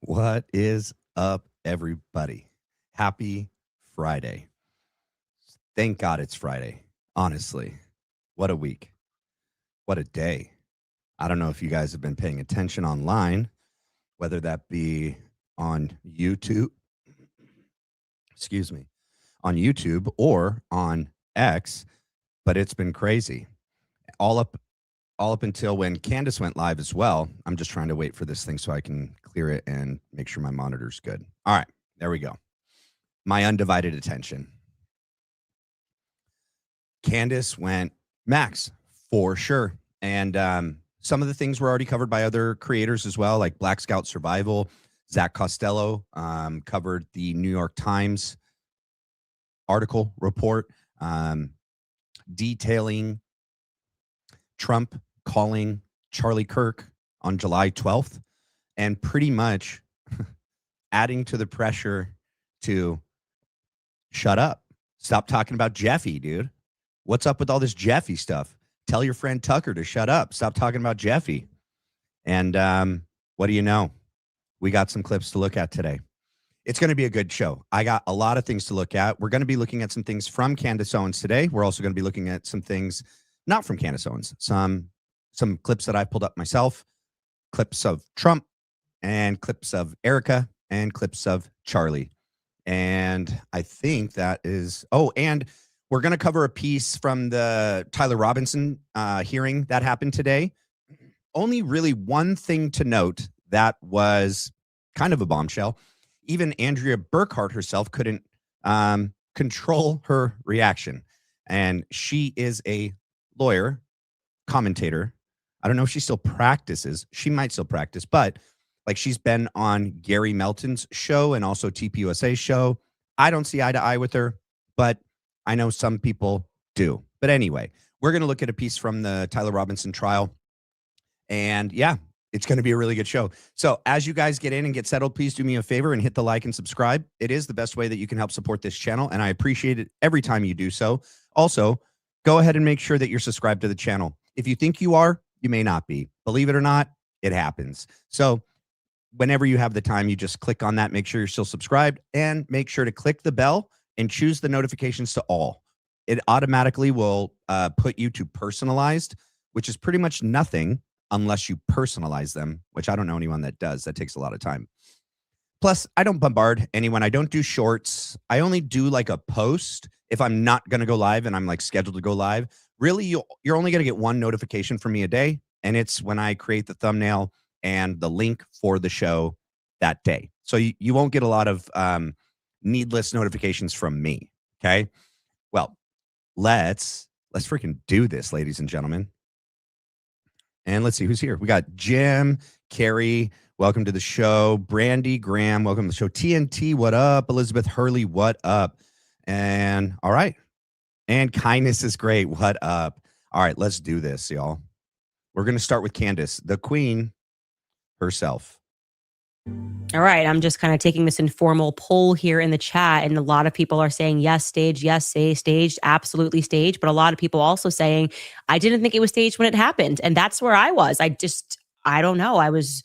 What is up, everybody? Happy Friday. Thank God it's Friday. Honestly, what a week. What a day. I don't know if you guys have been paying attention online, whether that be on YouTube, excuse me, on YouTube or on X, but it's been crazy. All up until when Candace went live as well. I'm just trying to wait for this thing so I can clear it and make sure my monitor's good. All right, there we go. My undivided attention. Candace went max for sure. And some of the things were already covered by other creators as well, like Black Scout Survival. Zach Costello covered the New York Times article report detailing Trump calling Charlie Kirk on July 12th and pretty much adding to the pressure to shut up. Stop talking about Jeffy, dude. What's up with all this Jeffy stuff? Tell your friend Tucker to shut up. Stop talking about Jeffy. And what do you know? We got some clips to look at today. It's going to be a good show. I got a lot of things to look at. We're going to be looking at some things from Candace Owens today. We're also going to be looking at some things not from Candace Owens, some clips that I pulled up myself, clips of Trump and clips of Erica and clips of Charlie. And I think that is, and we're going to cover a piece from the Tyler Robinson hearing that happened today. Only really one thing to note that was kind of a bombshell. Even Andrea Burkhart herself couldn't control her reaction. And she is a lawyer, commentator. I don't know if she still practices. She might still practice, but like she's been on Gary Melton's show and also TPUSA's show. I don't see eye to eye with her, but I know some people do. But anyway, we're going to look at a piece from the Tyler Robinson trial. And yeah, it's going to be a really good show. So as you guys get in and get settled, please do me a favor and hit the like and subscribe. It is the best way that you can help support this channel, and I appreciate it every time you do so. Also, go ahead and make sure that you're subscribed to the channel. If you think you are, you may not be. Believe it or not, it happens. So whenever you have the time, you just click on that, make sure you're still subscribed, and make sure to click the bell and choose the notifications to all. It automatically will put you to personalized, which is pretty much nothing unless you personalize them, which I don't know anyone that does. That takes a lot of time. Plus, I don't bombard anyone. I don't do shorts. I only do like a post if I'm not going to go live and I'm like scheduled to go live. Really, you're only going to get one notification from me a day, and it's when I create the thumbnail and the link for the show that day. So you won't get a lot of needless notifications from me, okay? Well, let's freaking do this, ladies and gentlemen. And let's see who's here. We got Jim, Carrie, welcome to the show. Brandy, Graham, welcome to the show. TNT, what up? Elizabeth Hurley, what up? And all right. And Kindness is great. What up? All right, let's do this, y'all. We're going to start with Candace, the queen herself. All right, I'm just kind of taking this informal poll here in the chat, and a lot of people are saying yes, staged, yes, say staged, absolutely staged, but a lot of people also saying, I didn't think it was staged when it happened, and that's where I was. I don't know. I was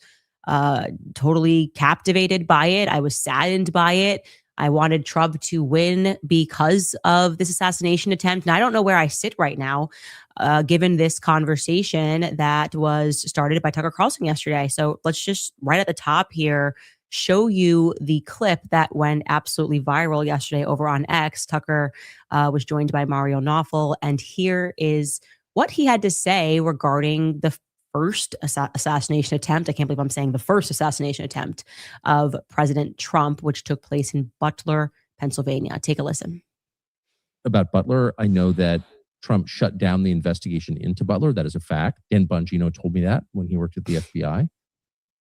totally captivated by it. I was saddened by it. I wanted Trump to win because of this assassination attempt, and I don't know where I sit right now, given this conversation that was started by Tucker Carlson yesterday. So let's just right at the top here show you the clip that went absolutely viral yesterday over on X. Tucker was joined by Mario Nawfal, and here is what he had to say regarding the first assassination attempt. I can't believe I'm saying the first assassination attempt of President Trump, which took place in Butler, Pennsylvania. Take a listen. About Butler, I know that Trump shut down the investigation into Butler. That is a fact. Dan Bongino told me that when he worked at the FBI.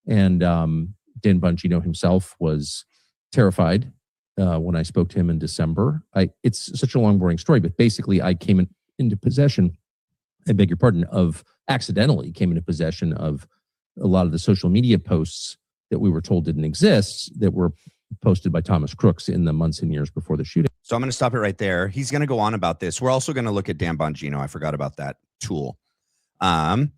And Dan Bongino himself was terrified when I spoke to him in December. It's such a long, boring story, but basically I came into possession, I beg your pardon, accidentally came into possession of a lot of the social media posts that we were told didn't exist that were posted by Thomas Crooks in the months and years before the shooting. So I'm going to stop it right there. He's going to go on about this. We're also going to look at Dan Bongino. I forgot about that tool. My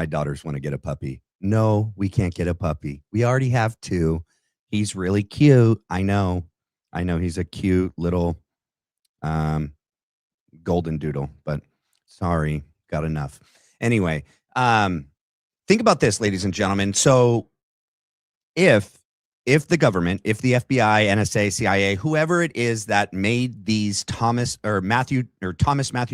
daughters want to get a puppy. no, we can't get a puppy. We already have 2. He's really cute. I know he's a cute little golden doodle, but sorry, got enough. Anyway, think about this, ladies and gentlemen. So if the government, if the FBI, NSA, CIA, whoever it is that made these Thomas Matthew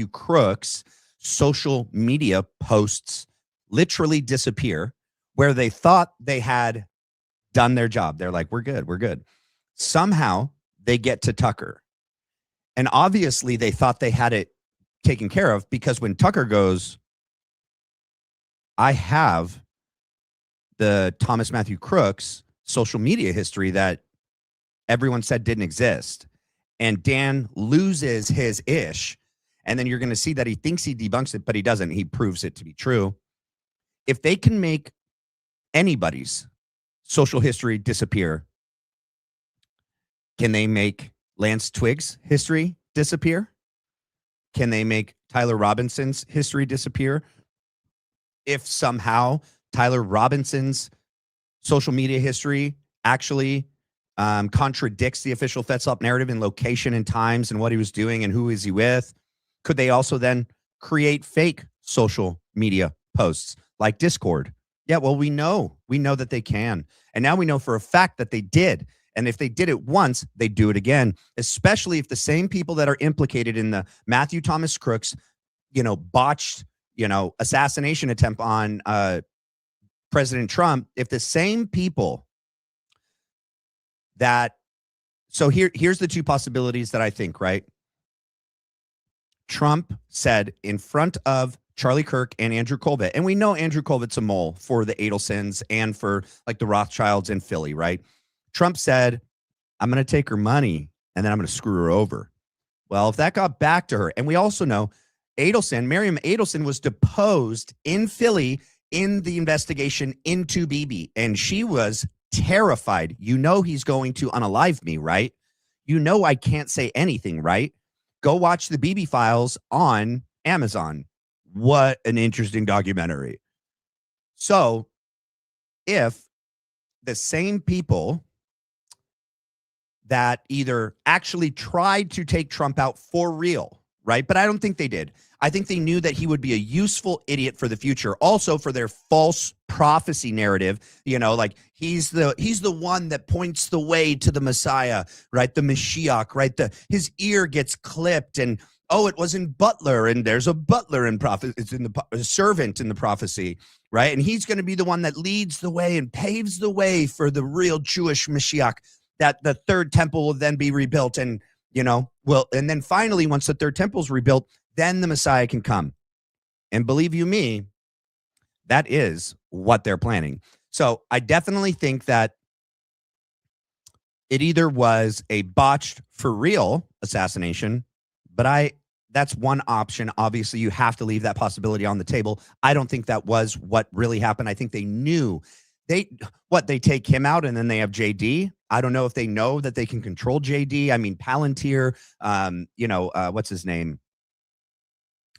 Crooks social media posts literally disappear, where they thought they had done their job, they're like, we're good. Somehow they get to Tucker. And obviously they thought they had it taken care of, because when Tucker goes, I have the Thomas Matthew Crooks social media history that everyone said didn't exist, and Dan loses his ish, and then you're going to see that he thinks he debunks it, but he doesn't. He proves it to be true. If they can make anybody's social history disappear, can they make Lance Twig's history disappear? Can they make Tyler Robinson's history disappear? If somehow Tyler Robinson's social media history actually contradicts the official FedSlop narrative in location and times and what he was doing and who is he with, could they also then create fake social media posts like Discord? Yeah, well, we know that they can. And now we know for a fact that they did. And if they did it once, they do it again, especially if the same people that are implicated in the Matthew Thomas Crooks, botched, assassination attempt on President Trump, if the same people that, so here's the 2 possibilities that I think, right? Trump said in front of Charlie Kirk and Andrew Colvett, and we know Andrew Colvett's a mole for the Adelsons and for like the Rothschilds in Philly, right? Trump said, I'm going to take her money and then I'm going to screw her over. Well, if that got back to her, and we also know Miriam Adelson was deposed in Philly in the investigation into Bibi, and she was terrified. He's going to unalive me, right? I can't say anything, right? Go watch the Bibi Files on Amazon. What an interesting documentary. So if the same people that either actually tried to take Trump out for real, right? But I don't think they did. I think they knew that he would be a useful idiot for the future. Also for their false prophecy narrative, like he's the one that points the way to the Messiah, right? The Mashiach, right? His ear gets clipped, and it was in Butler, and there's a butler in prophecy. It's in a servant in the prophecy, right? And he's going to be the one that leads the way and paves the way for the real Jewish Mashiach, that the third temple will then be rebuilt. And, and then finally, once the third temple is rebuilt, then the Messiah can come. And believe you me, that is what they're planning. So I definitely think that it either was a botched for real assassination, but that's one option. Obviously, you have to leave that possibility on the table. I don't think that was what really happened. I think they knew they take him out and then they have JD. I don't know if they know that they can control JD. I mean, Palantir, what's his name?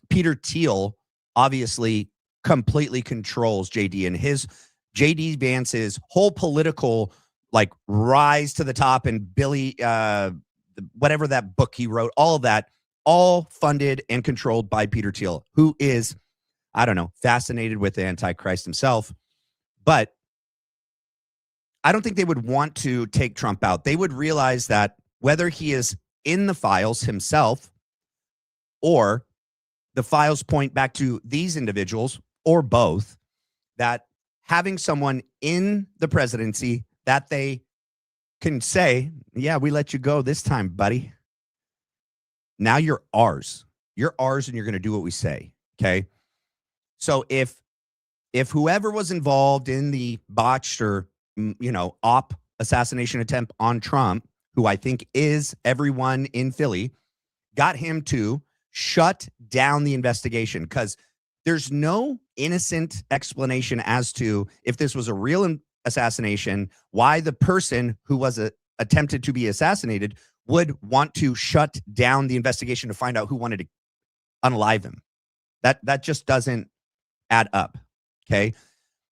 Peter Thiel obviously completely controls JD, and his JD Vance's whole political rise to the top, and Billy, whatever that book he wrote, all of that, all funded and controlled by Peter Thiel, who is, I don't know, fascinated with the Antichrist himself. But I don't think they would want to take Trump out. They would realize that whether he is in the files himself or the files point back to these individuals or both, that having someone in the presidency that they can say, yeah, we let you go this time, buddy. Now you're ours. You're ours, and you're going to do what we say. Okay. So if whoever was involved in the botched or, op assassination attempt on Trump, who I think is everyone in Philly, got him to shut down the investigation, because there's no innocent explanation as to if this was a real assassination, why the person who was attempted to be assassinated would want to shut down the investigation to find out who wanted to unalive him. That just doesn't add up. Okay.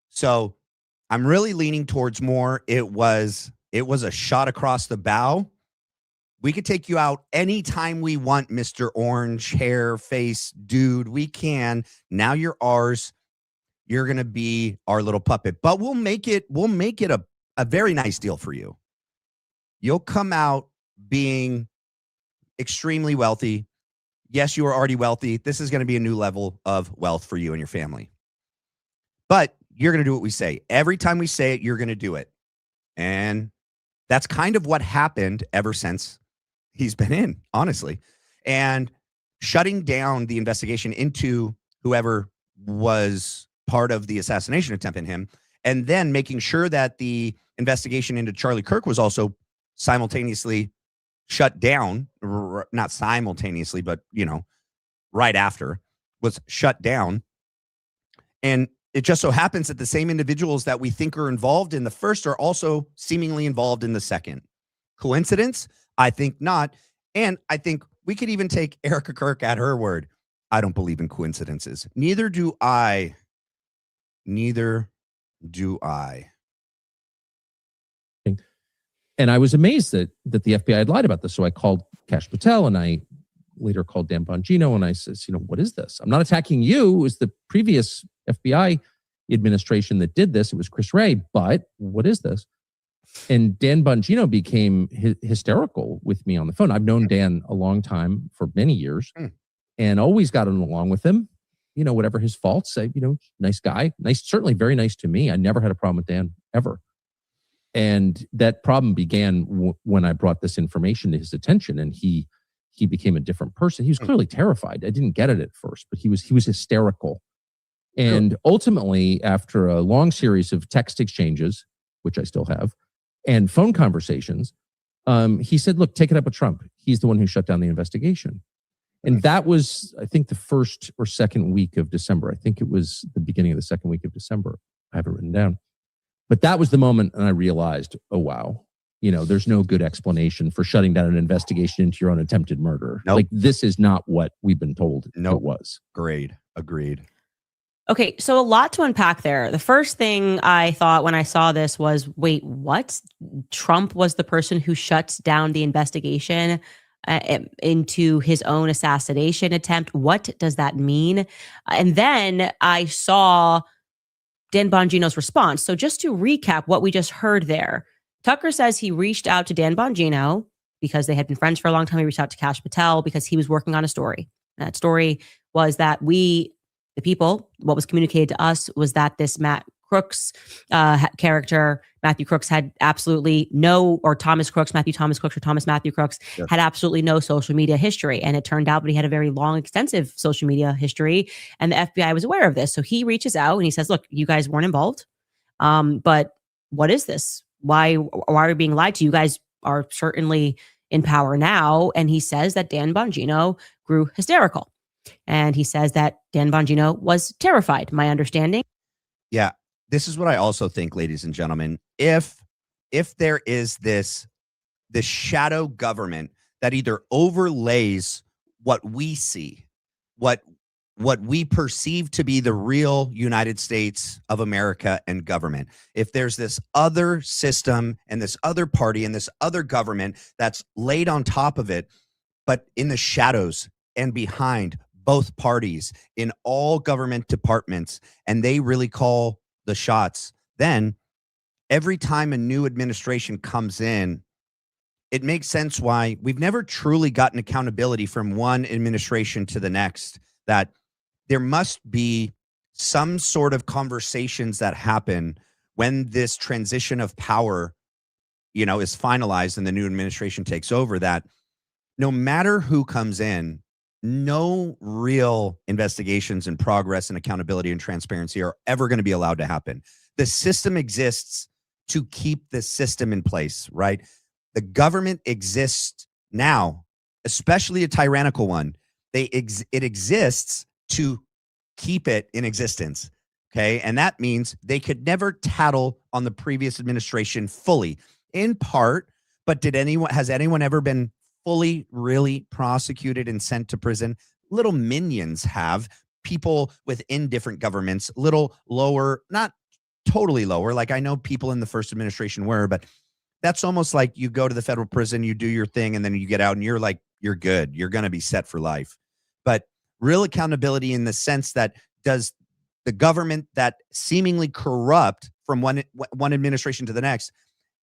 So I'm really leaning towards more. It was a shot across the bow. We could take you out anytime we want, Mr. Orange Hair Face Dude. We can. Now you're ours. You're going to be our little puppet. But we'll make it a very nice deal for you. You'll come out being extremely wealthy. Yes, you are already wealthy. This is going to be a new level of wealth for you and your family. But you're going to do what we say. Every time we say it, you're going to do it. And that's kind of what happened ever since he's been in, honestly. And shutting down the investigation into whoever was part of the assassination attempt in him, and then making sure that the investigation into Charlie Kirk was also simultaneously shut down, not simultaneously, but, right after, was shut down. And it just so happens that the same individuals that we think are involved in the first are also seemingly involved in the second. Coincidence? I think not. And I think we could even take Erica Kirk at her word. I don't believe in coincidences. Neither do I. And I was amazed that the FBI had lied about this. So I called Kash Patel, and I later called Dan Bongino, and I says, what is this? I'm not attacking you. It was the previous FBI administration that did this. It was Chris Wray, but what is this? And Dan Bongino became hysterical with me on the phone. I've known Dan a long time, for many years, and always gotten along with him. Whatever his faults, nice guy, certainly very nice to me. I never had a problem with Dan ever. And that problem began when I brought this information to his attention, and he became a different person. He was clearly terrified. I didn't get it at first, but he was hysterical. And ultimately, after a long series of text exchanges, which I still have, and phone conversations, he said, look, take it up with Trump. He's the one who shut down the investigation. And that was, I think, the first or second week of December. I think it was the beginning of the second week of December. I have it written down. But that was the moment, and I realized, oh, wow, there's no good explanation for shutting down an investigation into your own attempted murder. Nope. Like, this is not what we've been told it was. Agreed. Okay, so a lot to unpack there. The first thing I thought when I saw this was, wait, what? Trump was the person who shuts down the investigation into his own assassination attempt. What does that mean? And then I saw Dan Bongino's response. So just to recap what we just heard there, Tucker says he reached out to Dan Bongino because they had been friends for a long time. He reached out to Kash Patel because he was working on a story. And that story was that the people, what was communicated to us was that this Matt Crooks character, Matthew Crooks, had absolutely no, or Thomas Crooks, Matthew Thomas Crooks, or Thomas Matthew Crooks, had absolutely no social media history. And it turned out that he had a very long, extensive social media history. And the FBI was aware of this. So he reaches out and he says, look, you guys weren't involved. But what is this? Why are we being lied to? You guys are certainly in power now. And he says that Dan Bongino grew hysterical. And he says that Dan Bongino was terrified, my understanding. Yeah. This is what I also think, ladies and gentlemen. If there is this shadow government that either overlays what we see, what we perceive to be the real United States of America and government, if there's this other system and this other party and this other government that's laid on top of it, but in the shadows and behind both parties in all government departments, and they really call the shots, then every time a new administration comes in, it makes sense why we've never truly gotten accountability from one administration to the next, that there must be some sort of conversations that happen when this transition of power, is finalized and the new administration takes over, that no matter who comes in, no real investigations and progress and accountability and transparency are ever going to be allowed to happen. The system exists to keep the system in place, right? The government exists now, especially a tyrannical one. It exists to keep it in existence, okay? And that means they could never tattle on the previous administration fully, in part, but has anyone ever been fully really prosecuted and sent to prison? Little minions have, people within different governments, little lower, not totally lower. Like I know people in the first administration were, but that's almost like you go to the federal prison, you do your thing, and then you get out and you're like, you're good. You're going to be set for life. But real accountability in the sense that does the government that seemingly corrupt from one administration to the next,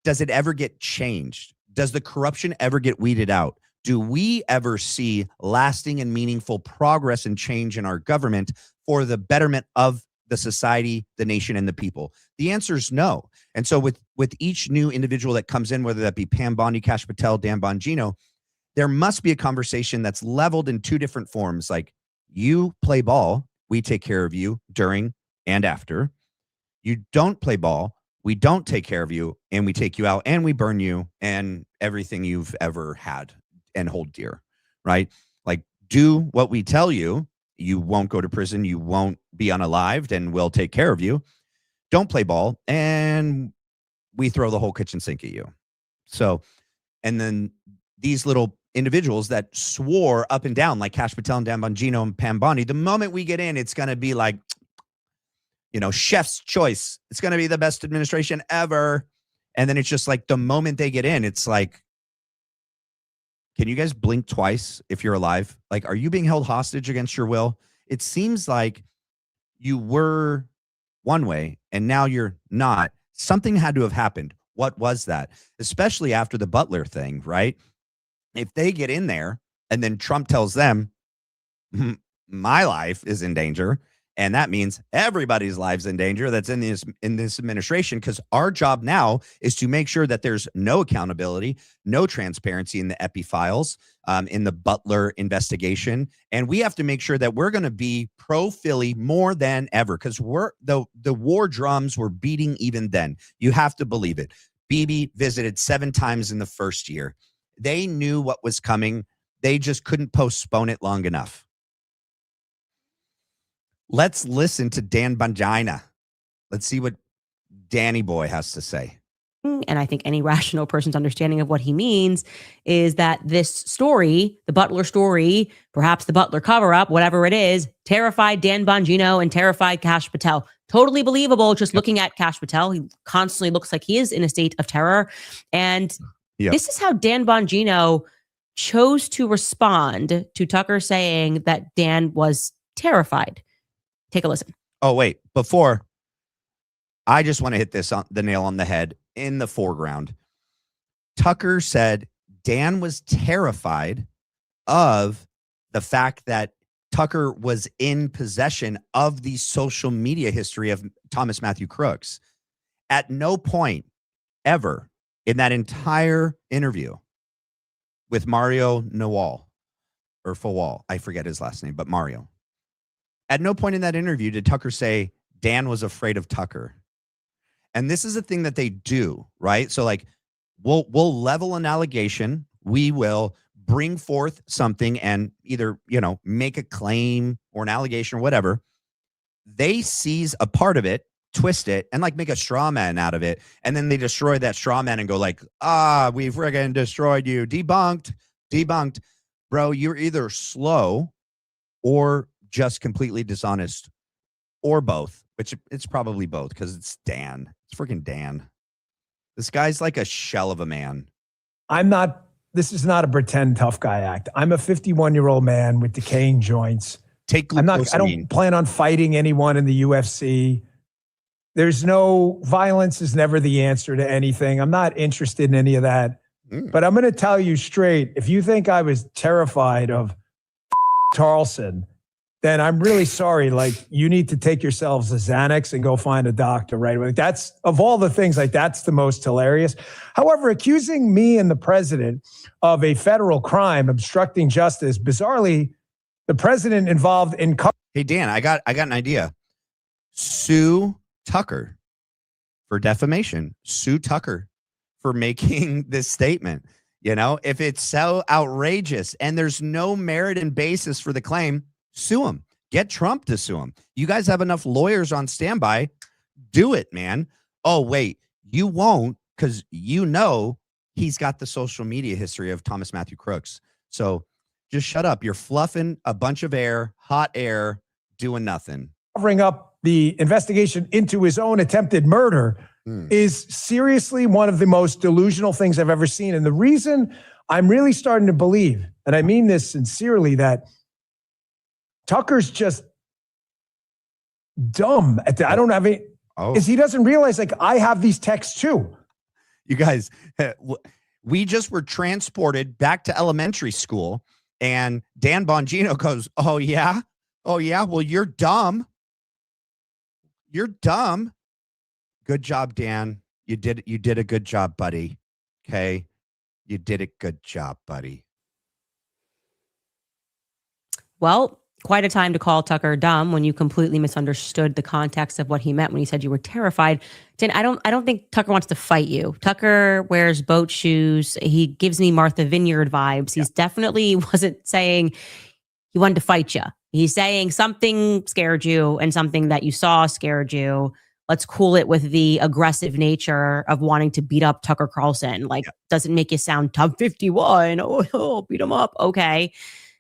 does it ever get changed? Does the corruption ever get weeded out? Do we ever see lasting and meaningful progress and change in our government for the betterment of the society, the nation, and the people? The answer is no. And so with each new individual that comes in, whether that be Pam Bondi, Kash Patel, Dan Bongino, there must be a conversation that's leveled in two different forms. Like, you play ball, we take care of you during and after. You don't play ball, we don't take care of you, and we take you out and we burn you and everything you've ever had and hold dear, right? Like, do what we tell you. You won't go to prison, you won't be unalived, and we'll take care of you. Don't play ball, and we throw the whole kitchen sink at you. So, and then these little individuals that swore up and down, like Kash Patel and Dan Bongino and Pam Bondi, the moment we get in, it's going to be like, chef's choice. It's going to be the best administration ever. And then it's just like the moment they get in, it's like, can you guys blink twice if you're alive? Like, are you being held hostage against your will? It seems like you were one way and now you're not. Something had to have happened. What was that? Especially after the Butler thing, right? If they get in there and then Trump tells them, my life is in danger, and that means everybody's lives in danger that's in this administration, because our job now is to make sure that there's no accountability, no transparency in the Epi files, in the Butler investigation. And we have to make sure that we're going to be pro-Philly more than ever, because the war drums were beating even then. You have to believe it. Bibi visited 7 times in the first year. They knew what was coming. They just couldn't postpone it long enough. Let's listen to Dan Bongino. Let's see what Danny Boy has to say. And I think any rational person's understanding of what he means is that this story, the Butler story, perhaps the Butler cover-up, whatever it is, terrified Dan Bongino and terrified Kash Patel. Totally believable. Just looking at Kash Patel, he constantly looks like he is in a state of terror. And this is how Dan Bongino chose to respond to Tucker saying that Dan was terrified. Take a listen. Oh, wait. Before, I just want to hit this on the nail on the head in the foreground. Tucker said Dan was terrified of the fact that Tucker was in possession of the social media history of Thomas Matthew Crooks. At no point ever in that entire interview with Mario Nawal, or Fawal, I forget his last name, but Mario. At no point in that interview did Tucker say Dan was afraid of Tucker. And this is a thing that they do, right? So like, we'll level an allegation. We will bring forth something and either, make a claim or an allegation or whatever. They seize a part of it, twist it, and like make a straw man out of it. And then they destroy that straw man and go like, we've friggin' destroyed you. Debunked. Bro, you're either slow or just completely dishonest, or both, which it's probably both, because it's Dan. It's freaking Dan. This guy's like a shell of a man. This is not a pretend tough guy act. I'm a 51-year-old man with decaying joints. Take glucosamine. I don't plan on fighting anyone in the UFC. There's no violence is never the answer to anything. I'm not interested in any of that. But I'm going to tell you straight, if you think I was terrified of Carlson, then I'm really sorry. Like, you need to take yourselves a Xanax and go find a doctor, right? Like, that's, of all the things, like, that's the most hilarious. However, accusing me and the president of a federal crime, obstructing justice, bizarrely, the president involved in... Hey, Dan, I got an idea. Sue Tucker for defamation. Sue Tucker for making this statement. If it's so outrageous and there's no merit and basis for the claim, sue him. Get Trump to sue him. You guys have enough lawyers on standby. Do it, man. Oh, wait, you won't, because he's got the social media history of Thomas Matthew Crooks. So just shut up. You're fluffing a bunch of air, hot air, doing nothing. Covering up the investigation into his own attempted murder is seriously one of the most delusional things I've ever seen. And the reason I'm really starting to believe, and I mean this sincerely, that Tucker's just dumb. I don't have any, is he doesn't realize, like, I have these texts too. You guys, we just were transported back to elementary school, and Dan Bongino goes, oh, yeah? Oh, yeah? Well, you're dumb. You're dumb. Good job, Dan. You did a good job, buddy. Okay? You did a good job, buddy. Well, quite a time to call Tucker dumb when you completely misunderstood the context of what he meant when he said you were terrified. Dan, I don't think Tucker wants to fight you. Tucker wears boat shoes. He gives me Martha Vineyard vibes. He's definitely wasn't saying he wanted to fight you. He's saying something scared you and something that you saw scared you. Let's cool it with the aggressive nature of wanting to beat up Tucker Carlson. Like, doesn't make you sound top 51. Oh, beat him up. Okay.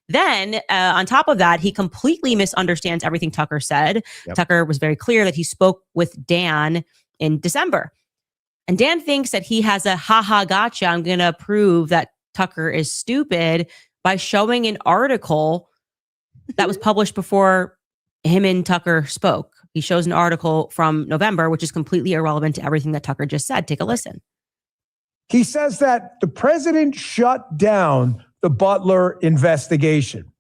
Then on top of that, he completely misunderstands everything Tucker said. Yep. Tucker was very clear that he spoke with Dan in December. And Dan thinks that he has a gotcha. I'm going to prove that Tucker is stupid by showing an article that was published before him and Tucker spoke. He shows an article from November, which is completely irrelevant to everything that Tucker just said. Take a listen. He says that the president shut down the Butler investigation.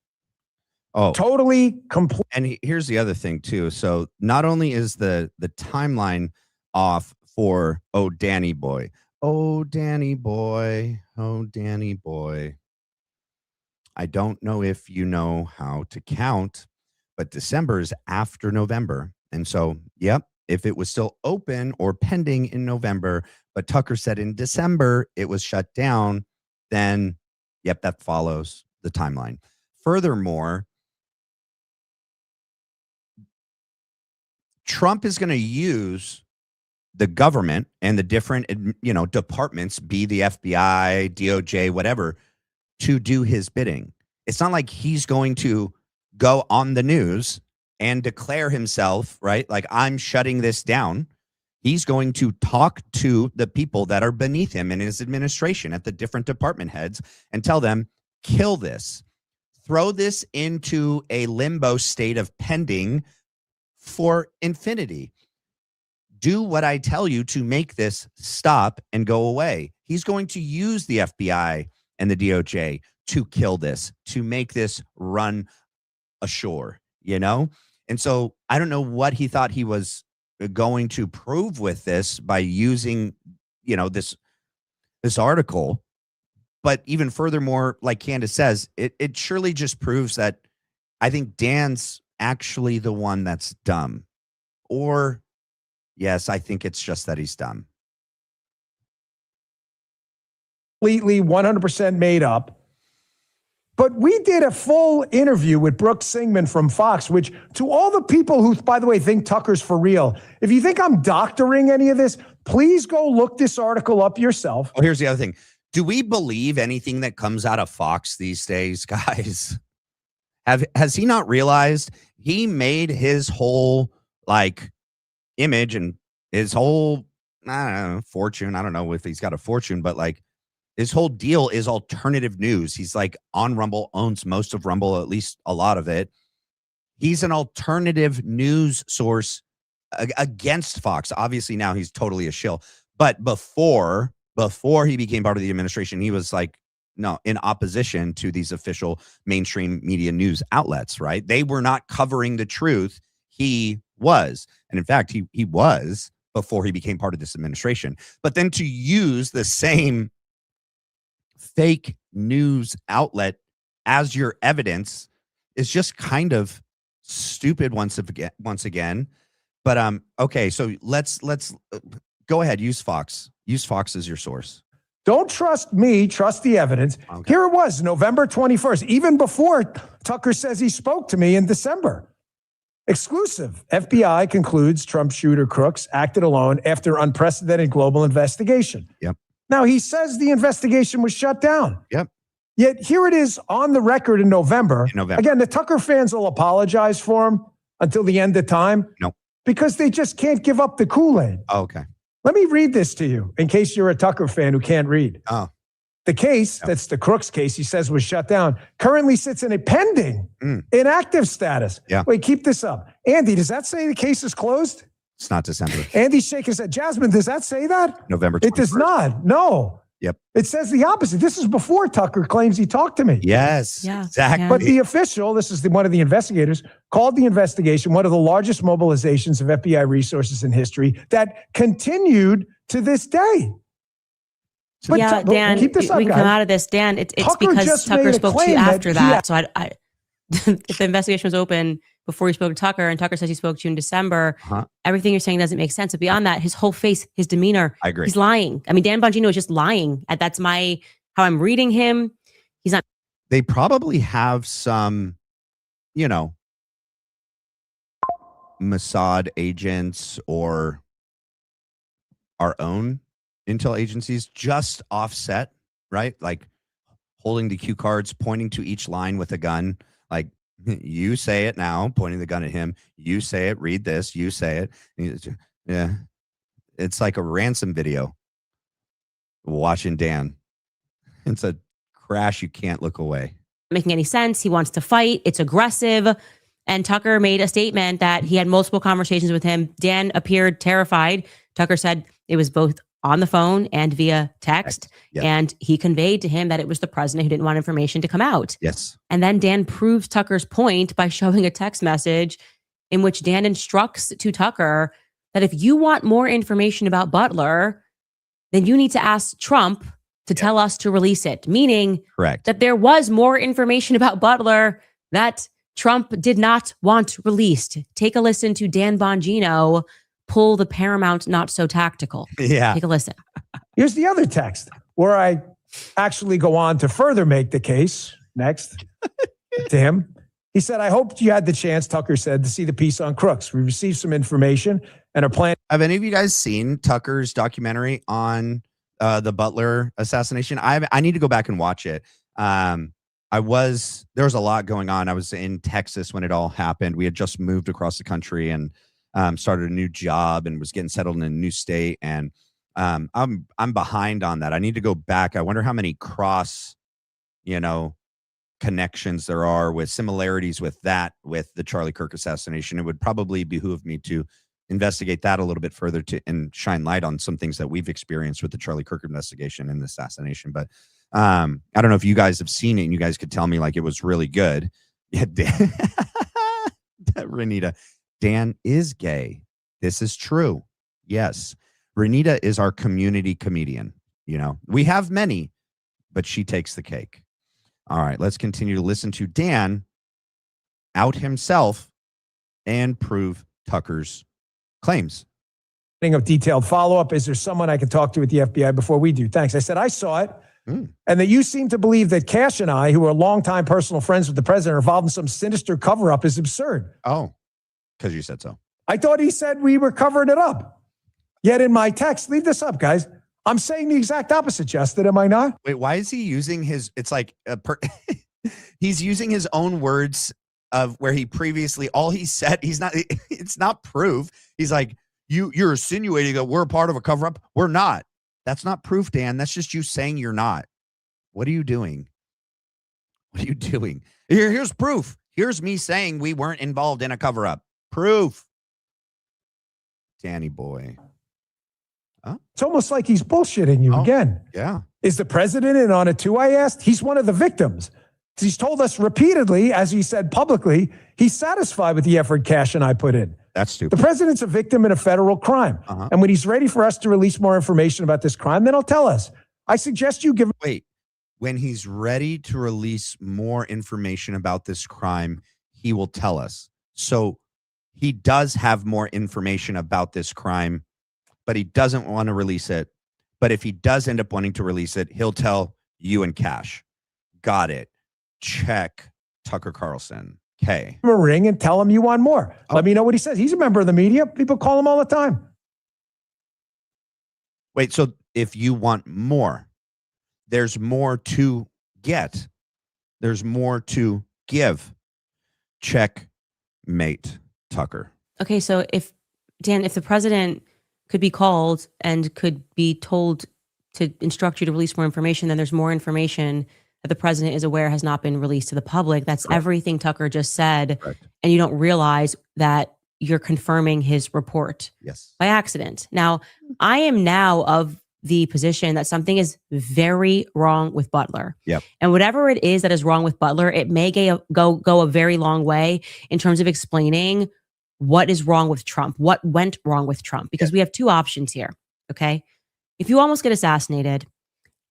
Oh, totally complete. And here's the other thing too. So not only is the timeline off for Danny boy. Oh, Danny boy. Oh, Danny boy. I don't know if you know how to count, but December is after November. And so, yep, if it was still open or pending in November, but Tucker said in December it was shut down, then, yep, that follows the timeline. Furthermore, Trump is going to use the government and the different, departments, be the FBI, DOJ, whatever, to do his bidding. It's not like he's going to go on the news and declare himself, right? Like, I'm shutting this down. He's going to talk to the people that are beneath him in his administration at the different department heads and tell them, kill this, throw this into a limbo state of pending for infinity. Do what I tell you to make this stop and go away. He's going to use the FBI and the DOJ to kill this, to make this run ashore, And so I don't know what he thought he was going to prove with this by using, this article. But even furthermore, like Candace says, it surely just proves that I think Dan's actually the one that's dumb. Or, yes, I think it's just that he's dumb. Completely 100% made up. But we did a full interview with Brooke Singman from Fox, which, to all the people who, by the way, think Tucker's for real, if you think I'm doctoring any of this, please go look this article up yourself. Oh, here's the other thing. Do we believe anything that comes out of Fox these days, guys? Has he not realized he made his whole image and his whole fortune? I don't know if he's got a fortune, but his whole deal is alternative news. He's on Rumble, owns most of Rumble, at least a lot of it. He's an alternative news source against Fox. Obviously now he's totally a shill. But before he became part of the administration, he was in opposition to these official mainstream media news outlets, right? They were not covering the truth. He was. And in fact, he was before he became part of this administration. But then to use the same fake news outlet as your evidence is just kind of stupid once again. But okay, so let's go ahead, use Fox. Use Fox as your source. Don't trust me, trust the evidence. Okay. Here it was, November 21st, even before Tucker says he spoke to me in December. Exclusive. FBI concludes Trump shooter crooks acted alone after unprecedented global investigation. Yep. Now, he says the investigation was shut down. Yep. Yet here it is on the record in November. In November. Again, the Tucker fans will apologize for him until the end of time. No. because they just can't give up the Kool-Aid. Oh, okay. Let me read this to you in case you're a Tucker fan who can't read. Oh. The case, that's the Crooks case, he says was shut down, currently sits in a pending inactive status. Yeah. Wait, keep this up. Andy, does that say the case is closed? It's not December. Andy's shaking his head. Jasmine, does that say that? November 21st. It does not. No. Yep. It says the opposite. This is before Tucker claims he talked to me. Yes. Yeah. Exactly. But the official, this is one of the investigators, called the investigation one of the largest mobilizations of FBI resources in history that continued to this day. But yeah, Dan, keep this up, we can guys. come out of this. Dan, it's Tucker because just Tucker made a spoke to you claim that after he that. So I if the investigation was open before he spoke to Tucker and Tucker says he spoke to you in December, everything you're saying doesn't make sense. But beyond that, his whole face, his demeanor, I agree. He's lying. I mean, Dan Bongino is just lying. That's how I'm reading him. He's not. They probably have some, Mossad agents or our own intel agencies just offset, right? Like holding the cue cards, pointing to each line with a gun. Like, you say it now, pointing the gun at him. You say it, read this, you say it. Yeah. It's like a ransom video. Watching Dan. It's a crash. You can't look away. Making any sense. He wants to fight. It's aggressive. And Tucker made a statement that he had multiple conversations with him. Dan appeared terrified. Tucker said it was both on the phone and via text. Yeah. And he conveyed to him that it was the president who didn't want information to come out. Yes. And then Dan proves Tucker's point by showing a text message in which Dan instructs to Tucker that if you want more information about Butler, then you need to ask Trump to tell us to release it. Meaning Correct. that there was more information about Butler that Trump did not want released. Take a listen to Dan Bongino pull the Paramount not so tactical. Yeah. Take a listen. Here's the other text where I actually go on to further make the case next to him. He said, I hoped you had the chance, Tucker said, to see the piece on crooks. We received some information and are planning. Have any of you guys seen Tucker's documentary on the Butler assassination? I need to go back and watch it. There was a lot going on. I was in Texas when it all happened. We had just moved across the country and started a new job and was getting settled in a new state. And I'm behind on that. I need to go back. I wonder how many cross, connections there are with similarities with the Charlie Kirk assassination. It would probably behoove me to investigate that a little bit further and shine light on some things that we've experienced with the Charlie Kirk investigation and the assassination. But I don't know if you guys have seen it and you guys could tell me like it was really good. Yeah, Renita, Dan is gay. This is true. Yes. Renita is our community comedian. We have many, but she takes the cake. All right, let's continue to listen to Dan out himself and prove Tucker's claims. Of detailed follow-up. Is there someone I can talk to at the FBI before we do? Thanks. I said, I saw it. And that you seem to believe that Cash and I, who are longtime personal friends with the president, are involved in some sinister cover-up is absurd. Oh, because you said so. I thought he said we were covering it up. Yet in my text, leave this up, guys. I'm saying the exact opposite, Justin. Am I not? Wait, why is he using it's like he's using his own words of where he previously, all he said, it's not proof. He's like, you're insinuating that we're a part of a cover-up. We're not. That's not proof, Dan. That's just you saying you're not. What are you doing? What are you doing? Here's proof. Here's me saying we weren't involved in a cover-up. Proof. Danny boy. Huh? It's almost like he's bullshitting you again. Yeah. Is the president in on it too, I asked? He's one of the victims. He's told us repeatedly, as he said publicly, he's satisfied with the effort Cash and I put in. That's stupid. The president's a victim in a federal crime. And when he's ready for us to release more information about this crime, then he'll tell us. I suggest you give... Wait, when he's ready to release more information about this crime, he will tell us. So he does have more information about this crime, but he doesn't want to release it. But if he does end up wanting to release it, he'll tell you and Cash. Got it. Check Tucker Carlson. Okay. Him a ring and tell him you want more. Let me know what he says. He's a member of the media. People call him all the time. Wait, so if you want more, there's more to get. There's more to give. Check mate Tucker. Okay, so if Dan, if the president could be called and could be told to instruct you to release more information, then there's more information that the president is aware has not been released to the public. That's Correct. everything Tucker just said. Correct. And you don't realize that you're confirming his report Yes. by accident. Now, I am now of the position that something is very wrong with Butler. Yep. And whatever it is that is wrong with Butler, it may go a very long way in terms of explaining what is wrong with Trump, what went wrong with Trump, because we have two options here. Okay. If you almost get assassinated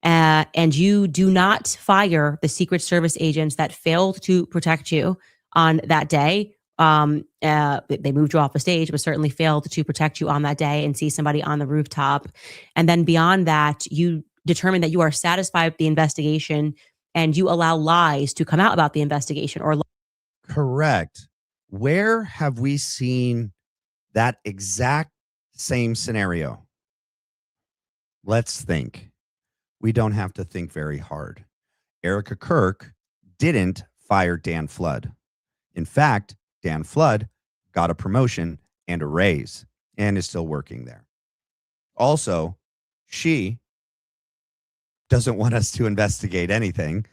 and you do not fire the Secret Service agents that failed to protect you on that day, they moved you off the stage, but certainly failed to protect you on that day, and see somebody on the rooftop. And then beyond that, you determine that you are satisfied with the investigation and you allow lies to come out about the investigation or Correct. Where have we seen that exact same scenario? Let's think. We don't have to think very hard. Erica Kirk didn't fire Dan Flood. In fact, Dan Flood got a promotion and a raise and is still working there. Also, she doesn't want us to investigate anything,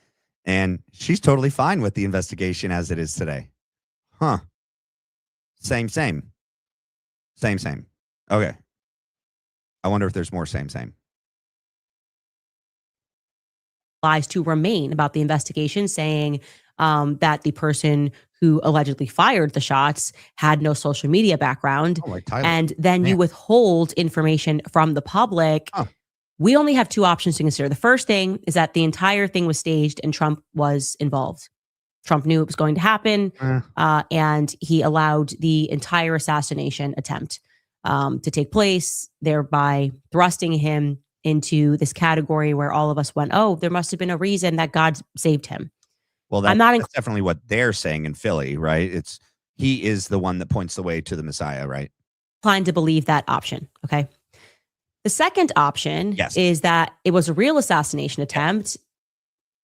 and she's totally fine with the investigation as it is today. Huh. Same. Okay. I wonder if there's more same. lies to remain about the investigation, saying that the person who allegedly fired the shots had no social media background. Oh, like Tyler. And then you withhold information from the public. Oh. We only have two options to consider. The first thing is that the entire thing was staged and Trump was involved. Trump knew it was going to happen, and he allowed the entire assassination attempt to take place, thereby thrusting him into this category where all of us went, oh, there must have been a reason that God saved him. Well, that's definitely what they're saying in Philly, right? He is the one that points the way to the Messiah, right? Inclined to believe that option. Okay. The second option is that it was a real assassination attempt.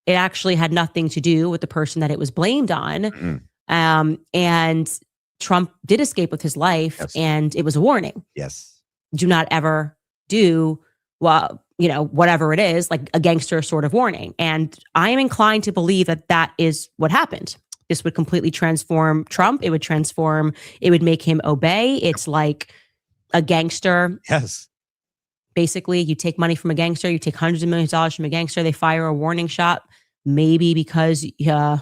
It actually had nothing to do with the person that it was blamed on. And Trump did escape with his life, and it was a warning. Yes. Do not ever do whatever it is, like a gangster sort of warning. And I am inclined to believe that that is what happened. This would completely transform Trump. It would make him obey. It's like a gangster. Yes. Basically, you take money from a gangster, you take hundreds of millions of dollars from a gangster, they fire a warning shot, maybe because, you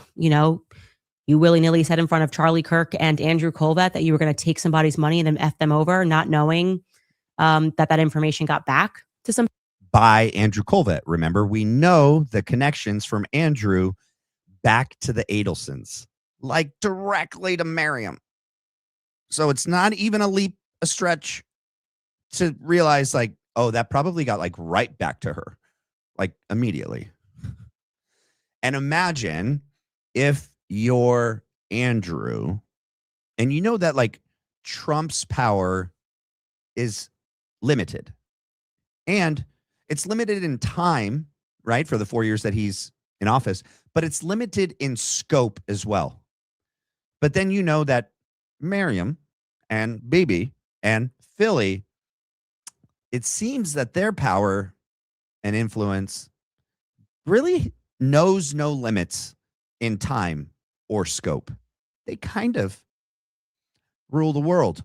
willy-nilly said in front of Charlie Kirk and Andrew Colvett that you were going to take somebody's money and then F them over, not knowing that information got back to some. By Andrew Colvett. Remember, we know the connections from Andrew back to the Adelsons, like directly to Miriam. So it's not even a stretch to realize, like, oh, that probably got like right back to her, like immediately. And imagine if you're Andrew and you know that like Trump's power is limited and it's limited in time, right? For the 4 years that he's in office, but it's limited in scope as well. But then you know that Miriam and Bibi and Philly, it seems that their power and influence really knows no limits in time or scope. They kind of rule the world.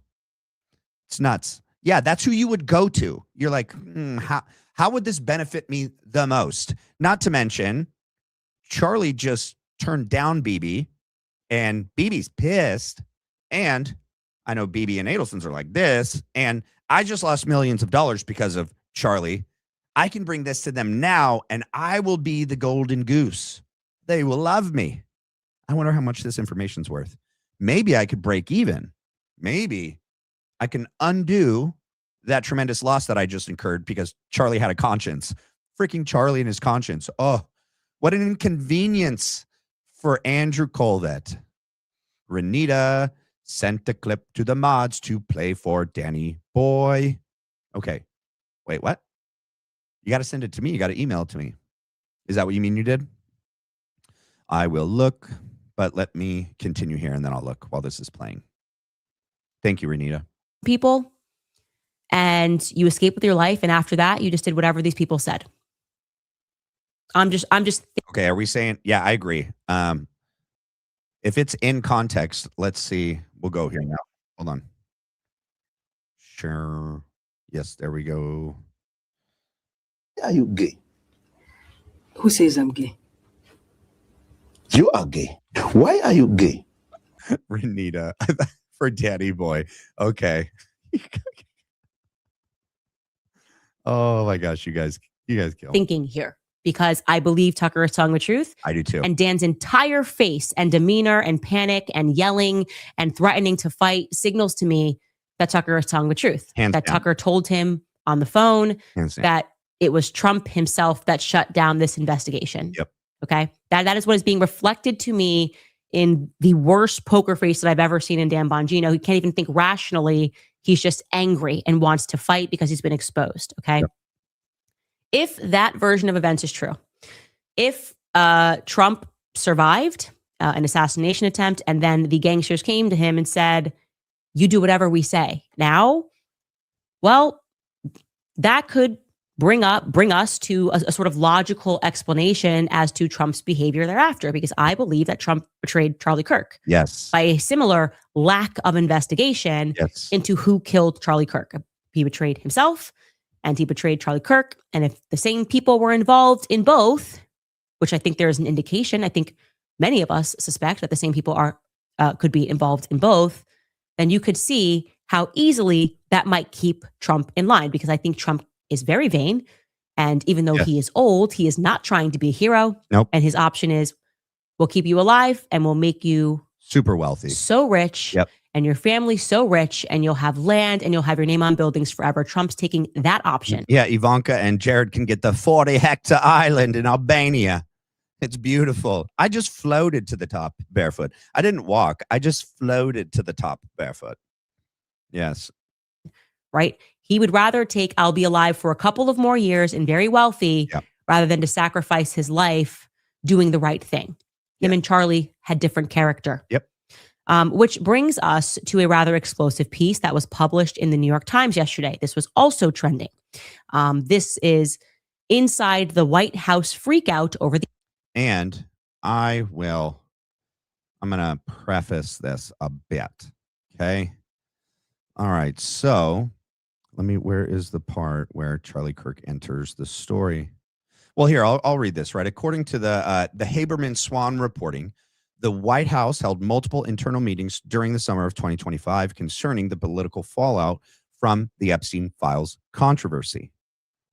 It's nuts. Yeah, that's who you would go to. You're like, how would this benefit me the most? Not to mention, Charlie just turned down Bibi, and Bibi's pissed. And I know Bibi and Adelsons are like this, and I just lost millions of dollars because of Charlie. I can bring this to them now, and I will be the golden goose. They will love me. I wonder how much this information's worth. Maybe I could break even. Maybe I can undo that tremendous loss that I just incurred because Charlie had a conscience. Freaking Charlie and his conscience. Oh, what an inconvenience for Andrew Colvett. Renita sent the clip to the mods to play for Danny Boy. Okay. Wait, what? You got to send it to me. You got to email it to me. Is that what you mean you did? I will look, but let me continue here and then I'll look while this is playing. Thank you, Renita. people and you escaped with your life. And after that, you just did whatever these people said. I'm just Okay. Are we saying, yeah, I agree. If it's in context, let's see. We'll go here now. Hold on. Sure. Yes, there we go. Are you gay? Who says I'm gay? You are gay. Why are you gay? Renita for Daddy Boy. Okay. Oh my gosh, you guys kill. thinking here because I believe Tucker is telling the truth. I do too. And Dan's entire face and demeanor and panic and yelling and threatening to fight signals to me that Tucker is telling the truth. Hands that down. Tucker told him on the phone Hands down. that it was Trump himself that shut down this investigation. Yep. Okay. That is what is being reflected to me in the worst poker face that I've ever seen in Dan Bongino. He can't even think rationally. He's just angry and wants to fight because he's been exposed. Okay. Yep. If that version of events is true, if Trump survived an assassination attempt and then the gangsters came to him and said, you do whatever we say now, well, that could bring us to a sort of logical explanation as to Trump's behavior thereafter, because I believe that Trump betrayed Charlie Kirk Yes. by a similar lack of investigation Yes. into who killed Charlie Kirk. He betrayed himself and he betrayed Charlie Kirk. And if the same people were involved in both, which I think there is an indication, I think many of us suspect that the same people could be involved in both, then you could see how easily that might keep Trump in line, because I think Trump is very vain. And even though he is old, he is not trying to be a hero. Nope. And his option is, we'll keep you alive and we'll make you Super wealthy. so rich. Yep. And your family so rich, and you'll have land and you'll have your name on buildings forever. Trump's taking that option. Yeah, Ivanka and Jared can get the 40-hectare island in Albania. It's beautiful. I just floated to the top barefoot. I didn't walk. I just floated to the top barefoot. Yes. Right? He would rather take, I'll be alive for a couple of more years and very wealthy, Yep. rather than to sacrifice his life doing the right thing. Him and Charlie had different character. Yep. Which brings us to a rather explosive piece that was published in the New York Times yesterday. This was also trending. This is inside the White House freakout over the... And I'm going to preface this a bit. Okay. All right. So where is the part where Charlie Kirk enters the story? Well, here, I'll read this, right? According to the Haberman-Swan reporting, the White House held multiple internal meetings during the summer of 2025 concerning the political fallout from the Epstein files controversy.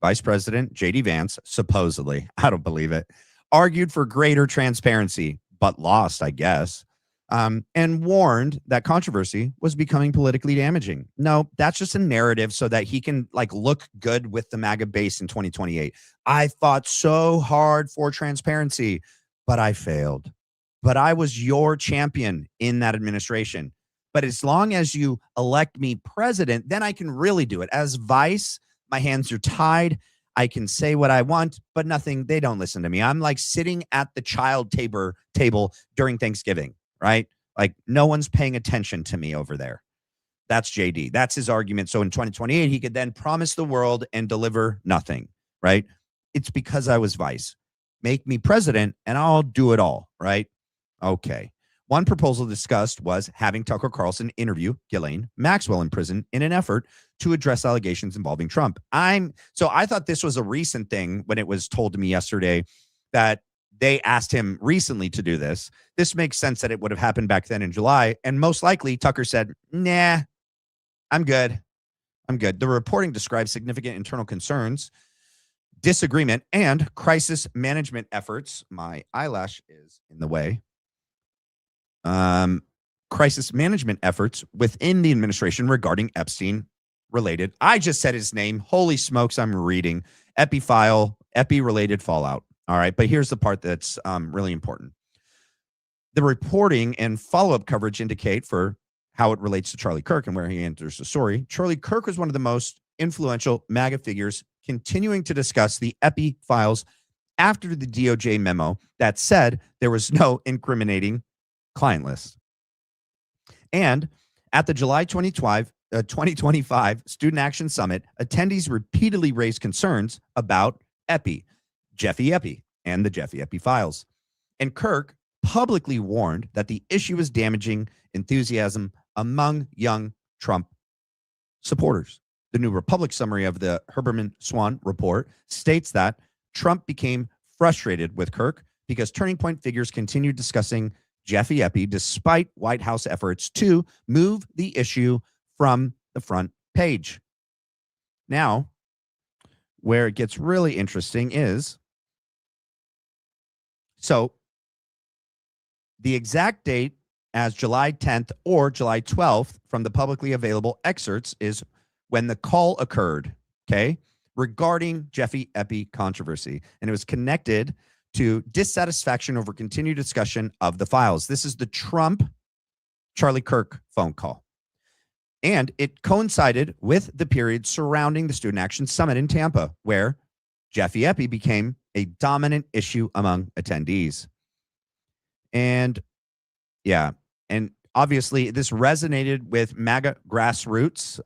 Vice President J.D. Vance, supposedly, I don't believe it, argued for greater transparency, but lost, I guess, and warned that controversy was becoming politically damaging. No, that's just a narrative so that he can look good with the MAGA base in 2028. I fought so hard for transparency, but I failed. But I was your champion in that administration. But as long as you elect me president, then I can really do it. As vice, my hands are tied. I can say what I want, but they don't listen to me. I'm like sitting at the child table during Thanksgiving, right? Like no one's paying attention to me over there. That's JD. That's his argument. So in 2028, he could then promise the world and deliver nothing, right? It's because I was vice. Make me president and I'll do it all, right? Okay. One proposal discussed was having Tucker Carlson interview Ghislaine Maxwell in prison in an effort to address allegations involving Trump. So I thought this was a recent thing when it was told to me yesterday that they asked him recently to do this. This makes sense that it would have happened back then in July. And most likely Tucker said, nah, I'm good. The reporting describes significant internal concerns, disagreement, and crisis management efforts. My eyelash is in the way. Crisis management efforts within the administration regarding Epstein related. I just said his name. Holy smokes, I'm reading. Epi related fallout. All right. But here's the part that's really important. The reporting and follow-up coverage indicate for how it relates to Charlie Kirk and where he enters the story. Charlie Kirk was one of the most influential MAGA figures continuing to discuss the Epi files after the DOJ memo that said there was no incriminating client list. And at the July 2025 2025 Student Action Summit, attendees repeatedly raised concerns about Jeffy Epstein, and the Jeffy Epstein files. And Kirk publicly warned that the issue is damaging enthusiasm among young Trump supporters. The New Republic summary of the Herbermann Swan report states that Trump became frustrated with Kirk because Turning Point figures continued discussing Jeffy Epstein despite White House efforts to move the issue from the front page. Now, where it gets really interesting is, so the exact date as July 10th or July 12th from the publicly available excerpts is when the call occurred, okay, regarding Jeffy Epstein controversy. And it was connected to dissatisfaction over continued discussion of the files. This is the Trump-Charlie Kirk phone call. And it coincided with the period surrounding the Student Action Summit in Tampa, where Jeffy Epstein became a dominant issue among attendees. And yeah, and obviously this resonated with MAGA grassroots.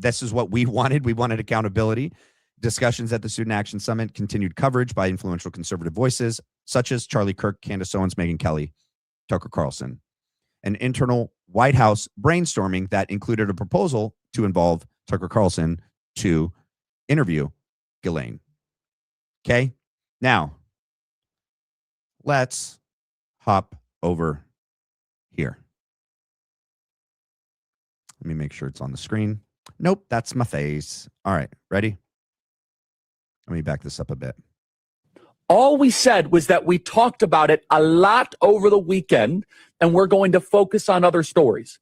This is what we wanted. We wanted accountability. Discussions at the Student Action Summit continued coverage by influential conservative voices, such as Charlie Kirk, Candace Owens, Megyn Kelly, Tucker Carlson. An internal White House brainstorming that included a proposal to involve Tucker Carlson to interview Ghislaine. Okay, now let's hop over here. Let me make sure it's on the screen. Nope, that's my face. All right, ready? Let me back this up a bit. All we said was that we talked about it a lot over the weekend, and we're going to focus on other stories.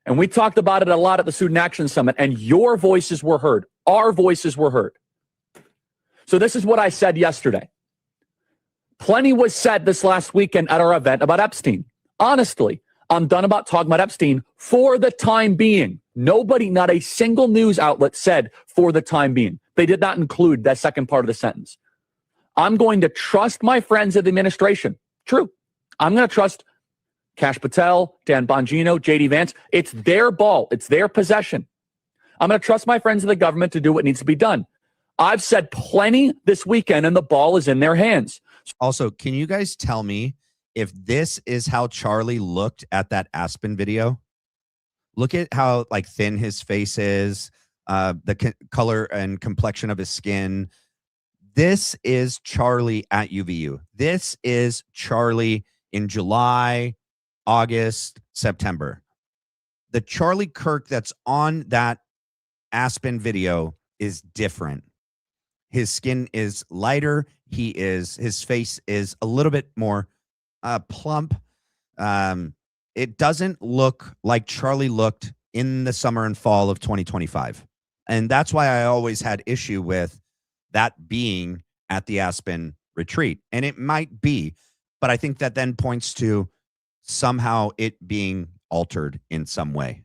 And we talked about it a lot at the Student Action Summit, and your voices were heard. Our voices were heard. So this is what I said yesterday. Plenty was said this last weekend at our event about Epstein. Honestly, I'm done about talking about Epstein for the time being. Nobody, not a single news outlet said for the time being. They did not include that second part of the sentence. I'm going to trust my friends at the administration. True. I'm going to trust Kash Patel, Dan Bongino, JD Vance. It's their ball. It's their possession. I'm going to trust my friends in the government to do what needs to be done. I've said plenty this weekend, and the ball is in their hands. Also, can you guys tell me if this is how Charlie looked at that Aspen video? Look at how like thin his face is, the color and complexion of his skin. This is Charlie at UVU. This is Charlie in July, August, September. The Charlie Kirk that's on that Aspen video is different. His skin is lighter. His face is a little bit more plump. It doesn't look like Charlie looked in the summer and fall of 2025. And that's why I always had issue with that being at the Aspen retreat. And it might be, but I think that then points to somehow it being altered in some way.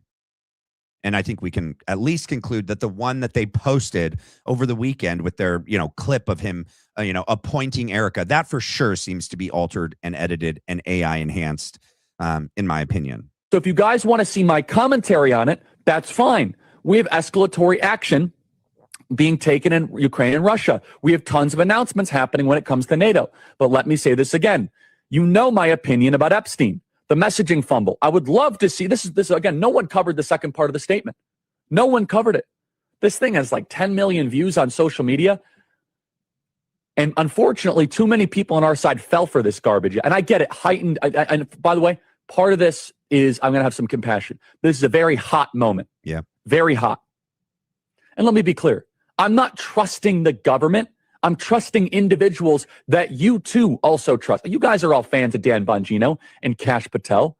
And I think we can at least conclude that the one that they posted over the weekend with their, clip of him, appointing Erica, that for sure seems to be altered and edited and AI enhanced, in my opinion. So if you guys want to see my commentary on it, that's fine. We have escalatory action being taken in Ukraine and Russia. We have tons of announcements happening when it comes to NATO. But let me say this again. You know my opinion about Epstein, the messaging fumble. I would love to see this again. No one covered the second part of the statement. No one covered it. This thing has like 10 million views on social media. And unfortunately, too many people on our side fell for this garbage. And I get it, heightened. And by the way, part of this is I'm going to have some compassion. This is a very hot moment. Yeah. Very hot. And let me be clear. I'm not trusting the government. I'm trusting individuals that you too also trust. You guys are all fans of Dan Bongino and Kash Patel.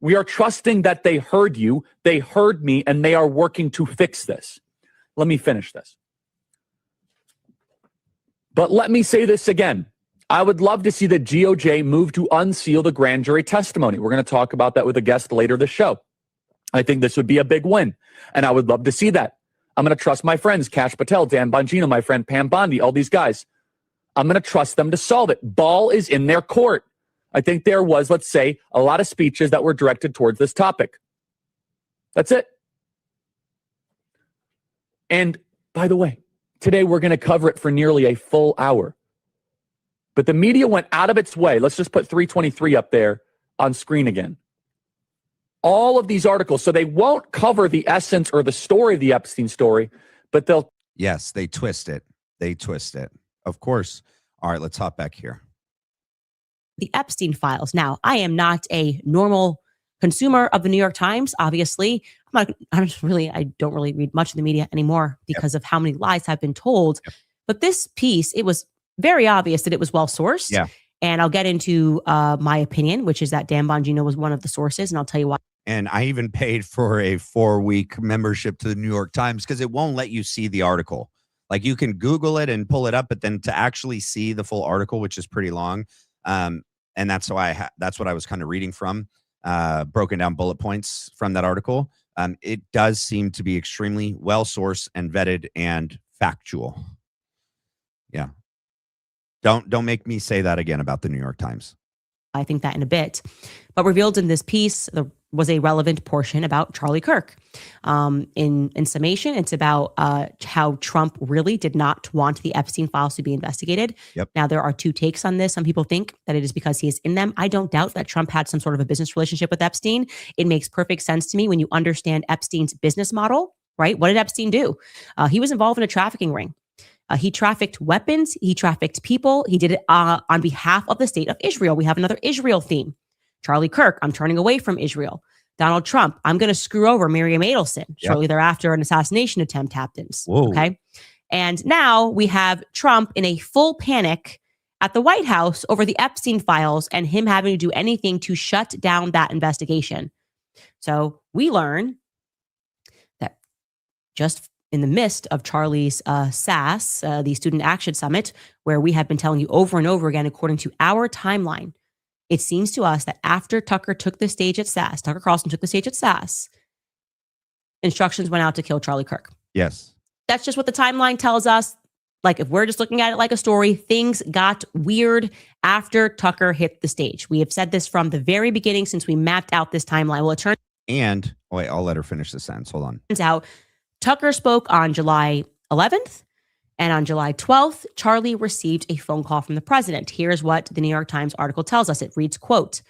We are trusting that they heard you, they heard me, and they are working to fix this. Let me finish this. But let me say this again. I would love to see the DOJ move to unseal the grand jury testimony. We're going to talk about that with a guest later this show. I think this would be a big win, and I would love to see that. I'm going to trust my friends, Kash Patel, Dan Bongino, my friend Pam Bondi, all these guys. I'm going to trust them to solve it. Ball is in their court. I think there was, let's say, a lot of speeches that were directed towards this topic. That's it. And by the way, today we're going to cover it for nearly a full hour. But the media went out of its way. Let's just put 323 up there on screen again. All of these articles, so they won't cover the essence or the story of the Epstein story, but they'll... Yes, they twist it. They twist it. Of course. All right, let's hop back here. The Epstein files. Now, I am not a normal consumer of the New York Times. Obviously, I don't really read much of the media anymore because of how many lies have been told. But this piece, it was very obvious that it was well sourced. Yeah. And I'll get into my opinion, which is that Dan Bongino was one of the sources, and I'll tell you why. And I even paid for a 4-week membership to the New York Times because it won't let you see the article. Like, you can Google it and pull it up, but then to actually see the full article, which is pretty long, and that's why that's what I was kind of reading from, broken down bullet points from that article. It does seem to be extremely well sourced and vetted and factual. Yeah. Don't make me say that again about the New York Times. I think that in a bit. But revealed in this piece, there was a relevant portion about Charlie Kirk. In summation, it's about how Trump really did not want the Epstein files to be investigated. Yep. Now, there are two takes on this. Some people think that it is because he is in them. I don't doubt that Trump had some sort of a business relationship with Epstein. It makes perfect sense to me when you understand Epstein's business model, right? What did Epstein do? He was involved in a trafficking ring. He trafficked weapons. He trafficked people. He did it on behalf of the state of Israel. We have another Israel theme. Charlie Kirk, I'm turning away from Israel. Donald Trump, I'm going to screw over Miriam Adelson. Shortly thereafter, an assassination attempt happens. Whoa. Okay. And now we have Trump in a full panic at the White House over the Epstein files and him having to do anything to shut down that investigation. So we learn that just in the midst of Charlie's SAS, the Student Action Summit, where we have been telling you over and over again, according to our timeline, it seems to us that after Tucker took the stage at SAS, Tucker Carlson took the stage at SAS, instructions went out to kill Charlie Kirk. Yes. That's just what the timeline tells us. Like, if we're just looking at it like a story, things got weird after Tucker hit the stage. We have said this from the very beginning since we mapped out this timeline. Well, it turns I'll let her finish the sentence. Hold on. out Tucker spoke on July 11th, and on July 12th, Charlie received a phone call from the president. Here's what the New York Times article tells us. It reads, quote,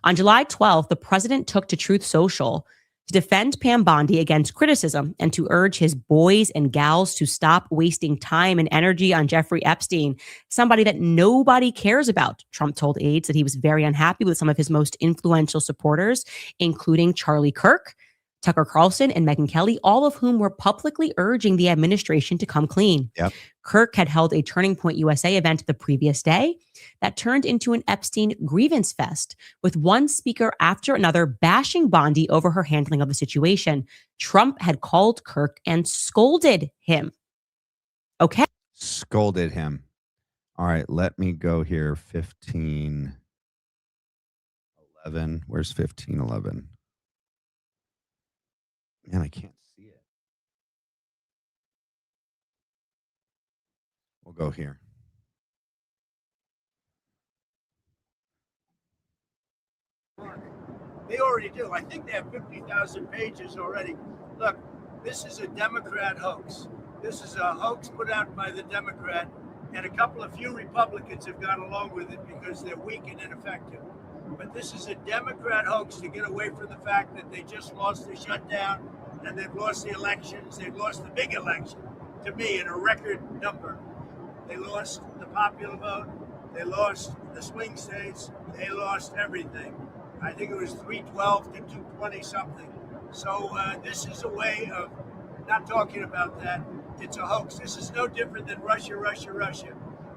on July 12th, the president took to Truth Social to defend Pam Bondi against criticism and to urge his boys and gals to stop wasting time and energy on Jeffrey Epstein, somebody that nobody cares about. Trump told aides that he was very unhappy with some of his most influential supporters, including Charlie Kirk, Tucker Carlson, and Megyn Kelly, all of whom were publicly urging the administration to come clean. Yep. Kirk had held a Turning Point USA event the previous day that turned into an Epstein grievance fest, with one speaker after another bashing Bondi over her handling of the situation. Trump had called Kirk and scolded him. Okay. Scolded him. All right, let me go here. 1511. Where's 1511? Man, I can't see it. We'll go here. They already do. I think they have 50,000 pages already. Look, this is a Democrat hoax. This is a hoax put out by the Democrat, and a few Republicans have gone along with it because they're weak and ineffective. But this is a Democrat hoax to get away from the fact that they just lost the shutdown and they've lost the elections. They've lost the big election, to me, in a record number. They lost the popular vote. They lost the swing states. They lost everything. I think it was 312 to 220 something. So this is a way of not talking about that. It's a hoax. This is no different than Russia.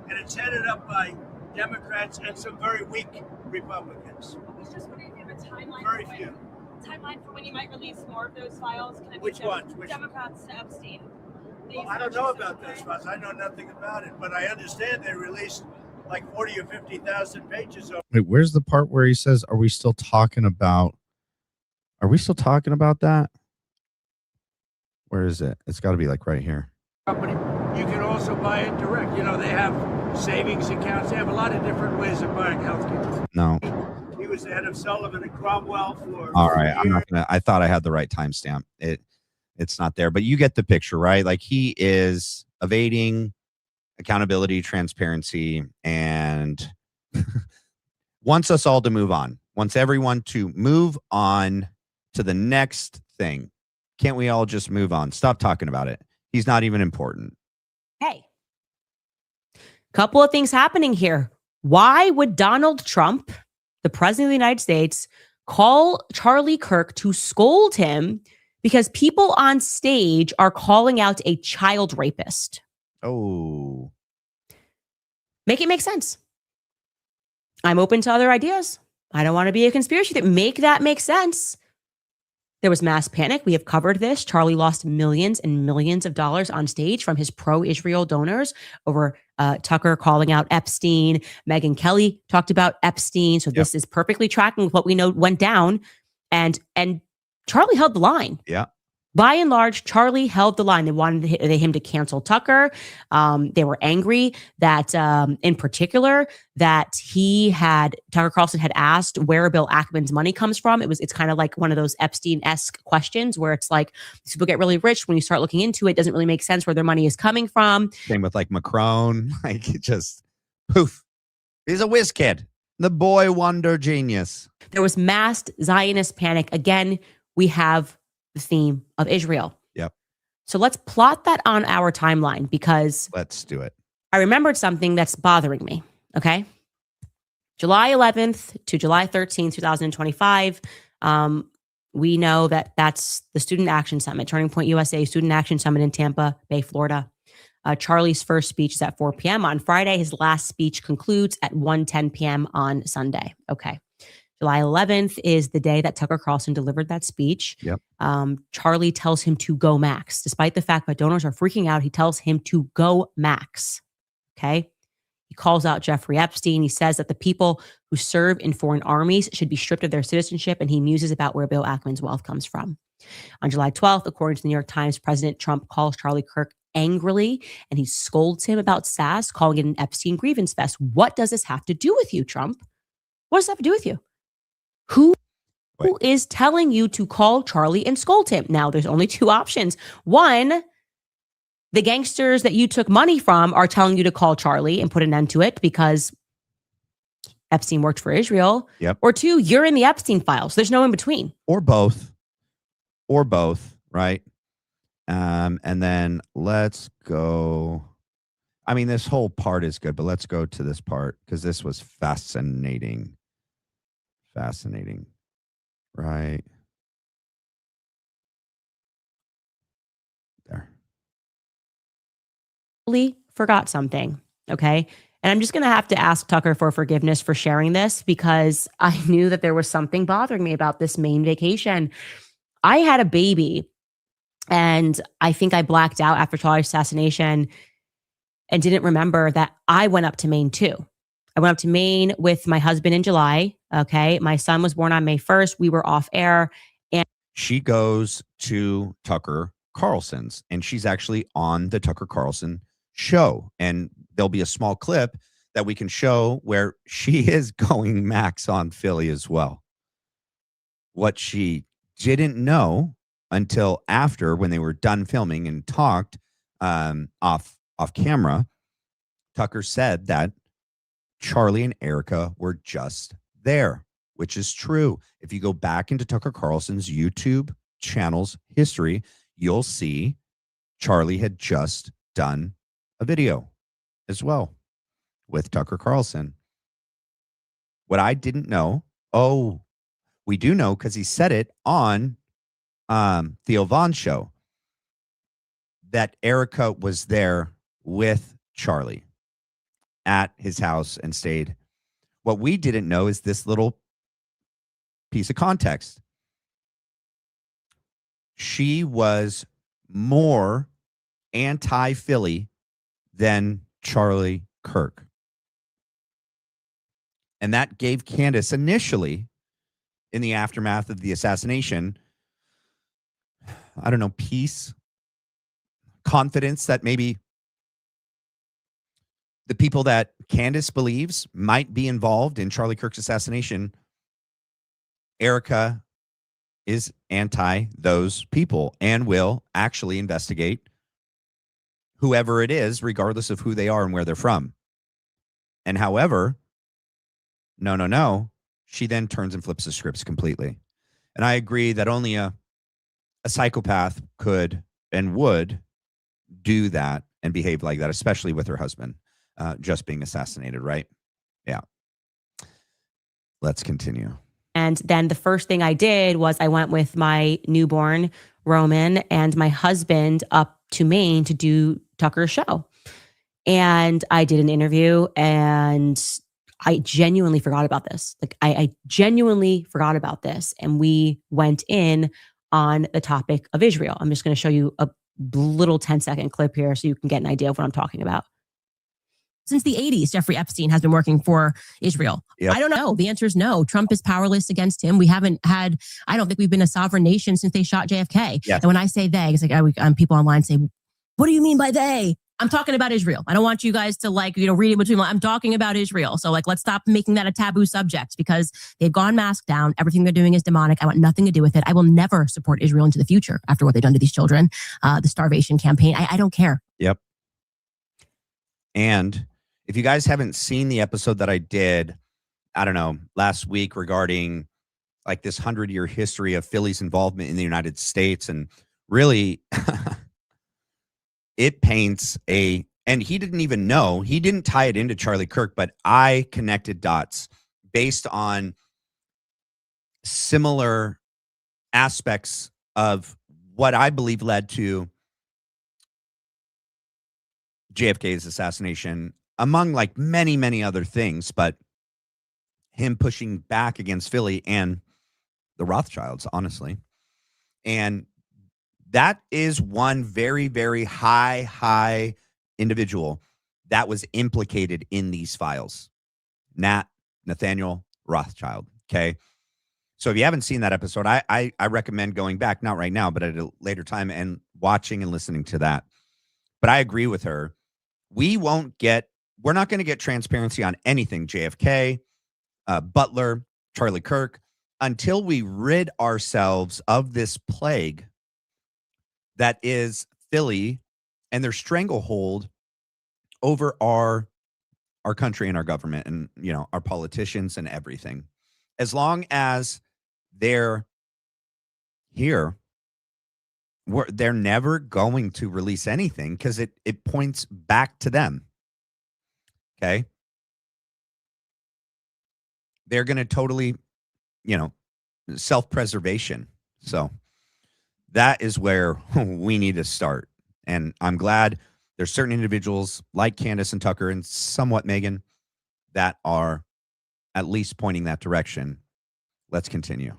And it's headed up by Democrats and some very weak Republicans. I was just wondering if you have a timeline. Very few. Timeline for when you might release more of those files. Can Which ones? Democrats to Epstein. Well, I don't know about those files. I know nothing about it, but I understand they released like 40 or 50,000 pages of. Wait, where's the part where he says, are we still talking about that? Where is it? It's got to be like right here. Company. You can also buy it direct. You know, they have savings accounts. They have a lot of different ways of buying healthcare. No. He was the head of Sullivan and Cromwell for. All right, I'm years. not gonna. I thought I had the right timestamp. It's not there, but you get the picture, right? Like he is evading accountability, transparency, and wants us all to move on. Wants everyone to move on to the next thing. Can't we all just move on? Stop talking about it. He's not even important. Hey, couple of things happening here. Why would Donald Trump, the president of the United States, call Charlie Kirk to scold him because people on stage are calling out a child rapist? Oh, Make it make sense. I'm open to other ideas. I don't want to be a conspiracy theorist. Make that make sense. There was mass panic. We have covered this. Charlie lost millions and millions of dollars on stage from his pro-Israel donors over Tucker calling out Epstein. Megyn Kelly talked about Epstein. So this is perfectly tracking with what we know went down. And Charlie held the line. Yeah. By and large, Charlie held the line. They wanted him to cancel Tucker. They were angry that, in particular, that Tucker Carlson had asked where Bill Ackman's money comes from. It's kind of like one of those Epstein-esque questions where it's like, these people get really rich. When you start looking into it, it doesn't really make sense where their money is coming from. Same with like Macron. Like it just poof. He's a whiz kid. The boy wonder genius. There was mass Zionist panic. Again, we have the theme of Israel. Yep. So let's plot that on our timeline because let's do it. I remembered something that's bothering me. Okay. July 11th to July 13th, 2025. We know that that's the Student Action Summit, Turning Point USA Student Action Summit in Tampa Bay, Florida. Charlie's first speech is at 4 p.m. on Friday. His last speech concludes at 1:10 p.m. on Sunday. Okay. July 11th is the day that Tucker Carlson delivered that speech. Yep. Charlie tells him to go max. Despite the fact that donors are freaking out, he tells him to go max. Okay. He calls out Jeffrey Epstein. He says that the people who serve in foreign armies should be stripped of their citizenship, and he muses about where Bill Ackman's wealth comes from. On July 12th, according to the New York Times, President Trump calls Charlie Kirk angrily, and he scolds him about SAS, calling it an Epstein grievance fest. What does this have to do with you, Trump? What does that have to do with you? Who is telling you to call Charlie and scold him? Now, there's only two options. One, the gangsters that you took money from are telling you to call Charlie and put an end to it because Epstein worked for Israel. Yep. Or two, you're in the Epstein files. There's no in between. Or both, right? And then let's go. I mean, this whole part is good, but let's go to this part because this was fascinating. Fascinating, right? There. Forgot something, okay? And I'm just going to have to ask Tucker for forgiveness for sharing this because I knew that there was something bothering me about this Maine vacation. I had a baby and I think I blacked out after Charlie's assassination and didn't remember that I went up to Maine too. I went up to Maine with my husband in July. Okay. My son was born on May 1st. We were off air. And she goes to Tucker Carlson's and she's actually on the Tucker Carlson show. And there'll be a small clip that we can show where she is going max on Philly as well. What she didn't know until after when they were done filming and talked off camera, Tucker said that Charlie and Erica were just there, which is true. If you go back into Tucker Carlson's YouTube channel's history, you'll see Charlie had just done a video as well with Tucker Carlson. What I didn't know, we do know because he said it on Theo Von's show, that Erica was there with Charlie at his house and stayed. What we didn't know is this little piece of context. She was more anti-Philly than Charlie Kirk. And that gave Candace initially, in the aftermath of the assassination, I don't know, peace, confidence that maybe the people that Candace believes might be involved in Charlie Kirk's assassination Erica is anti those people and will actually investigate whoever it is, regardless of who they are and where they're from. And however, no, she then turns and flips the scripts completely. And I agree that only a psychopath could and would do that and behave like that, especially with her husband just being assassinated, right? Yeah. Let's continue. And then the first thing I did was I went with my newborn, Roman, and my husband up to Maine to do Tucker's show. And I did an interview, and I genuinely forgot about this. Like I genuinely forgot about this. And we went in on the topic of Israel. I'm just going to show you a little 10-second clip here so you can get an idea of what I'm talking about. Since the 80s, Jeffrey Epstein has been working for Israel. Yep. I don't know. The answer is no. Trump is powerless against him. We haven't had, I don't think we've been a sovereign nation since they shot JFK. Yes. And when I say they, it's like people online say, what do you mean by they? I'm talking about Israel. I don't want you guys to read in between. I'm talking about Israel. So let's stop making that a taboo subject because they've gone mask down. Everything they're doing is demonic. I want nothing to do with it. I will never support Israel into the future after what they've done to these children. The starvation campaign. I don't care. Yep. And if you guys haven't seen the episode that I did, I don't know, last week regarding like this 100-year history of Philly's involvement in the United States, and really it paints and he didn't even know, he didn't tie it into Charlie Kirk, but I connected dots based on similar aspects of what I believe led to JFK's assassination, among like many, many other things, but him pushing back against Philly and the Rothschilds, honestly. And that is one very, very high individual that was implicated in these files. Nathaniel Rothschild. Okay. So if you haven't seen that episode, I recommend going back, not right now, but at a later time, and watching and listening to that. But I agree with her. We're not going to get transparency on anything, JFK, Butler, Charlie Kirk, until we rid ourselves of this plague that is Philly and their stranglehold over our country and our government and, our politicians and everything. As long as they're here, they're never going to release anything because it points back to them. Okay. They're going to totally, self-preservation. So that is where we need to start. And I'm glad there's certain individuals like Candace and Tucker and somewhat Megan that are at least pointing that direction. Let's continue.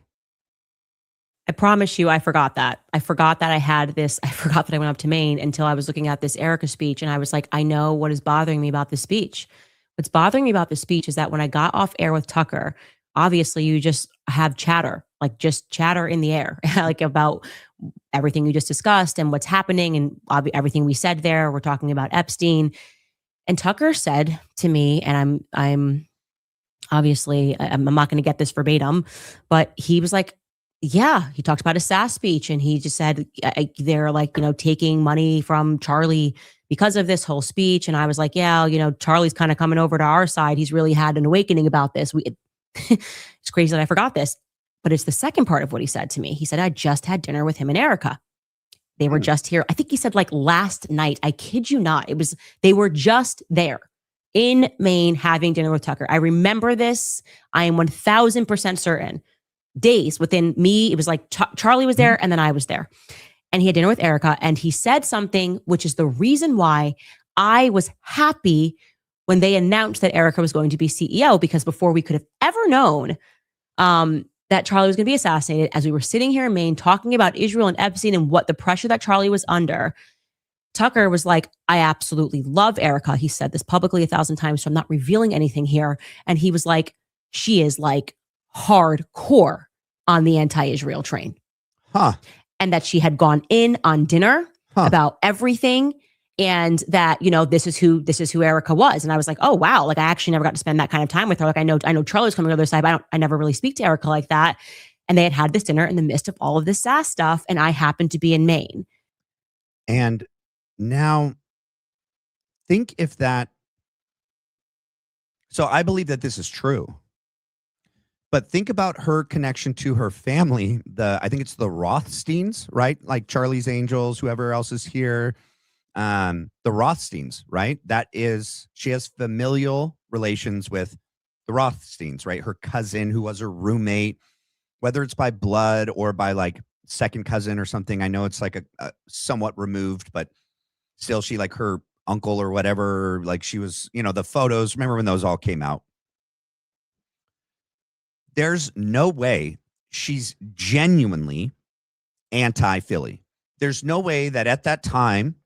I promise you, I forgot that. I forgot that I had this. I forgot that I went up to Maine until I was looking at this Erica speech. And I was like, I know what is bothering me about this speech. What's bothering me about this speech is that when I got off air with Tucker, obviously you just have chatter, like just chatter in the air, like about everything you just discussed and what's happening and everything we said there. We're talking about Epstein. And Tucker said to me, and I'm obviously, I'm not going to get this verbatim, but he was like, yeah, he talked about a SAS speech and he just said they're like, taking money from Charlie because of this whole speech. And I was like, yeah, Charlie's kind of coming over to our side. He's really had an awakening about this. It's crazy that I forgot this, but it's the second part of what he said to me. He said, I just had dinner with him and Erica. They were just here. I think he said like last night. I kid you not. They were just there in Maine having dinner with Tucker. I remember this. I am 1000% certain. Days within me, it was like Charlie was there and then I was there. And he had dinner with Erica and he said something, which is the reason why I was happy when they announced that Erica was going to be CEO, because before we could have ever known that Charlie was going to be assassinated, as we were sitting here in Maine talking about Israel and Epstein and what the pressure that Charlie was under, Tucker was like, I absolutely love Erica. He said this publicly 1,000 times, so I'm not revealing anything here. And he was like, she is like hardcore on the anti-Israel train. And that she had gone in on dinner about everything. And that, this is who Erica was. And I was like, oh, wow. Like I actually never got to spend that kind of time with her. Like I know Charlie's coming to the other side, but I never really speak to Erica like that. And they had this dinner in the midst of all of this SAS stuff. And I happened to be in Maine. And now think if that. So I believe that this is true. But think about her connection to her family. I think it's the Rothsteins, right? Like Charlie's Angels, whoever else is here. The Rothsteins, right? She has familial relations with the Rothsteins, right? Her cousin who was her roommate, whether it's by blood or by like second cousin or something. I know it's like a somewhat removed, but still she like her uncle or whatever, like she was, the photos, remember when those all came out? There's no way she's genuinely anti-Philly. There's no way that at that time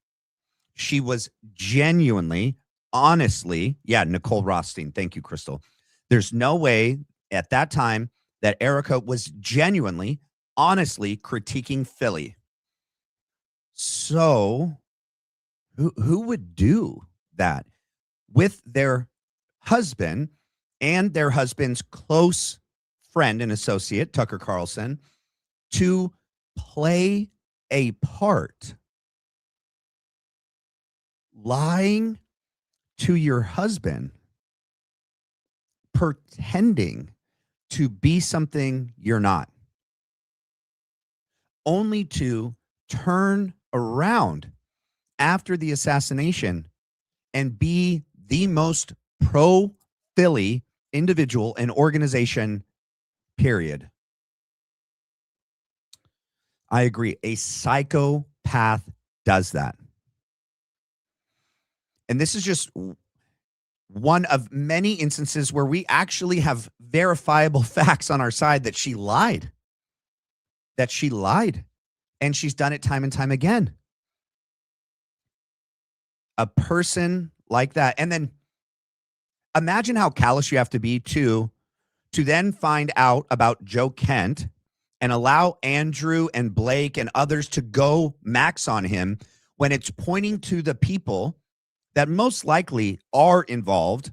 she was genuinely, honestly, Nicole Rothstein. Thank you, Crystal. There's no way at that time that Erica was genuinely, honestly critiquing Philly. So who would do that with their husband and their husband's close friend and associate, Tucker Carlson, to play a part lying to your husband, pretending to be something you're not, only to turn around after the assassination and be the most pro-Philly individual and organization, period. I agree. A psychopath does that. And this is just one of many instances where we actually have verifiable facts on our side that she lied. And she's done it time and time again. A person like that. And then imagine how callous you have to be to then find out about Joe Kent and allow Andrew and Blake and others to go max on him when it's pointing to the people that most likely are involved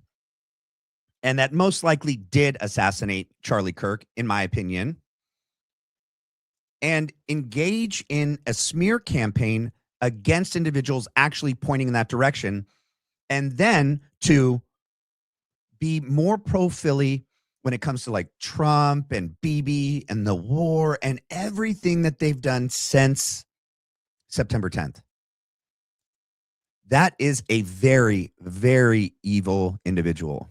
and that most likely did assassinate Charlie Kirk, in my opinion, and engage in a smear campaign against individuals actually pointing in that direction, and then to be more pro-Philly when it comes to like Trump and Bibi and the war and everything that they've done since September 10th. That is a very, very evil individual.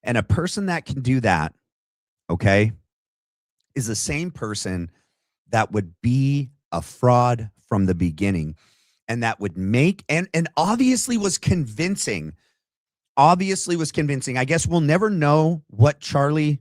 And a person that can do that, okay, is the same person that would be a fraud from the beginning and that would make, and obviously was convincing. I guess we'll never know what Charlie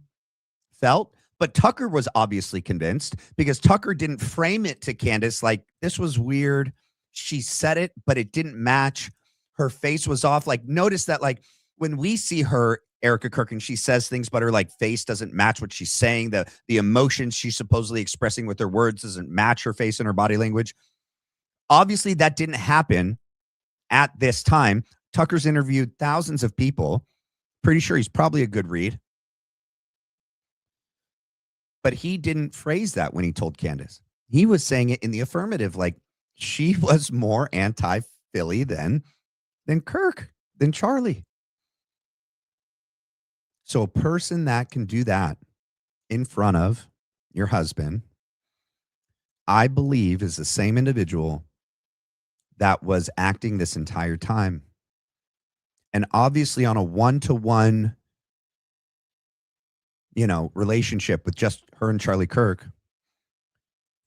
felt, but Tucker was obviously convinced because Tucker didn't frame it to Candace like this was weird. She said it, but it didn't match. Her face was off. Like, notice that, like, when we see her, Erica Kirk, and she says things, but her like face doesn't match what she's saying. The emotions she's supposedly expressing with her words doesn't match her face and her body language. Obviously, that didn't happen at this time. Tucker's interviewed thousands of people. Pretty sure he's probably a good read. But he didn't phrase that when he told Candace. He was saying it in the affirmative, like she was more anti-Philly than Kirk, than Charlie. So a person that can do that in front of your husband, I believe is the same individual that was acting this entire time. And obviously on a one-to-one, relationship with just her and Charlie Kirk,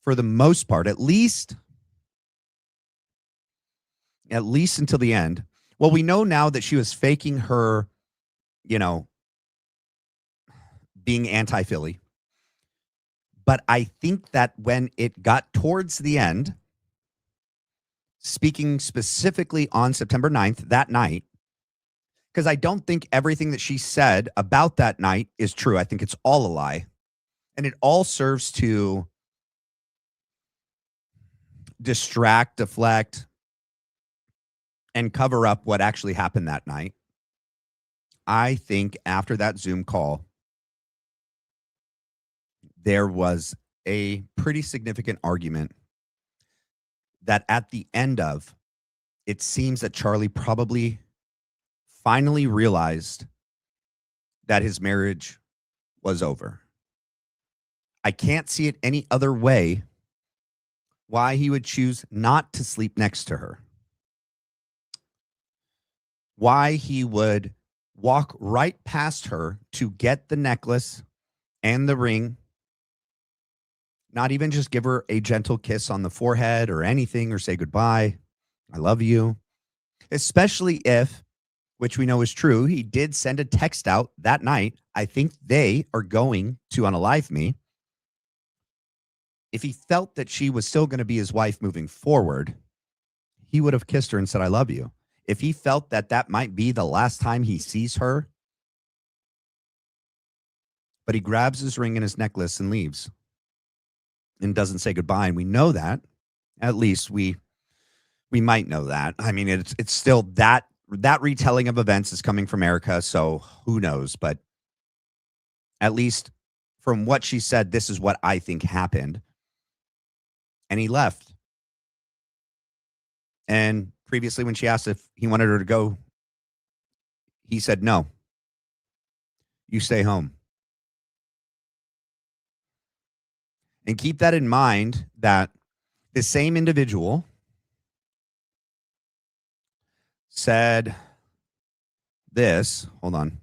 for the most part, at least until the end. Well, we know now that she was faking her, being anti-Philly. But I think that when it got towards the end, speaking specifically on September 9th, that night, because I don't think everything that she said about that night is true. I think it's all a lie. And it all serves to distract, deflect, and cover up what actually happened that night. I think after that Zoom call, there was a pretty significant argument that at the end of, it seems that Charlie probably finally realized that his marriage was over. I can't see it any other way why he would choose not to sleep next to her. Why he would walk right past her to get the necklace and the ring, not even just give her a gentle kiss on the forehead or anything or say goodbye, I love you. Especially if, which we know is true, he did send a text out that night. I think they are going to unalive me. If he felt that she was still going to be his wife moving forward, he would have kissed her and said, I love you. If he felt that that might be the last time he sees her, but he grabs his ring and his necklace and leaves and doesn't say goodbye. And we know that, at least we might know that. I mean, it's still that retelling of events is coming from Erica. So who knows, but at least from what she said, this is what I think happened. And he left. And previously, when she asked if he wanted her to go, he said, no, you stay home. And keep that in mind that the same individual said this. Hold on.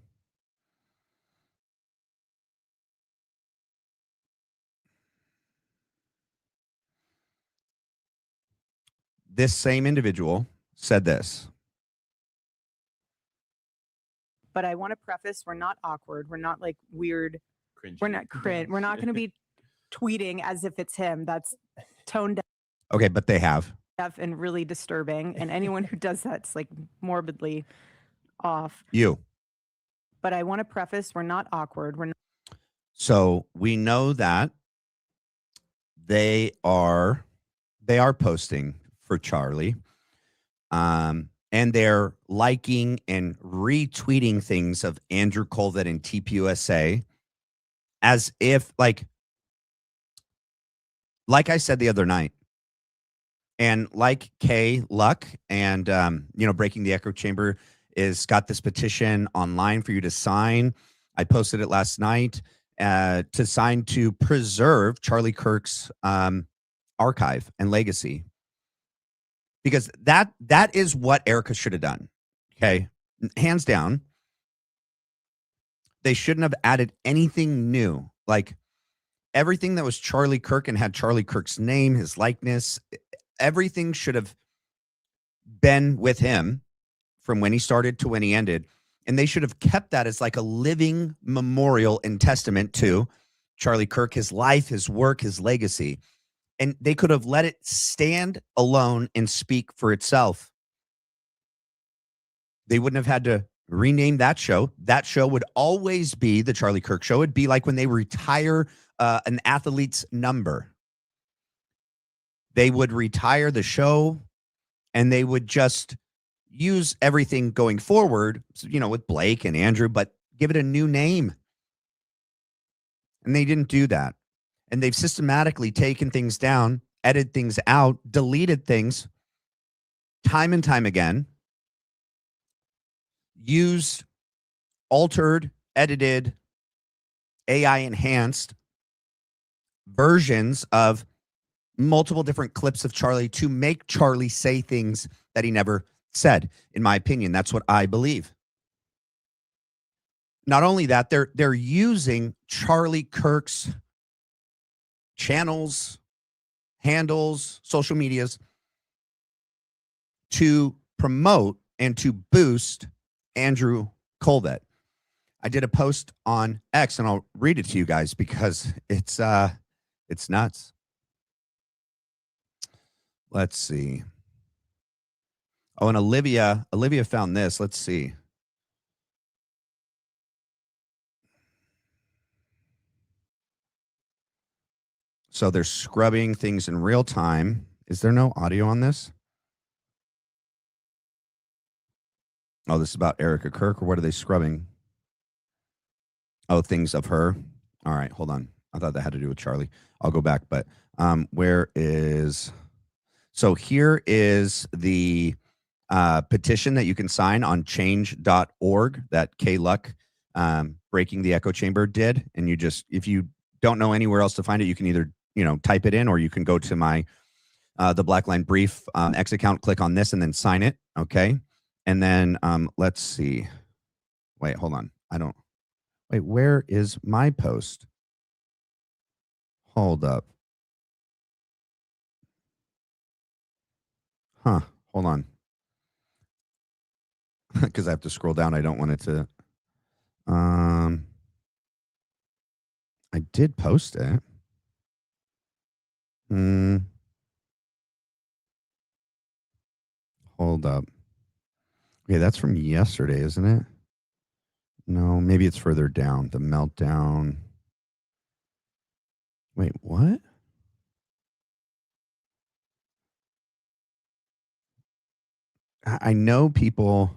This same individual said this. But I want to preface, we're not awkward. We're not like weird. Cringy. We're not cringe. We're not going to be tweeting as if it's him. That's tone Okay, but they have. deaf and really disturbing. And anyone who does that's like morbidly off. You. But I want to preface, we're not awkward. We're not. So we know that they are posting for Charlie. And they're liking and retweeting things of Andrew Colvett and TPUSA as if like I said the other night, and like Kay Luck and, Breaking the Echo Chamber is got this petition online for you to sign. I posted it last night to sign to preserve Charlie Kirk's archive and legacy. Because that is what Erica should have done. Okay. Hands down. They shouldn't have added anything new. Like everything that was Charlie Kirk and had Charlie Kirk's name, his likeness, everything should have been with him from when he started to when he ended. And they should have kept that as like a living memorial and testament to Charlie Kirk, his life, his work, his legacy. And they could have let it stand alone and speak for itself. They wouldn't have had to rename that show. That show would always be the Charlie Kirk Show. It'd be like when they retire an athlete's number. They would retire the show and they would just use everything going forward, with Blake and Andrew, but give it a new name. And they didn't do that. And they've systematically taken things down, edited things out, deleted things time and time again, used, altered, edited, AI-enhanced versions of multiple different clips of Charlie to make Charlie say things that he never said. In my opinion, that's what I believe. Not only that, they're using Charlie Kirk's channels, handles, social medias to promote and to boost Andrew Colvett. I did a post on X and I'll read it to you guys because it's nuts. Let's see. Oh, and Olivia found this. Let's see. So they're scrubbing things in real time. Is there no audio on this? Oh, this is about Erica Kirk, or what are they scrubbing? Oh, things of her. All right, hold on. I thought that had to do with Charlie. I'll go back, but where is? So here is the petition that you can sign on change.org that Kay Luck, Breaking the Echo Chamber, did. And you just, if you don't know anywhere else to find it, you can either, type it in, or you can go to my the Black Line Brief X account, click on this, and then sign it. Okay. And then let's see. Wait, hold on. Wait, where is my post? Hold up. Huh. Hold on. Because I have to scroll down. I don't want it to. I did post it. Hold up. Okay, that's from yesterday, isn't it? No, maybe it's further down. The meltdown. Wait, what? I know people.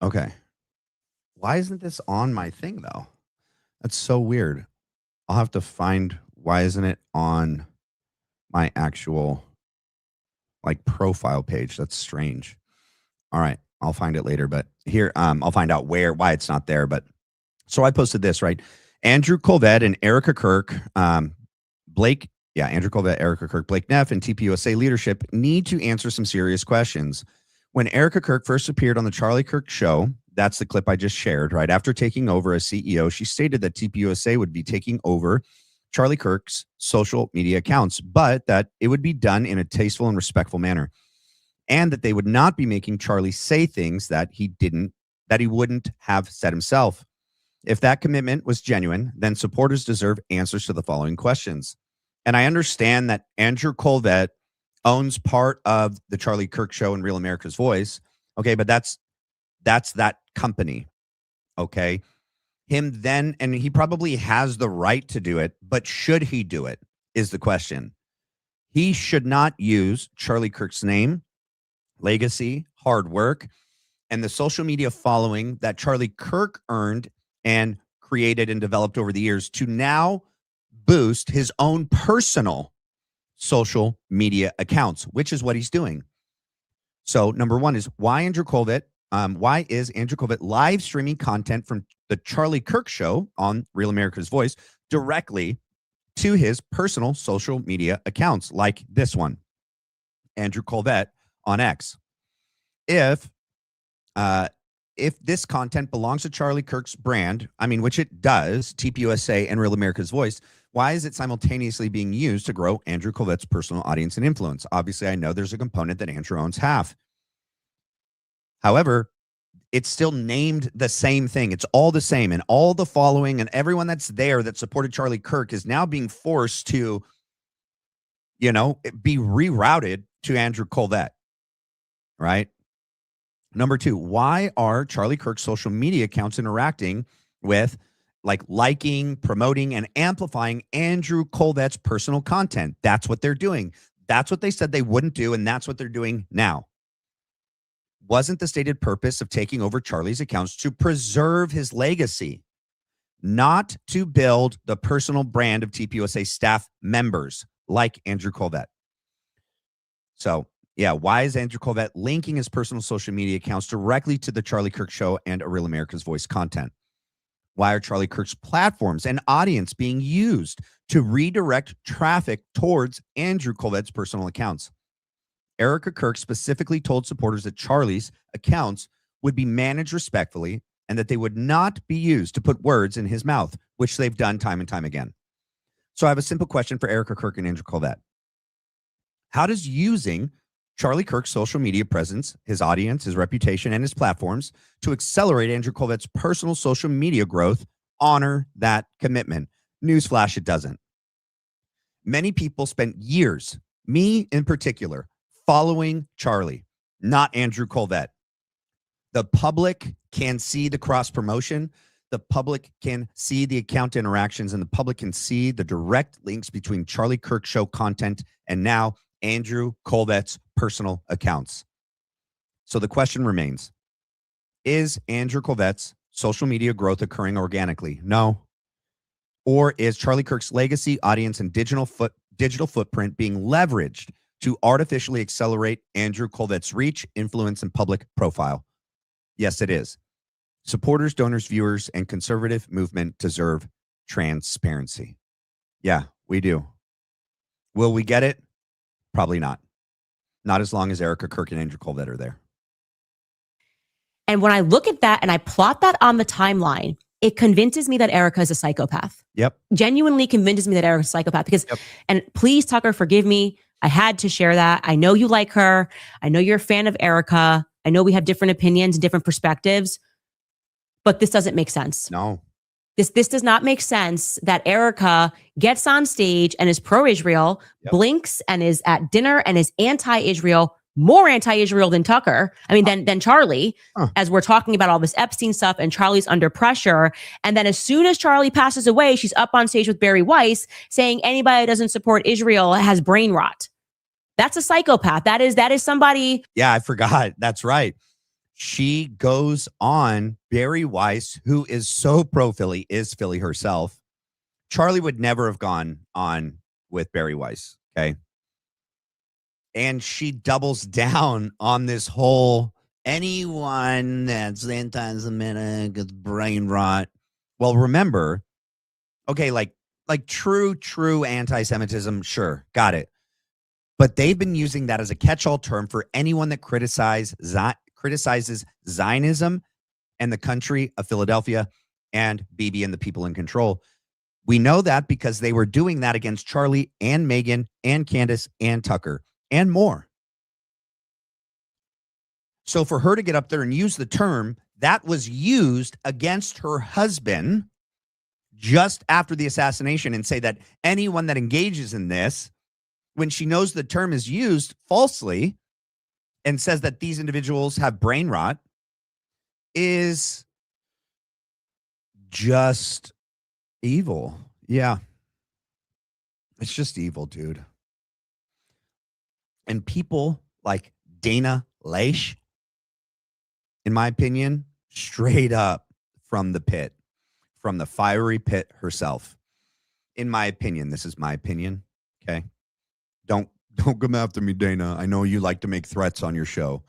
Okay. Why isn't this on my thing, though? That's so weird. I'll have to find, why isn't it on my actual profile page? That's strange. All right. I'll find it later, but here, I'll find out why it's not there. But so I posted this, right? Andrew Colvett and Erica Kirk, Andrew Colvett, Erica Kirk, Blake Neff, and TPUSA leadership need to answer some serious questions. When Erica Kirk first appeared on the Charlie Kirk show, that's the clip I just shared, right? After taking over as CEO, she stated that TPUSA would be taking over Charlie Kirk's social media accounts, but that it would be done in a tasteful and respectful manner, and that they would not be making Charlie say things that he wouldn't have said himself. If that commitment was genuine, then supporters deserve answers to the following questions. And I understand that Andrew Colvett owns part of the Charlie Kirk show and Real America's Voice. Okay, but that's that company. Okay. And he probably has the right to do it, but should he do it is the question. He should not use Charlie Kirk's name, legacy, hard work, and the social media following that Charlie Kirk earned and created and developed over the years to now boost his own personal social media accounts, which is what he's doing. So number one is why is Andrew Colvett live streaming content from the Charlie Kirk show on Real America's Voice directly to his personal social media accounts, like this one, Andrew Colvett on X? If this content belongs to Charlie Kirk's brand, which it does, TPUSA and Real America's Voice, why is it simultaneously being used to grow Andrew Colvett's personal audience and influence? Obviously, I know there's a component that Andrew owns half. However, it's still named the same thing. It's all the same. And all the following and everyone that's there that supported Charlie Kirk is now being forced to, be rerouted to Andrew Colvett, right? Number two, why are Charlie Kirk's social media accounts interacting with, liking, promoting, and amplifying Andrew Colvett's personal content? That's what they're doing. That's what they said they wouldn't do, and that's what they're doing now. Wasn't the stated purpose of taking over Charlie's accounts to preserve his legacy, not to build the personal brand of TPUSA staff members like Andrew Colvett? So, yeah, why is Andrew Colvett linking his personal social media accounts directly to the Charlie Kirk show and A Real America's Voice content? Why are Charlie Kirk's platforms and audience being used to redirect traffic towards Andrew Colvett's personal accounts? Erica Kirk specifically told supporters that Charlie's accounts would be managed respectfully and that they would not be used to put words in his mouth, which they've done time and time again. So I have a simple question for Erica Kirk and Andrew Colvett. How does using Charlie Kirk's social media presence, his audience, his reputation, and his platforms to accelerate Andrew Colvett's personal social media growth honor that commitment? Newsflash, it doesn't. Many people spent years, me in particular, following Charlie, not Andrew Colvett. The public can see the cross promotion. The public can see the account interactions, and the public can see the direct links between Charlie Kirk show content and now Andrew Colvett's personal accounts. So the question remains, Is Andrew Colvette's social media growth occurring organically? No. Or is Charlie Kirk's legacy, audience, and digital footprint being leveraged to artificially accelerate Andrew Colvette's reach, influence, and public profile? Yes, it is. Supporters, donors, viewers, and conservative movement deserve transparency. Yeah, we do. Will we get it? Probably not. Not as long as Erica Kirk and Andrew Colvette are there. And when I look at that and I plot that on the timeline, it convinces me that Erica is a psychopath. Yep. Genuinely convinces me that Erica's a psychopath because, and please, Tucker, forgive me. I had to share that. I know you like her. I know you're a fan of Erica. I know we have different opinions and different perspectives, but this doesn't make sense. No. This does not make sense that Erica gets on stage and is pro-Israel, blinks and is at dinner and is anti-Israel, more anti-Israel than Tucker. I mean, than Charlie, as we're talking about all this Epstein stuff and Charlie's under pressure. And then as soon as Charlie passes away, she's up on stage with Barry Weiss saying anybody who doesn't support Israel has brain rot. That's a psychopath. That is somebody. Yeah, I forgot. That's right. She goes on, Barry Weiss, who is so pro-Philly, is Philly herself. Charlie would never have gone on with Barry Weiss, okay? And she doubles down on this whole, anyone that's anti-Semitic is brain rot. Well, remember, okay, like true anti-Semitism, sure, got it. But they've been using that as a catch-all term for anyone that criticizes Zionism and the country of Philadelphia and Bibi and the people in control. We know that because they were doing that against Charlie and Meghan and Candace and Tucker and more. So for her to get up there and use the term that was used against her husband just after the assassination and say that anyone that engages in this, when she knows the term is used falsely, and says that these individuals have brain rot, is just evil. Yeah. It's just evil, dude. And people like Dana Loesch, in my opinion, straight up from the pit, from the fiery pit herself. In my opinion, this is my opinion, okay? Don't come after me, Dana. I know you like to make threats on your show,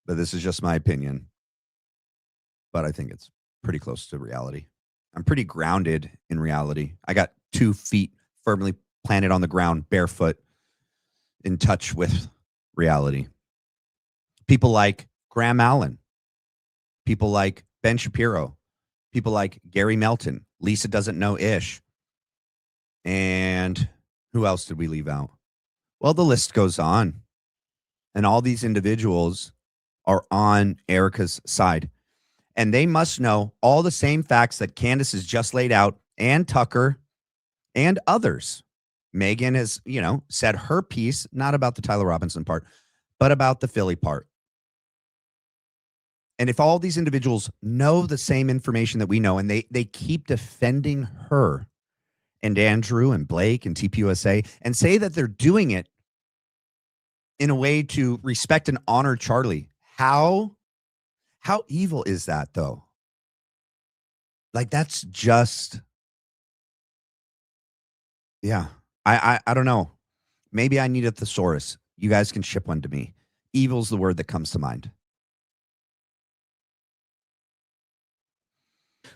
but this is just my opinion. But I think it's pretty close to reality. I'm pretty grounded in reality. I got 2 feet firmly planted on the ground, barefoot, in touch with reality. People like Graham Allen, people like Ben Shapiro, people like Gary Melton, Lisa Doesn't Know Ish. And who else did we leave out? Well, the list goes on. And all these individuals are on Erica's side. And they must know all the same facts that Candace has just laid out, and Tucker and others. Meghan has, said her piece, not about the Tyler Robinson part, but about the Philly part. And if all these individuals know the same information that we know, and they keep defending her and Andrew and Blake and TPUSA and say that they're doing it in a way to respect and honor Charlie, how evil is that, though? Like, that's just, yeah. I don't know. Maybe I need a thesaurus. You guys can ship one to me. Evil's the word that comes to mind.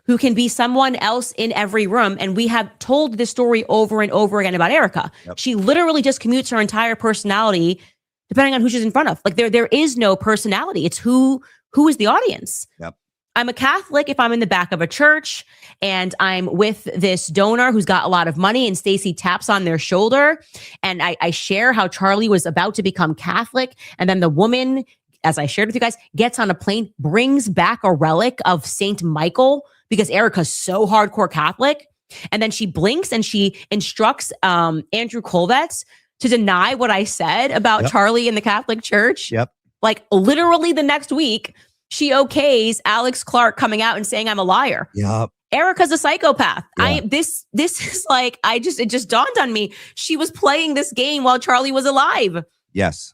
Who can be someone else in every room. And we have told this story over and over again about Erica. Yep. She literally just commutes her entire personality depending on who she's in front of. Like there is no personality. It's who is the audience. Yep. I'm a Catholic if I'm in the back of a church and I'm with this donor who's got a lot of money and Stacey taps on their shoulder and I share how Charlie was about to become Catholic. And then the woman, as I shared with you guys, gets on a plane, brings back a relic of Saint Michael because Erica's so hardcore Catholic. And then she blinks and she instructs Andrew Colvette's to deny what I said about Charlie in the Catholic Church. Yep. Like literally the next week, she okays Alex Clark coming out and saying I'm a liar. Yep. Erica's a psychopath. Yeah. This is like, it just dawned on me. She was playing this game while Charlie was alive. Yes.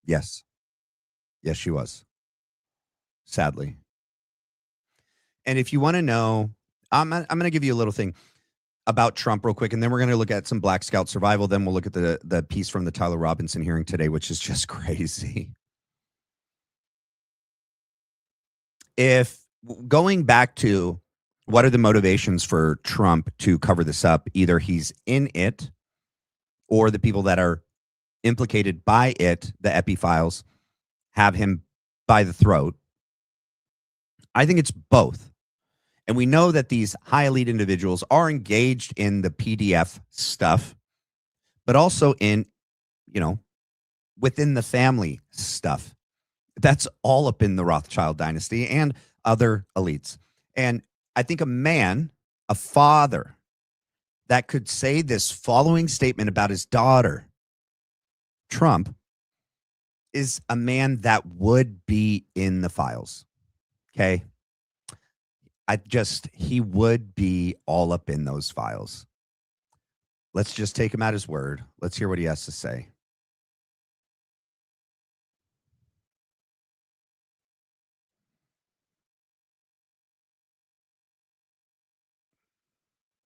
Yes. Yes, she was. sadly. And if you want to know, I'm going to give you a little thing about Trump real quick, and then we're going to look at some Black Scout survival. Then we'll look at the piece from the Tyler Robinson hearing today, which is just crazy. If going back to what are the motivations for Trump to cover this up, either he's in it or the people that are implicated by it, the Epi files, have him by the throat. I think it's both. And we know that these high elite individuals are engaged in the PDF stuff, but also in, within the family stuff. That's all up in the Rothschild dynasty and other elites. And I think a father that could say this following statement about his daughter, Trump, is a man that would be in the files. Okay. He would be all up in those files. Let's just take him at his word. Let's hear what he has to say.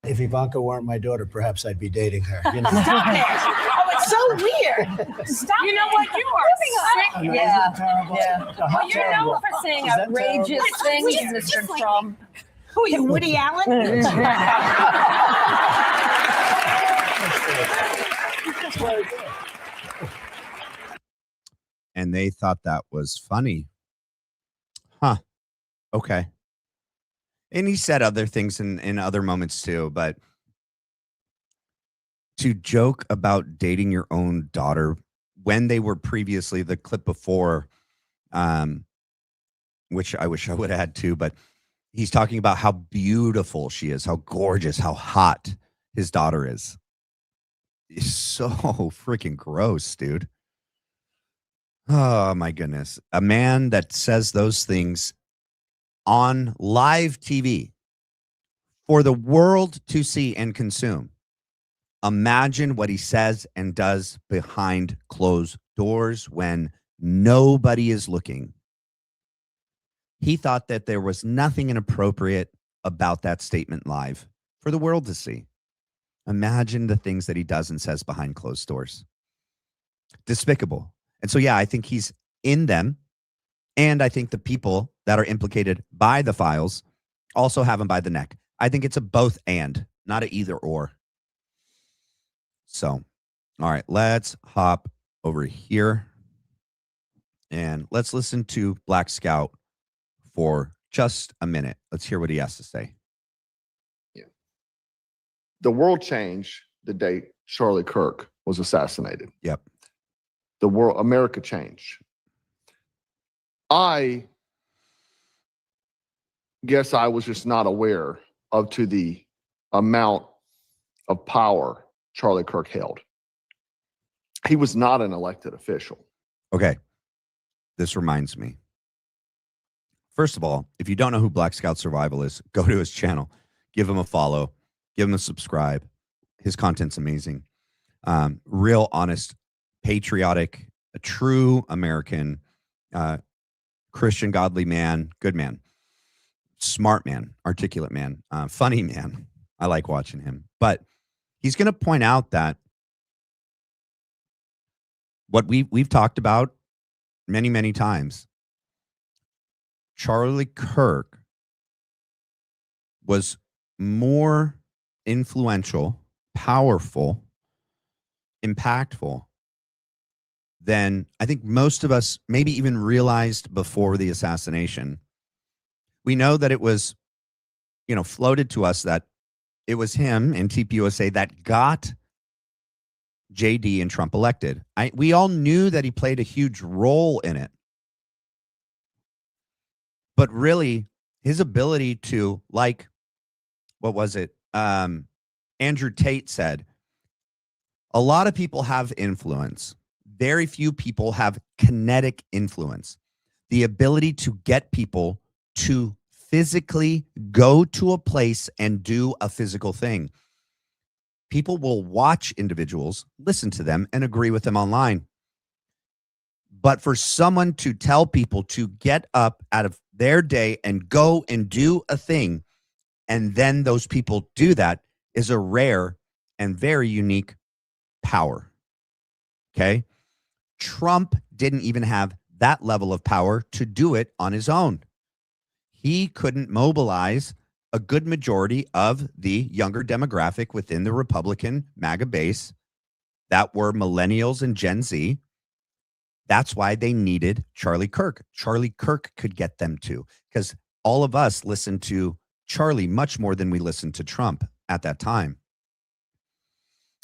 If Ivanka weren't my daughter, perhaps I'd be dating her. You know? Stop it. Oh, it's so weird. Stop. You know what? You are sick. Yeah. Terrible. Yeah. Well, you're known for saying outrageous things, Mr. Trump. Who are you, Woody Allen? And they thought that was funny. Huh. Okay. And he said other things in other moments too, but to joke about dating your own daughter when they were previously, the clip before, which I wish I would have had too, but he's talking about how beautiful she is, how gorgeous, how hot his daughter is. It's so freaking gross, dude. Oh my goodness. A man that says those things on live TV for the world to see and consume. Imagine what he says and does behind closed doors when nobody is looking. He thought that there was nothing inappropriate about that statement live for the world to see. Imagine the things that he does and says behind closed doors. Despicable. And so, yeah, I think he's in them. And I think the people that are implicated by the files also have him by the neck. I think it's a both and, not an either or. So, all right, let's hop over here and let's listen to Black Scout for just a minute. Let's hear what he has to say. Yeah. The world changed the day Charlie Kirk was assassinated. Yep. America changed. I guess I was just not aware of to the amount of power Charlie Kirk held. He was not an elected official. Okay. This reminds me. First of all, if you don't know who Black Scout Survival is, go to his channel, give him a follow, give him a subscribe. His content's amazing. Real honest, patriotic, a true American, Christian, godly man, good man, smart man, articulate man, funny man. I like watching him. But he's going to point out that what we've talked about many, many times, Charlie Kirk was more influential, powerful, impactful than I think most of us maybe even realized before the assassination. We know that it was, floated to us that it was him and TPUSA that got JD and Trump elected. We all knew that he played a huge role in it. But really, his ability to, what was it? Andrew Tate said, a lot of people have influence. Very few people have kinetic influence. The ability to get people to physically go to a place and do a physical thing. People will watch individuals, listen to them, and agree with them online. But for someone to tell people to get up out of their day and go and do a thing, and then those people do that, is a rare and very unique power. Okay? Trump didn't even have that level of power to do it on his own. He couldn't mobilize a good majority of the younger demographic within the Republican MAGA base that were millennials and Gen Z. That's why they needed Charlie Kirk. Charlie Kirk could get them to, because all of us listened to Charlie much more than we listened to Trump at that time.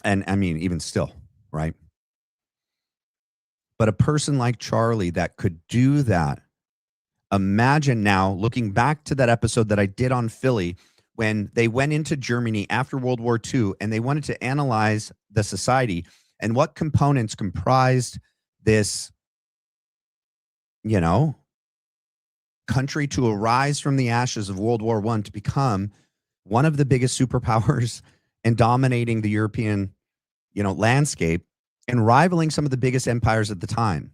And I mean, even still, right? But a person like Charlie that could do that, imagine now looking back to that episode that I did on Philly when they went into Germany after World War II and they wanted to analyze the society and what components comprised this, you know, country to arise from the ashes of World War I to become one of the biggest superpowers and dominating the European, you know, landscape and rivaling some of the biggest empires at the time.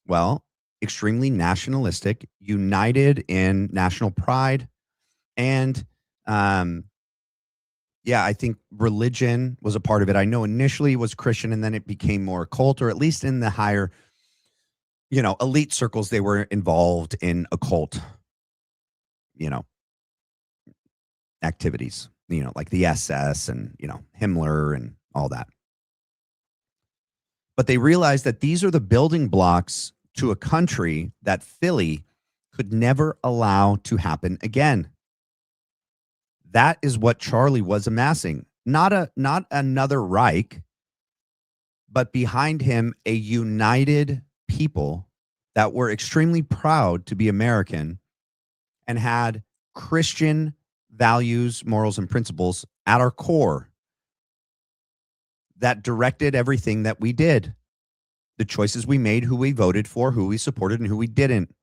Well, extremely nationalistic, united in national pride. And yeah, I think religion was a part of it. I know initially it was Christian and then it became more occult, or at least in the higher, you know, elite circles, they were involved in occult, you know, activities, you know, like the SS and, you know, Himmler and all that. But they realized that these are the building blocks to a country that Philly could never allow to happen again. That is what Charlie was amassing. Not another Reich, but behind him, a united people that were extremely proud to be American and had Christian values, morals, and principles at our core that directed everything that we did. The choices we made, who we voted for, who we supported, and who we didn't.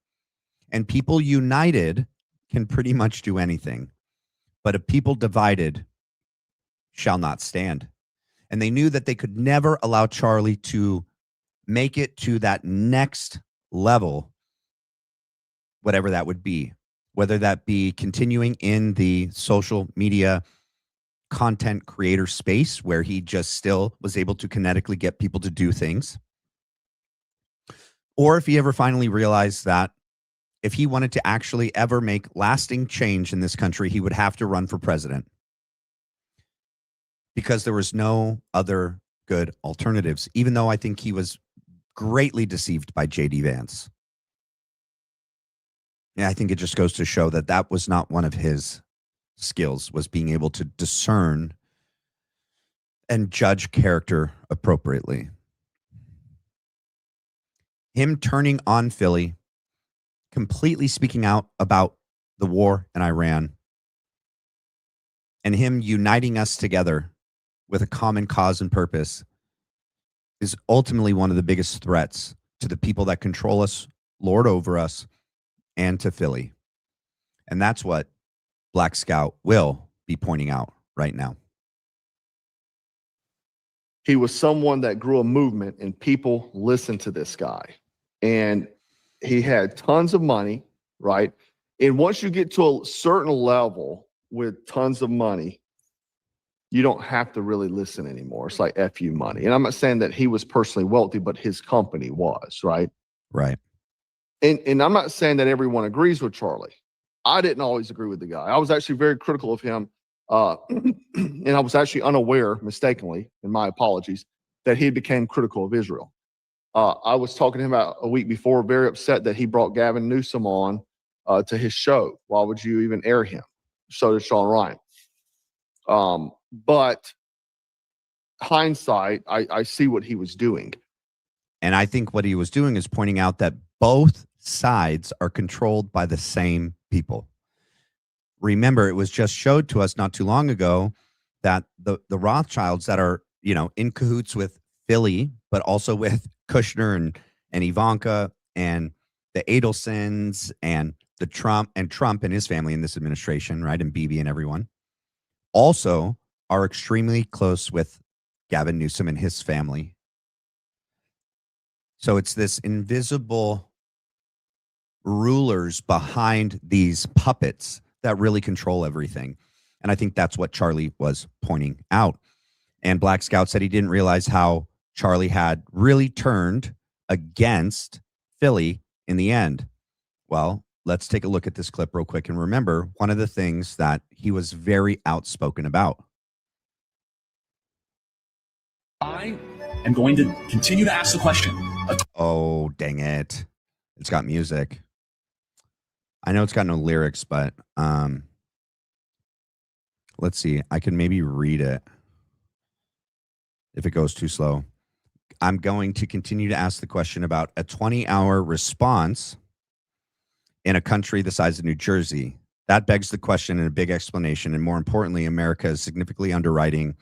And people united can pretty much do anything. But a people divided shall not stand. And they knew that they could never allow Charlie to make it to that next level, whatever that would be, whether that be continuing in the social media content creator space where he just still was able to kinetically get people to do things, or if he ever finally realized that if he wanted to actually ever make lasting change in this country, he would have to run for president because there was no other good alternatives, even though I think he was greatly deceived by J.D. Vance. Yeah, I think it just goes to show that that was not one of his skills, was being able to discern and judge character appropriately. Him turning on Philly, completely speaking out about the war in Iran, and him uniting us together with a common cause and purpose is ultimately one of the biggest threats to the people that control us, lord over us, and to Philly. And that's what Black Scout will be pointing out right now. He was someone that grew a movement and people listened to this guy. And he had tons of money, right? And once you get to a certain level with tons of money, you don't have to really listen anymore. It's like F you money. And I'm not saying that he was personally wealthy, but his company was, right? Right. And I'm not saying that everyone agrees with Charlie. I didn't always agree with the guy. I was actually very critical of him. And I was actually unaware, mistakenly, and my apologies, that he became critical of Israel. I was talking to him about a week before, very upset that he brought Gavin Newsom on to his show. Why would you even air him? So did Sean Ryan. But hindsight, I see what he was doing. And I think what he was doing is pointing out that both sides are controlled by the same people. Remember, it was just showed to us not too long ago that the Rothschilds that are, you know, in cahoots with Philly, but also with Kushner and Ivanka and the Adelsons and the Trump and his family in this administration, right? And Bibi and everyone also are extremely close with Gavin Newsom and his family. So it's this invisible rulers behind these puppets that really control everything. And I think that's what Charlie was pointing out. And Black Scout said he didn't realize how Charlie had really turned against Philly in the end. Well, let's take a look at this clip real quick and remember one of the things that he was very outspoken about. I am going to continue to ask the question. Oh, dang it. It's got music. I know it's got no lyrics, but let's see. I can maybe read it if it goes too slow. I'm going to continue to ask the question about a 20-hour response in a country the size of New Jersey. That begs the question and a big explanation. And more importantly, America is significantly underwriting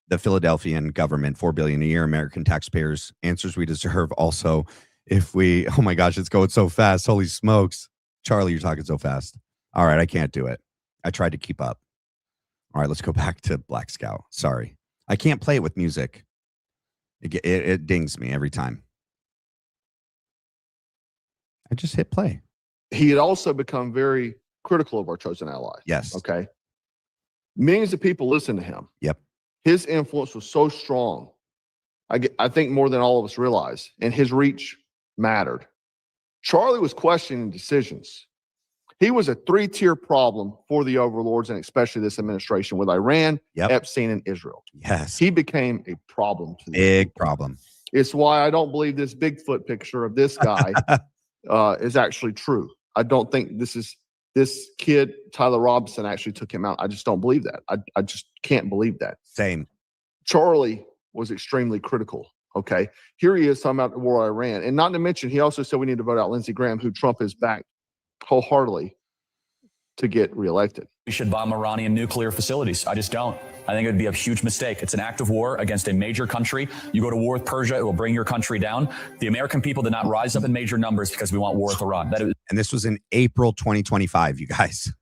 the Philadelphian government, $4 billion a year, American taxpayers, answers we deserve. Also, if we, oh my gosh, it's going so fast. Holy smokes. Charlie, you're talking so fast. All right, I can't do it. I tried to keep up. All right, let's go back to Black Scout. Sorry. I can't play it with music. It dings me every time. I just hit play. He had also become very critical of our chosen ally. Yes. Okay. Millions of people listen to him. Yep. His influence was so strong. I think more than all of us realize, and his reach mattered. Charlie was questioning decisions. He was a 3-tier problem for the overlords, and especially this administration with Iran, Epstein, and Israel. Yes. He became a problem to the big problem. It's why I don't believe this Bigfoot picture of this guy is actually true. I don't think this kid, Tyler Robinson, actually took him out. I just don't believe that. I just can't believe that. Same. Charlie was extremely critical. Okay. Here he is talking about the war in Iran. And not to mention, he also said we need to vote out Lindsey Graham, who Trump has backed wholeheartedly to get reelected. We should bomb Iranian nuclear facilities. I just don't. I think it would be a huge mistake. It's an act of war against a major country. You go to war with Persia, it will bring your country down. The American people did not rise up in major numbers because we want war with Iran. And this was in April 2025, you guys.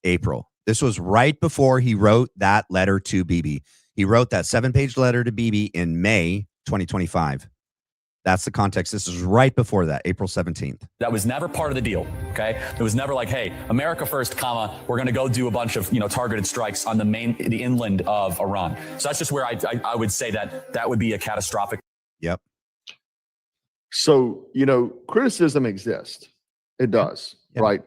April. This was right before he wrote that letter to Bibi. He wrote that 7-page letter to Bibi in May 2025. That's the context. This is right before that, April 17th. That was never part of the deal, okay? It was never like, hey, America first, comma, we're going to go do a bunch of, targeted strikes on the inland of Iran. So that's just where I would say that would be a catastrophic. Yep. So, criticism exists. It does, right?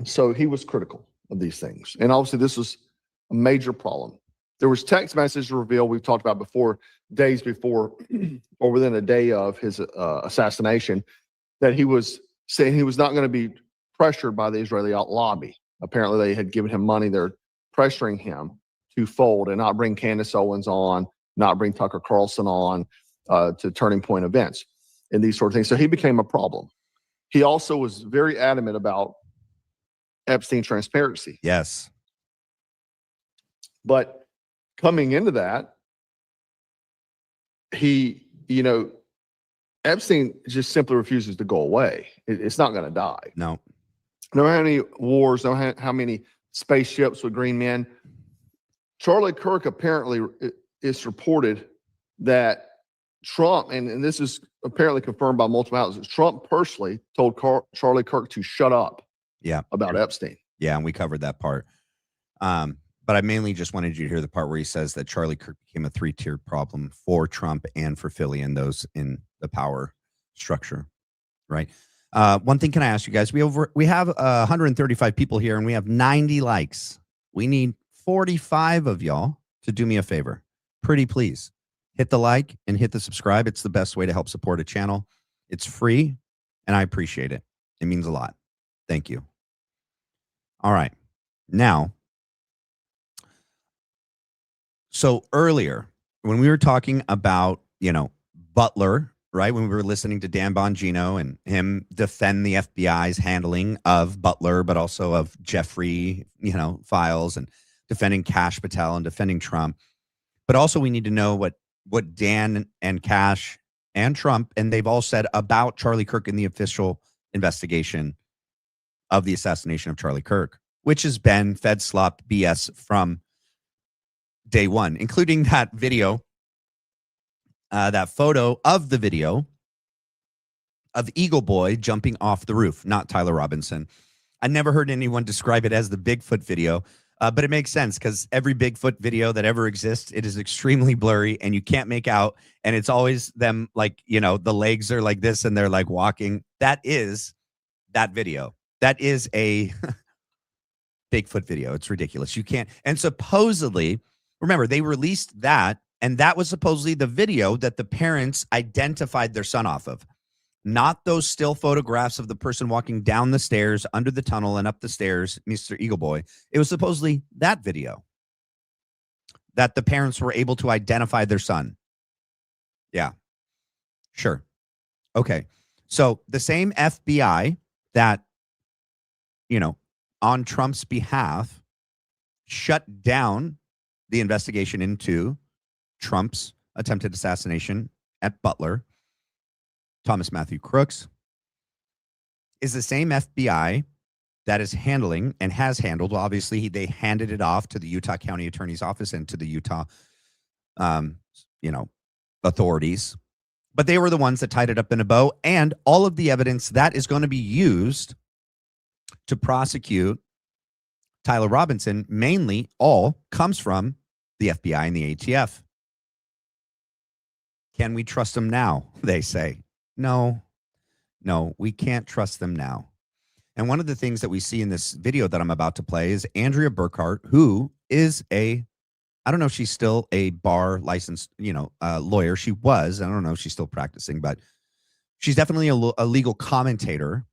So he was critical of these things. And obviously this was a major problem. There was text messages revealed, we've talked about before, days before or within a day of his assassination, that he was saying he was not going to be pressured by the Israeli lobby. Apparently they had given him money. They're pressuring him to fold and not bring Candace Owens on, not bring Tucker Carlson on to Turning Point events and these sort of things. So he became a problem. He also was very adamant about Epstein transparency. Yes. But coming into that, Epstein just simply refuses to go away. It's not going to die. No. No matter how many wars, no matter how many spaceships with green men. Charlie Kirk apparently is reported that Trump, and this is apparently confirmed by multiple outlets, Trump personally told Charlie Kirk to shut up about Epstein. Yeah, and we covered that part. But I mainly just wanted you to hear the part where he says that Charlie Kirk became a 3-tiered problem for Trump and for Philly and those in the power structure, right? One thing can I ask you guys? We have 135 people here and we have 90 likes. We need 45 of y'all to do me a favor. Pretty please. Hit the like and hit the subscribe. It's the best way to help support a channel. It's free and I appreciate it. It means a lot. Thank you. All right. Now, so earlier when we were talking about, Butler, right? When we were listening to Dan Bongino and him defend the FBI's handling of Butler, but also of Jeffrey, files and defending Cash Patel and defending Trump. But also we need to know what Dan and Cash and Trump, and they've all said about Charlie Kirk in the official investigation of the assassination of Charlie Kirk, which has been Fed slop BS from day one, including that video, that photo of the video of Eagle Boy jumping off the roof, not Tyler Robinson. I never heard anyone describe it as the Bigfoot video, but it makes sense because every Bigfoot video that ever exists, it is extremely blurry and you can't make out. And it's always them like, you know, the legs are like this and they're like walking. That is that video. That is a Bigfoot video. It's ridiculous. You can't. And supposedly, remember, they released that, and that was supposedly the video that the parents identified their son off of. Not those still photographs of the person walking down the stairs, under the tunnel, and up the stairs, Mr. Eagle Boy. It was supposedly that video that the parents were able to identify their son. Yeah, sure. Okay. So the same FBI that, you know, on Trump's behalf, shut down the investigation into Trump's attempted assassination at Butler, Thomas Matthew Crooks, is the same FBI that is handling and has handled. Obviously, they handed it off to the Utah County Attorney's Office and to the Utah, authorities. But they were the ones that tied it up in a bow, and all of the evidence that is going to be used to prosecute Tyler Robinson, mainly all comes from the FBI and the ATF. Can we trust them now? They say. No, we can't trust them now. And one of the things that we see in this video that I'm about to play is Andrea Burkhart, who is I don't know if she's still a bar licensed, lawyer. She was. I don't know if she's still practicing, but she's definitely a legal commentator.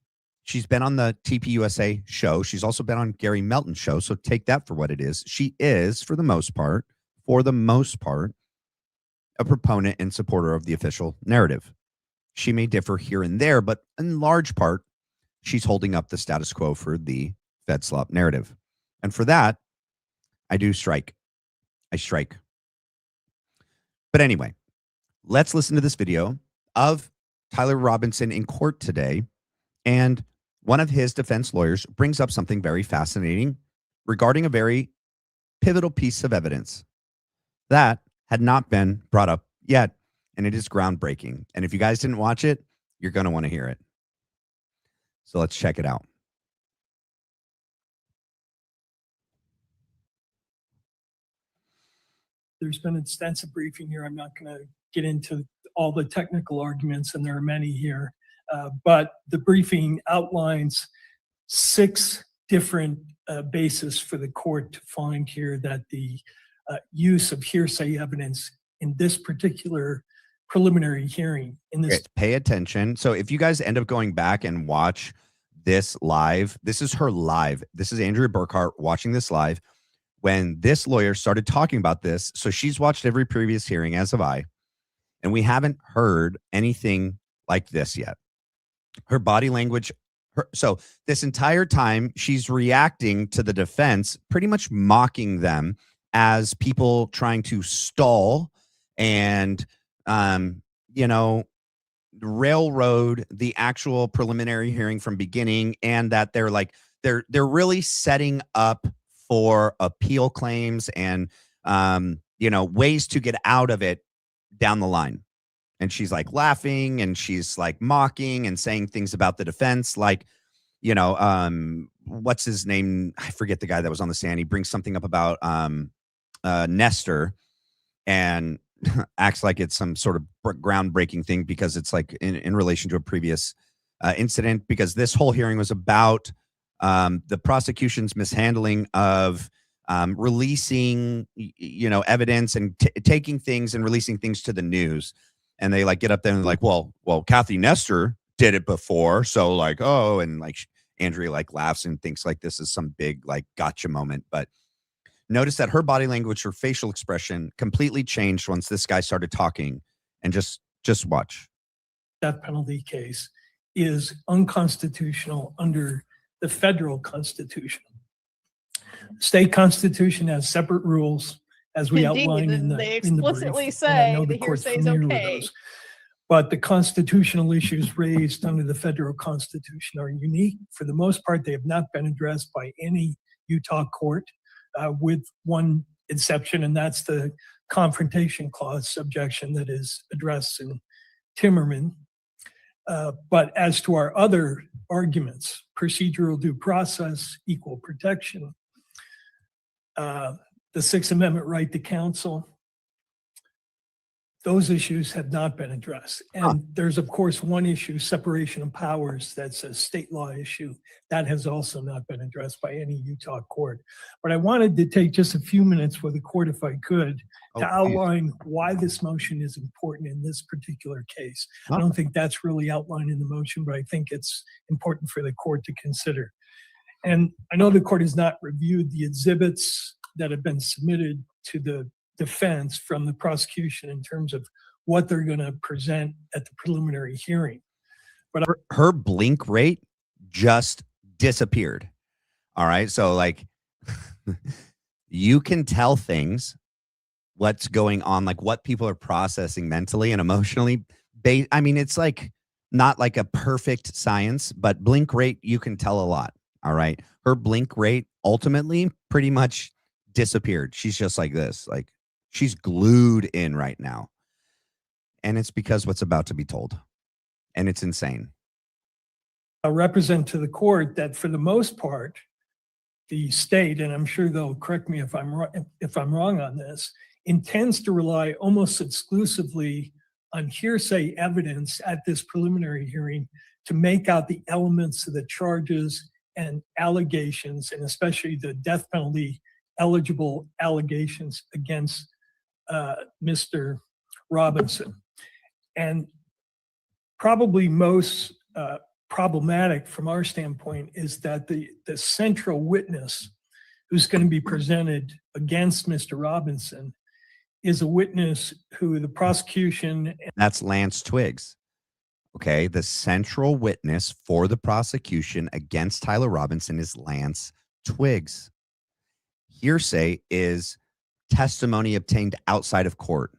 She's been on the TPUSA show. She's also been on Gary Melton's show. So take that for what it is. She is, for the most part, a proponent and supporter of the official narrative. She may differ here and there, but in large part, she's holding up the status quo for the Fed slop narrative. And for that, I strike. But anyway, let's listen to this video of Tyler Robinson in court today. And one of his defense lawyers brings up something very fascinating regarding a very pivotal piece of evidence that had not been brought up yet. And it is groundbreaking. And if you guys didn't watch it, you're going to want to hear it. So let's check it out. There's been extensive briefing here. I'm not going to get into all the technical arguments, and there are many here. But the briefing outlines 6 different bases for the court to find here that the use of hearsay evidence in this particular preliminary hearing in this. Okay, pay attention. So if you guys end up going back and watch this live, this is her live. This is Andrea Burkhart watching this live when this lawyer started talking about this. So she's watched every previous hearing, as have I, and we haven't heard anything like this yet. Her body language. So this entire time she's reacting to the defense, pretty much mocking them as people trying to stall and, railroad the actual preliminary hearing from beginning, and that they're really setting up for appeal claims and, ways to get out of it down the line. And she's like laughing and she's like mocking and saying things about the defense. Like, what's his name? I forget the guy that was on the stand. He brings something up about Nestor and acts like it's some sort of groundbreaking thing because it's like in relation to a previous incident, because this whole hearing was about the prosecution's mishandling of releasing, evidence and taking things and releasing things to the news. And they like get up there and like, well, Kathy Nestor did it before. So like, oh, and like Andrea like laughs and thinks like this is some big like gotcha moment. But notice that her body language, her facial expression completely changed once this guy started talking. And just watch. Death penalty case is unconstitutional under the federal constitution. State constitution has separate rules, as we outline in the they in the brief, explicitly and I say know the court's hearsay is familiar with okay. those. But the constitutional issues raised under the federal constitution are unique. For the most part, they have not been addressed by any Utah court, with one exception, and that's the confrontation clause subjection that is addressed in Timmerman. But as to our other arguments, procedural due process, equal protection, the Sixth Amendment right to counsel, those issues have not been addressed. And there's, of course, one issue, separation of powers, that's a state law issue. That has also not been addressed by any Utah court. But I wanted to take just a few minutes with the court, if I could, to outline why this motion is important in this particular case. I don't think that's really outlined in the motion, but I think it's important for the court to consider. And I know the court has not reviewed the exhibits that have been submitted to the defense from the prosecution in terms of what they're going to present at the preliminary hearing. But her blink rate just disappeared. All right. So like you can tell things, what's going on, like what people are processing mentally and emotionally. I mean, it's like not like a perfect science, but blink rate, you can tell a lot. All right. Her blink rate ultimately pretty much disappeared. She's just like this, like she's glued in right now. And it's because what's about to be told. And it's insane. I represent to the court that for the most part, the state, and I'm sure they'll correct me if I'm wrong on this, intends to rely almost exclusively on hearsay evidence at this preliminary hearing to make out the elements of the charges and allegations, and especially the death penalty eligible allegations against Mr. Robinson. And probably most problematic from our standpoint is that the central witness who's going to be presented against Mr. Robinson is a witness who the prosecution... That's Lance Twiggs. Okay, the central witness for the prosecution against Tyler Robinson is Lance Twiggs. Hearsay is testimony obtained outside of court,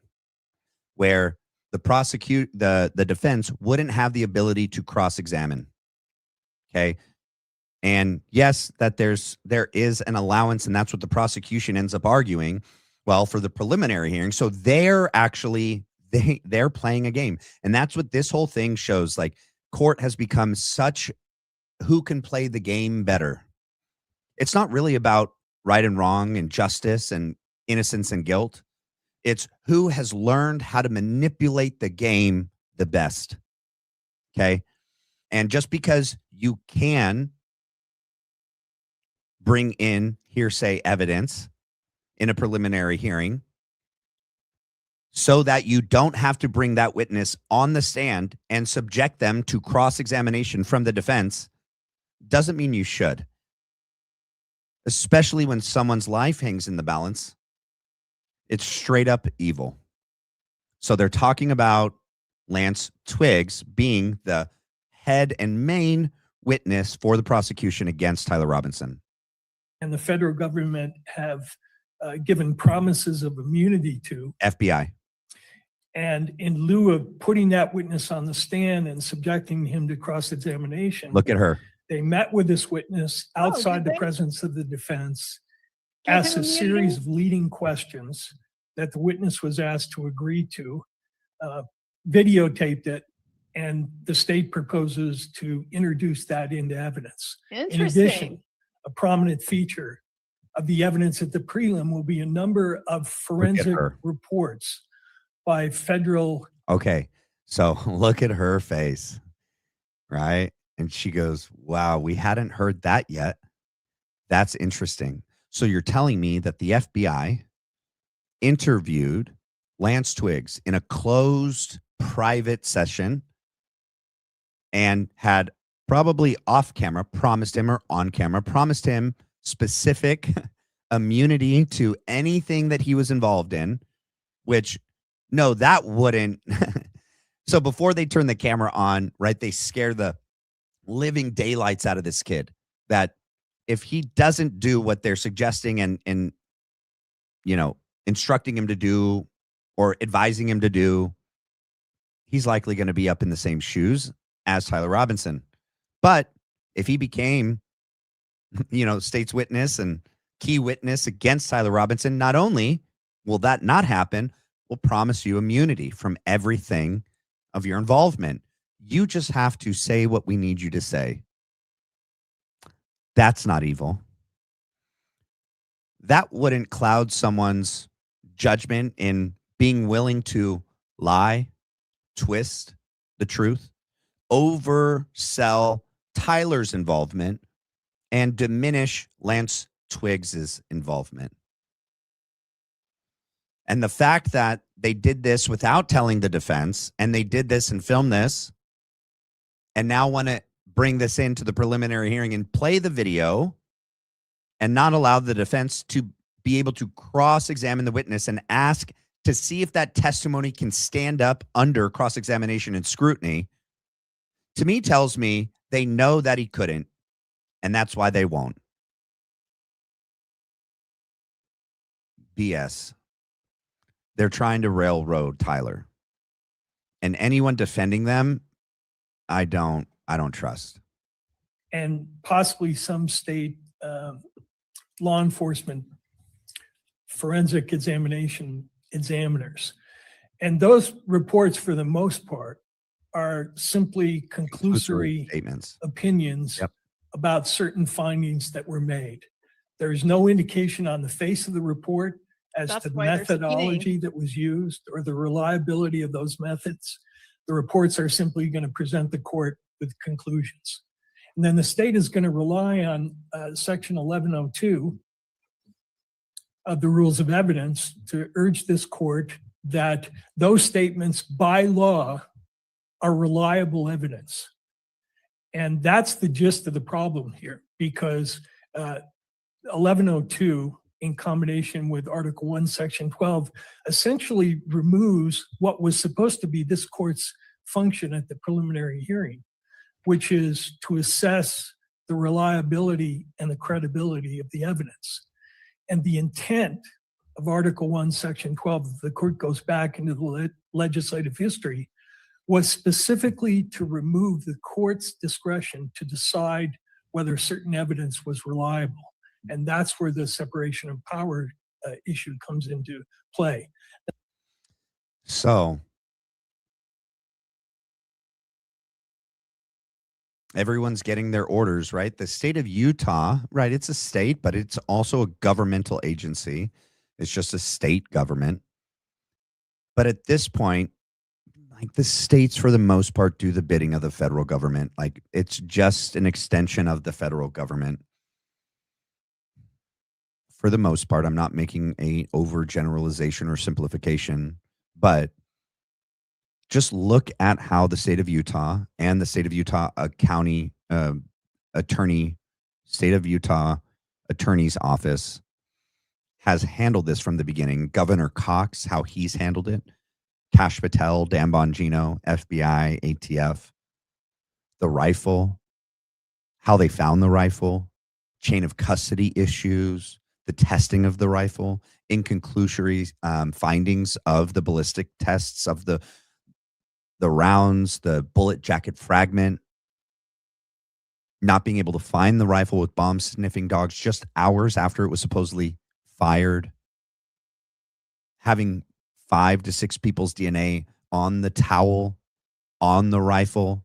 where the defense wouldn't have the ability to cross-examine. Okay. And yes, that there is an allowance, and that's what the prosecution ends up arguing. Well, for the preliminary hearing. So they're actually, they're playing a game. And that's what this whole thing shows. Like, court has become such who can play the game better. It's not really about right and wrong and justice and innocence and guilt. It's who has learned how to manipulate the game the best. Okay. And just because you can bring in hearsay evidence in a preliminary hearing so that you don't have to bring that witness on the stand and subject them to cross-examination from the defense doesn't mean you should. Especially when someone's life hangs in the balance. It's straight up evil. So they're talking about Lance Twiggs being the head and main witness for the prosecution against Tyler Robinson. And the federal government have given promises of immunity to FBI. And in lieu of putting that witness on the stand and subjecting him to cross-examination, Look at her. They met with this witness outside the presence of the defense, asked a series of leading questions that the witness was asked to agree to, videotaped it, and the state proposes to introduce that into evidence. In addition, a prominent feature of the evidence at the prelim will be a number of forensic reports by federal. Okay, so look at her face, right? And she goes, wow, we hadn't heard that yet. That's interesting. So you're telling me that the FBI interviewed Lance Twiggs in a closed private session and had probably off camera promised him, or on camera promised him, specific immunity to anything that he was involved in, which no, that wouldn't. So before they turn the camera on, right, they scare the living daylights out of this kid, that if he doesn't do what they're suggesting and you know, instructing him to do or advising him to do, he's likely going to be up in the same shoes as Tyler Robinson. But if he became, you know, state's witness and key witness against Tyler Robinson, not only will that not happen, we'll promise you immunity from everything of your involvement. You just have to say what we need you to say. That's not evil. That wouldn't cloud someone's judgment in being willing to lie, twist the truth, oversell Tyler's involvement, and diminish Lance Twiggs's involvement. And the fact that they did this without telling the defense, and they did this and filmed this, and now want to bring this into the preliminary hearing and play the video and not allow the defense to be able to cross-examine the witness and ask to see if that testimony can stand up under cross-examination and scrutiny, to me tells me they know that he couldn't, and that's why they won't. BS. They're trying to railroad Tyler. And anyone defending them, I don't trust. And possibly some state law enforcement forensic examiners. And those reports, for the most part, are simply conclusory statements, opinions about certain findings that were made. There is no indication on the face of the report as to the methodology that was used or the reliability of those methods. The reports are simply going to present the court with conclusions. And then the state is going to rely on Section 1102 of the Rules of Evidence to urge this court that those statements by law are reliable evidence. And that's the gist of the problem here, because 1102, in combination with Article 1, Section 12, essentially removes what was supposed to be this court's function at the preliminary hearing, which is to assess the reliability and the credibility of the evidence. And the intent of Article 1, Section 12, if the court goes back into the legislative history, was specifically to remove the court's discretion to decide whether certain evidence was reliable. And that's where the separation of power issue comes into play. So everyone's getting their orders, right? The state of Utah, right? It's a state, but it's also a governmental agency. It's just a state government. But at this point, like, the states, for the most part, do the bidding of the federal government. Like, it's just an extension of the federal government. For the most part, I'm not making a overgeneralization or simplification, but just look at how the state of Utah and the state of Utah county attorney, state of Utah attorney's office has handled this from the beginning. Governor Cox, how he's handled it. Kash Patel, Dan Bongino, FBI, ATF, the rifle, how they found the rifle, chain of custody issues, the testing of the rifle, inconclusory findings of the ballistic tests of the rounds, the bullet jacket fragment, not being able to find the rifle with bomb sniffing dogs just hours after it was supposedly fired, having 5 to 6 people's DNA on the towel, on the rifle,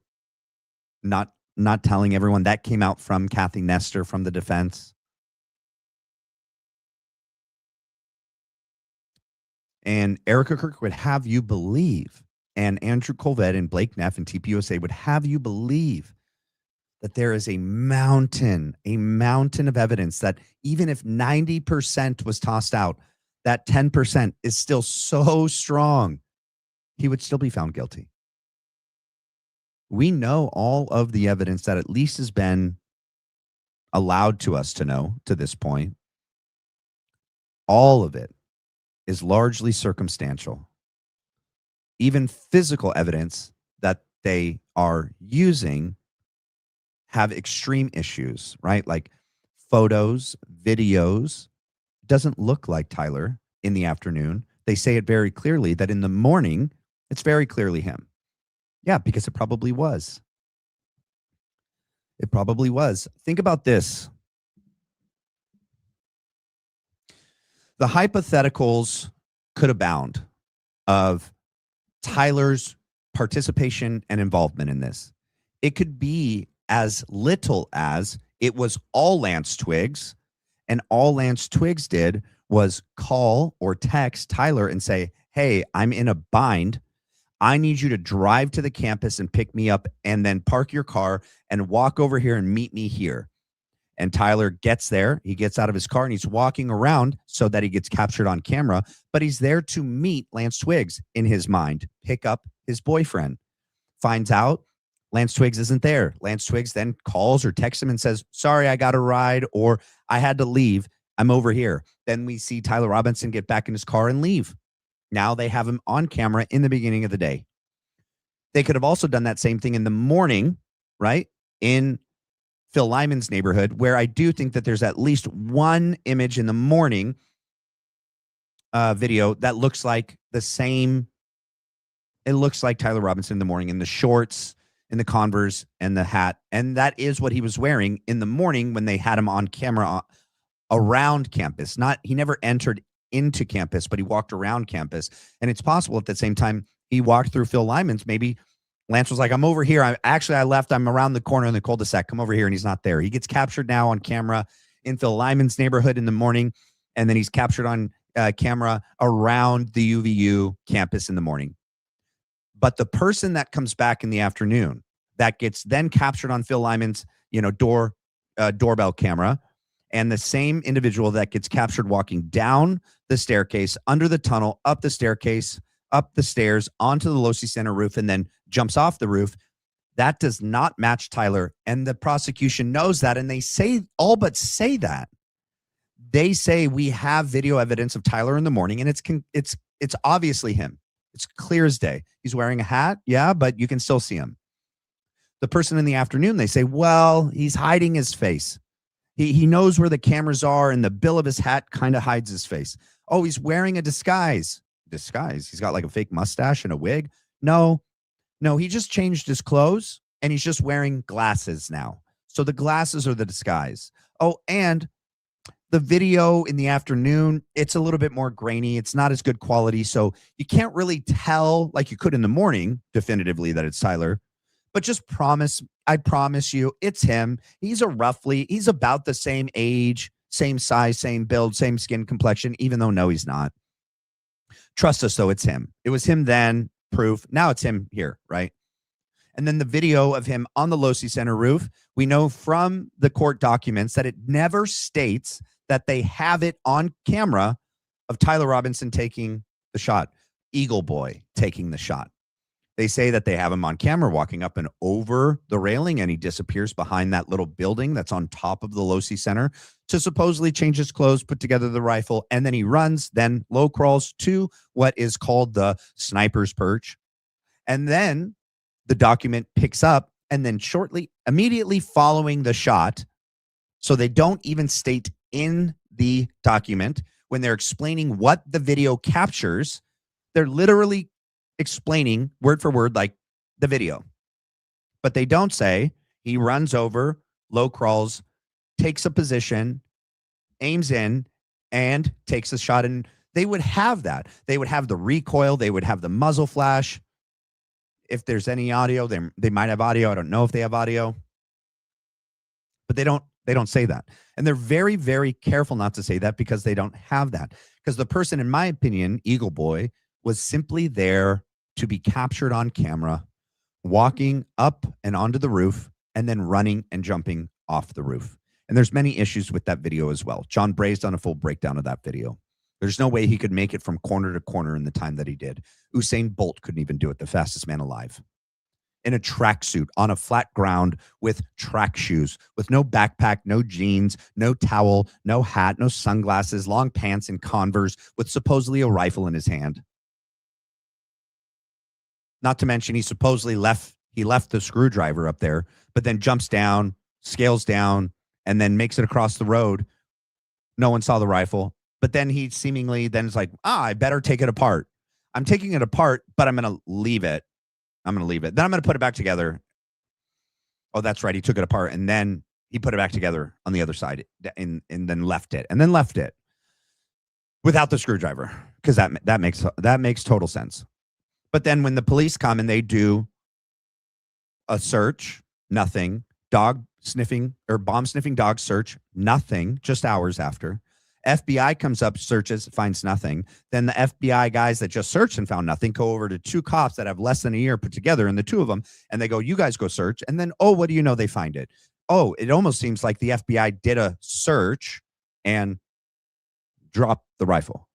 not telling everyone. That came out from Kathy Nestor from the defense. And Erica Kirk would have you believe, and Andrew Colvett and Blake Neff and TPUSA would have you believe that there is a mountain of evidence that even if 90% was tossed out, that 10% is still so strong, he would still be found guilty. We know all of the evidence that at least has been allowed to us to know to this point. All of it is largely circumstantial. Even physical evidence that they are using have extreme issues, right? Like photos, videos, doesn't look like Tyler in the afternoon. They say it very clearly that in the morning, it's very clearly him. Yeah, because it probably was. It probably was. Think about this. The hypotheticals could abound of Tyler's participation and involvement in this. It could be as little as it was all Lance Twiggs, and all Lance Twiggs did was call or text Tyler and say, hey, I'm in a bind. I need you to drive to the campus and pick me up and then park your car and walk over here and meet me here. And Tyler gets there. He gets out of his car and he's walking around so that he gets captured on camera. But he's there to meet Lance Twiggs in his mind, pick up his boyfriend. Finds out Lance Twiggs isn't there. Lance Twiggs then calls or texts him and says, sorry, I got a ride, or I had to leave. I'm over here. Then we see Tyler Robinson get back in his car and leave. Now they have him on camera in the beginning of the day. They could have also done that same thing in the morning, right? In Phil Lyman's neighborhood, where I do think that there's at least one image in the morning video that looks like the same. It looks like Tyler Robinson in the morning in the shorts, in the Converse, and the hat. And that is what he was wearing in the morning when they had him on camera around campus. He never entered into campus, but he walked around campus. And it's possible at the same time he walked through Phil Lyman's, maybe Lance was like, I'm over here. I left. I'm around the corner in the cul-de-sac. Come over here. And he's not there. He gets captured now on camera in Phil Lyman's neighborhood in the morning. And then he's captured on camera around the UVU campus in the morning. But the person that comes back in the afternoon that gets then captured on Phil Lyman's, doorbell camera, and the same individual that gets captured walking down the staircase, under the tunnel, up the staircase, up the stairs, onto the Losi Center roof, and then jumps off the roof, that does not match Tyler. And the prosecution knows that. And they say, all but say that. They say we have video evidence of Tyler in the morning, and it's obviously him. It's clear as day. He's wearing a hat, yeah, but you can still see him. The person in the afternoon, they say, well, he's hiding his face. He knows where the cameras are, and the bill of his hat kind of hides his face. Oh, he's wearing a disguise. Disguise? He's got like a fake mustache and a wig? No, he just changed his clothes, and he's just wearing glasses now. So the glasses are the disguise. Oh, and the video in the afternoon, it's a little bit more grainy. It's not as good quality. So you can't really tell like you could in the morning definitively that it's Tyler. But just I promise you, it's him. He's about the same age, same size, same build, same skin complexion, even though no, he's not. Trust us, though, it's him. It was him then, proof. Now it's him here, right? And then the video of him on the Losi Center roof, we know from the court documents that it never states that they have it on camera of Tyler Robinson taking the shot, Eagle Boy taking the shot. They say that they have him on camera walking up and over the railing, and he disappears behind that little building that's on top of the Losi Center to supposedly change his clothes, put together the rifle, and then he runs, then low crawls to what is called the sniper's perch. And then the document picks up, and then immediately following the shot, so they don't even state in the document when they're explaining what the video captures, they're literally explaining word for word like the video. But they don't say he runs over, low crawls, takes a position, aims in, and takes a shot. And they would have that. They would have the recoil. They would have the muzzle flash. If there's any audio, they might have audio. I don't know if they have audio. But they don't say that. And they're very, very careful not to say that because they don't have that. Because the person, in my opinion, Eagle Boy, was simply there to be captured on camera, walking up and onto the roof, and then running and jumping off the roof. And there's many issues with that video as well. John Bray's done a full breakdown of that video. There's no way he could make it from corner to corner in the time that he did. Usain Bolt couldn't even do it, the fastest man alive. In a tracksuit on a flat ground with track shoes, with no backpack, no jeans, no towel, no hat, no sunglasses, long pants and Converse, with supposedly a rifle in his hand. Not to mention he supposedly left the screwdriver up there, but then jumps down, scales down, and then makes it across the road. No one saw the rifle. But then he seemingly then is like, I better take it apart. I'm taking it apart, but I'm going to leave it. Then I'm going to put it back together. Oh, that's right. He took it apart, and then he put it back together on the other side and then left it. And then left it without the screwdriver, because that makes total sense. But then when the police come and they do a search, nothing. Dog sniffing or bomb sniffing dog search, nothing, just hours after. FBI comes up, searches, finds nothing. Then the FBI guys that just searched and found nothing go over to two cops that have less than a year put together, and the two of them, and they go, you guys go search. And then, oh, what do you know? They find it. Oh, it almost seems like the FBI did a search and dropped the rifle,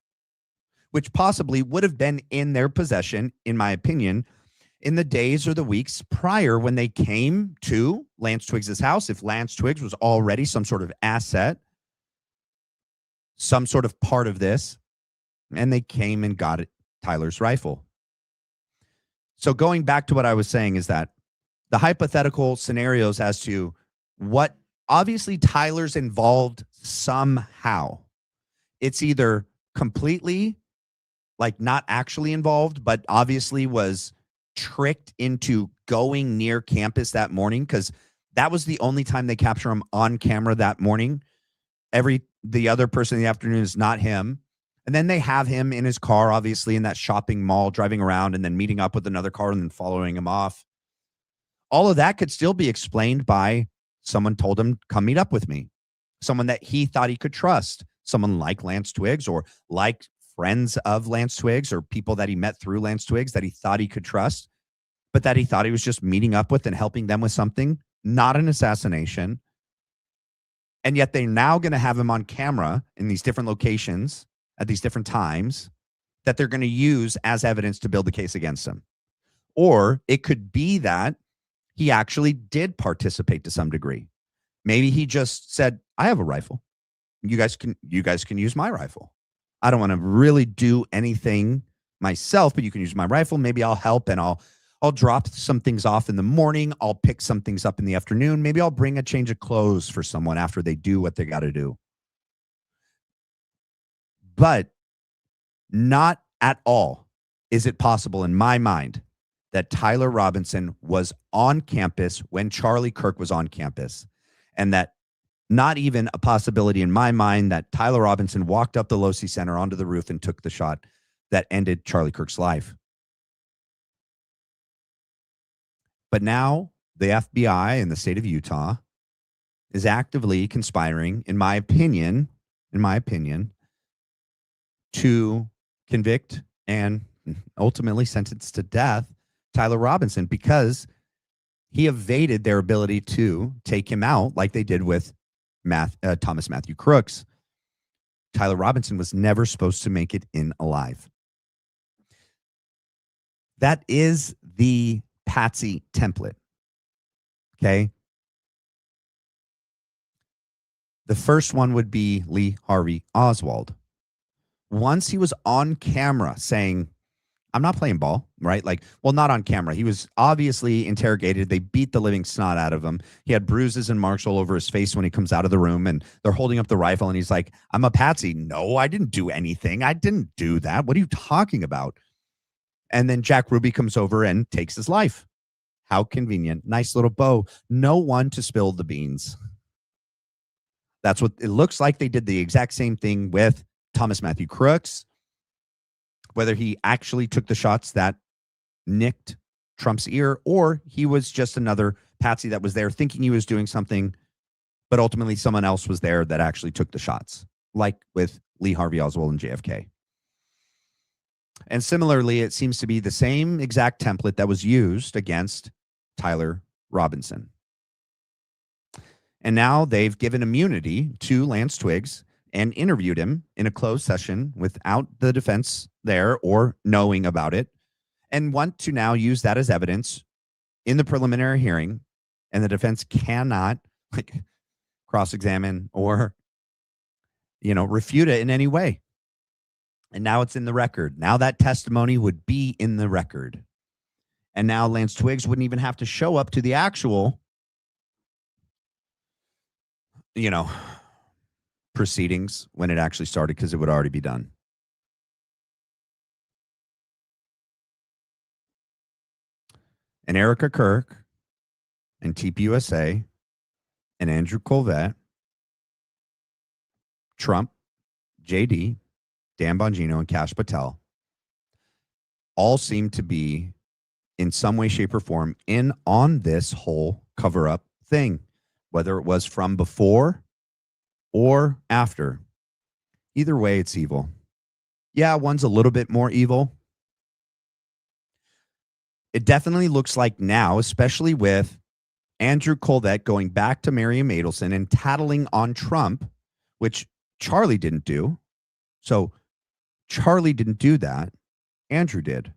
which possibly would have been in their possession, in my opinion, in the days or the weeks prior when they came to Lance Twiggs's house. If Lance Twiggs was already some sort of asset, some sort of part of this, and they came and got it, Tyler's rifle. So going back to what I was saying is that the hypothetical scenarios as to what obviously Tyler's involved somehow. It's either completely like not actually involved, but obviously was tricked into going near campus that morning, because that was the only time they capture him on camera that morning. The other person in the afternoon is not him. And then they have him in his car, obviously in that shopping mall, driving around and then meeting up with another car and then following him off. All of that could still be explained by someone told him, come meet up with me. Someone that he thought he could trust. Someone like Lance Twiggs, or like friends of Lance Twiggs, or people that he met through Lance Twiggs that he thought he could trust, but that he thought he was just meeting up with and helping them with something, not an assassination. And yet they're now going to have him on camera in these different locations at these different times that they're going to use as evidence to build the case against him. Or it could be that he actually did participate to some degree. Maybe he just said, I have a rifle. You guys can use my rifle. I don't want to really do anything myself, but you can use my rifle. Maybe I'll help, and I'll drop some things off in the morning. I'll pick some things up in the afternoon. Maybe I'll bring a change of clothes for someone after they do what they got to do. But not at all is it possible in my mind that Tyler Robinson was on campus when Charlie Kirk was on campus, and that not even a possibility in my mind that Tyler Robinson walked up the Losi Center onto the roof and took the shot that ended Charlie Kirk's life. But now the FBI in the state of Utah is actively conspiring, in my opinion, to convict and ultimately sentence to death Tyler Robinson, because he evaded their ability to take him out like they did with Thomas Matthew Crooks. Tyler Robinson was never supposed to make it in alive. That is the Patsy template. Okay. The first one would be Lee Harvey Oswald. Once he was on camera saying, I'm not playing ball, right? Like, well, not on camera. He was obviously interrogated. They beat the living snot out of him. He had bruises and marks all over his face when he comes out of the room, and they're holding up the rifle, and he's like, I'm a patsy. No, I didn't do anything. I didn't do that. What are you talking about? And then Jack Ruby comes over and takes his life. How convenient. Nice little bow. No one to spill the beans. That's what it looks like. They did the exact same thing with Thomas Matthew Crooks. Whether he actually took the shots that nicked Trump's ear, or he was just another patsy that was there thinking he was doing something, but ultimately someone else was there that actually took the shots, like with Lee Harvey Oswald and JFK. And similarly, it seems to be the same exact template that was used against Tyler Robinson. And now they've given immunity to Lance Twiggs and interviewed him in a closed session without the defense there or knowing about it, and want to now use that as evidence in the preliminary hearing. And the defense cannot cross-examine or, refute it in any way. And now it's in the record. Now that testimony would be in the record. And now Lance Twiggs wouldn't even have to show up to the actual, proceedings when it actually started, because it would already be done. And Erica Kirk and TPUSA and Andrew Colvett, Trump, JD, Dan Bongino, and Kash Patel all seem to be in some way, shape, or form in on this whole cover-up thing, whether it was from before or after. Either way, it's evil. Yeah, one's a little bit more evil. It definitely looks like now, especially with Andrew Colvett going back to Miriam Adelson and tattling on Trump, which Charlie didn't do. So Charlie didn't do that. Andrew did.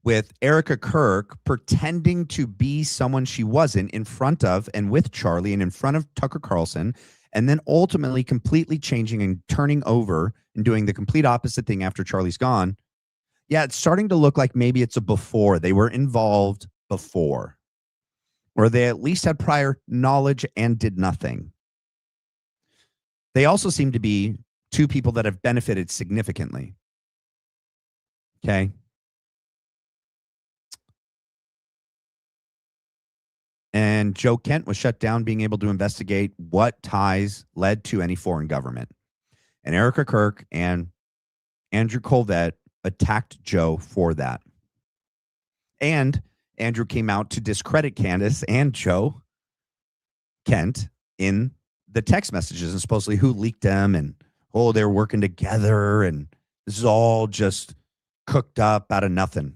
With Erica Kirk pretending to be someone she wasn't in front of and with Charlie and in front of Tucker Carlson, and then ultimately completely changing and turning over and doing the complete opposite thing after Charlie's gone. Yeah, it's starting to look like maybe it's a before. They were involved before, or they at least had prior knowledge and did nothing. They also seem to be two people that have benefited significantly. Okay. And Joe Kent was shut down being able to investigate what ties led to any foreign government. And Erica Kirk and Andrew Colvett attacked Joe for that. And Andrew came out to discredit Candace and Joe Kent in the text messages and supposedly who leaked them and, oh, they're working together and this is all just cooked up out of nothing.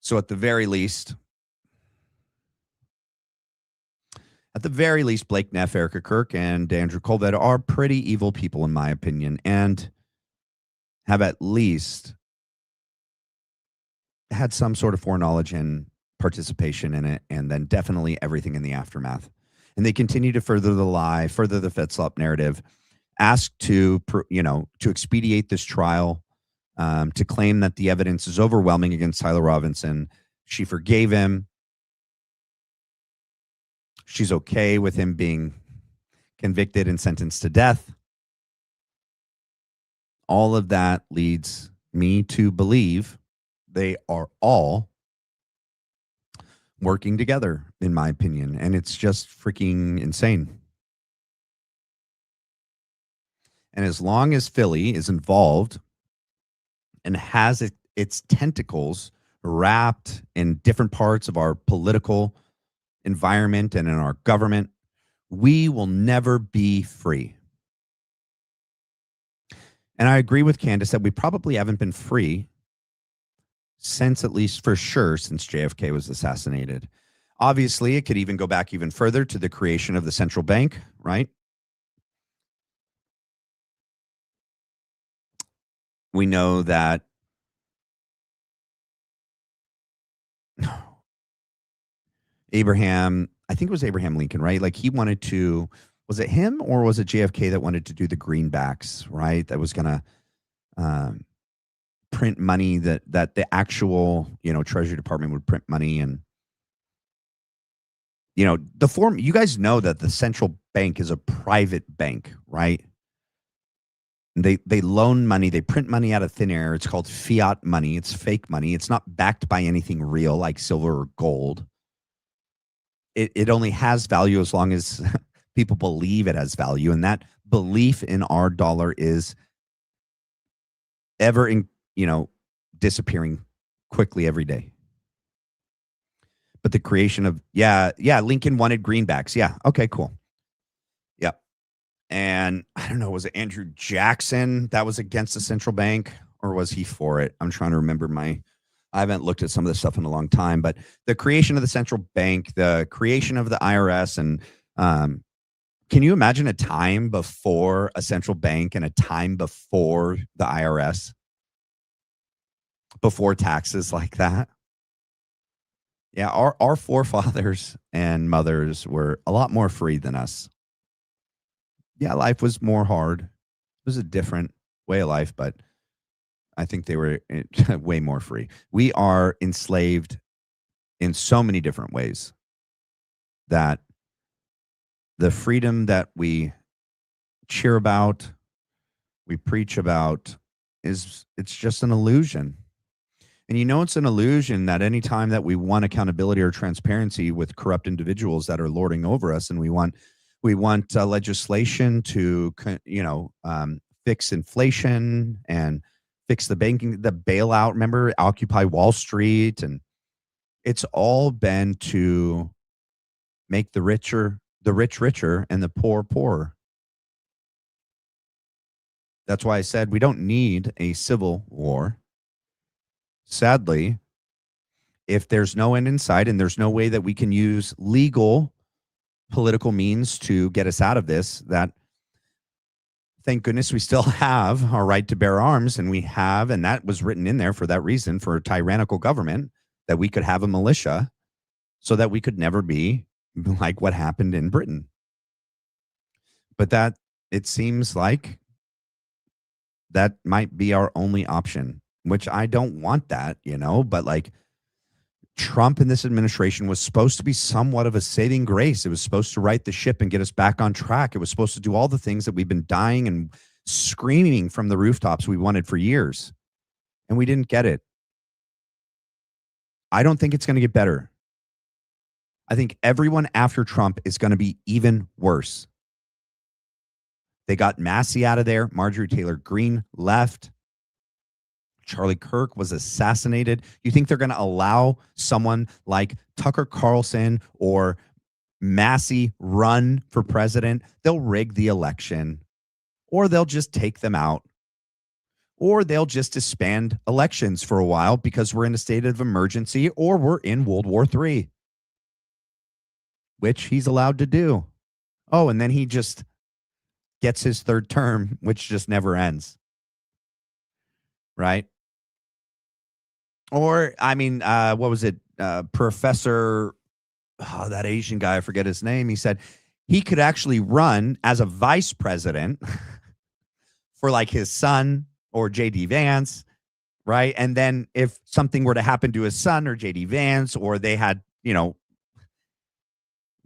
So at the very least, Blake Neff, Erica Kirk, and Andrew Colvett are pretty evil people, in my opinion, and have at least had some sort of foreknowledge and participation in it, and then definitely everything in the aftermath. And they continue to further the lie, further the Fetzlop narrative, ask to expedite this trial, to claim that the evidence is overwhelming against Tyler Robinson. She forgave him. She's okay with him being convicted and sentenced to death. All of that leads me to believe they are all working together, in my opinion. And it's just freaking insane. And as long as Philly is involved and has its tentacles wrapped in different parts of our political environment and in our government, we will never be free. And I agree with Candace that we probably haven't been free since, at least for sure, since JFK was assassinated. Obviously, it could even go back even further to the creation of the central bank, right? We know that Abraham, I think it was Abraham Lincoln, right? Like he wanted to, was it him or was it JFK that wanted to do the greenbacks, right? That was going to print money, that the actual, Treasury Department would print money. And, the form, you guys know that the central bank is a private bank, right? They loan money, they print money out of thin air. It's called fiat money. It's fake money. It's not backed by anything real like silver or gold. It only has value as long as people believe it has value. And that belief in our dollar is ever disappearing quickly every day. But the creation of, Lincoln wanted greenbacks. Yeah. Okay, cool. Yep. And I don't know, was it Andrew Jackson that was against the central bank, or was he for it? I'm trying to remember I haven't looked at some of this stuff in a long time, but the creation of the central bank, the creation of the IRS, and can you imagine a time before a central bank and a time before the IRS, before taxes like that? Yeah, our forefathers and mothers were a lot more free than us. Yeah, life was more hard. It was a different way of life, but I think they were way more free. We are enslaved in so many different ways that the freedom that we cheer about, we preach about, it's just an illusion. And it's an illusion that any time that we want accountability or transparency with corrupt individuals that are lording over us, and we want legislation to fix inflation and fix the banking, the bailout. Remember, Occupy Wall Street, and it's all been to make the rich richer and the poor poorer. That's why I said we don't need a civil war. Sadly, if there's no end in sight and there's no way that we can use legal political means to get us out of this, that thank goodness we still have our right to bear arms, and we have, and that was written in there for that reason, for a tyrannical government, that we could have a militia so that we could never be like what happened in Britain. But that, it seems like that might be our only option, which I don't want that, you know, but like Trump and this administration was supposed to be somewhat of a saving grace. It was supposed to right the ship and get us back on track. It was supposed to do all the things that we've been dying and screaming from the rooftops we wanted for years, and we didn't get it. I don't think it's going to get better. I think everyone after Trump is going to be even worse. They got Massey out of there. Marjorie Taylor Greene left. Charlie Kirk was assassinated. You think they're going to allow someone like Tucker Carlson or Massey run for president? They'll rig the election, or they'll just take them out, or they'll just disband elections for a while because we're in a state of emergency, or we're in World War III, which he's allowed to do. Oh, and then he just gets his third term, which just never ends. Right? Or, I mean, what was it? Professor, that Asian guy, I forget his name. He said he could actually run as a vice president for like his son or J.D. Vance, right? And then if something were to happen to his son or J.D. Vance, or they had, you know,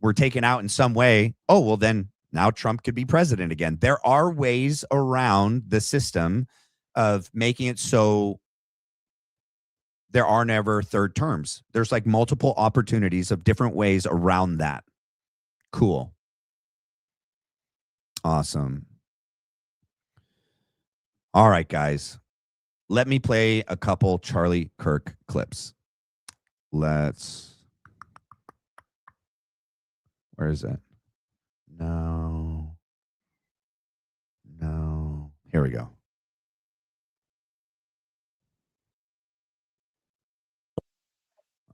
were taken out in some way, oh, well, then now Trump could be president again. There are ways around the system of making it so there are never third terms. There's like multiple opportunities of different ways around that. Cool. Awesome. All right, guys. Let me play a couple Charlie Kirk clips. Where is it? No. Here we go.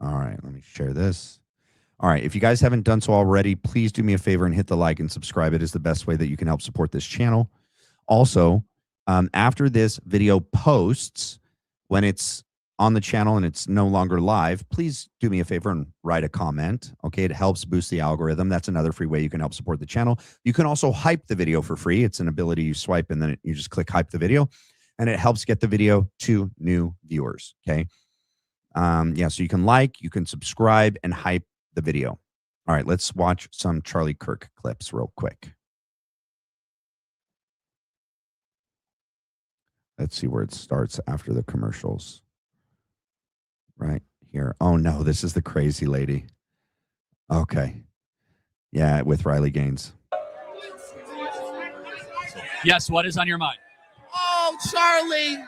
All right, let me share this. All right, if you guys haven't done so already, please do me a favor and hit the like and subscribe. It is the best way that you can help support this channel. Also, after this video posts, when it's on the channel and it's no longer live, please do me a favor and write a comment. Okay, it helps boost the algorithm. That's another free way you can help support the channel. You can also hype the video for free. It's an ability you swipe and then you just click hype the video, and it helps get the video to new viewers. Okay. Yeah, so you can like, you can subscribe, and hype the video. All right, let's watch some Charlie Kirk clips real quick. Let's see where it starts after the commercials. Right here. Oh, no, this is the crazy lady. Okay. Yeah, with Riley Gaines. Yes, what is on your mind? Oh, Charlie,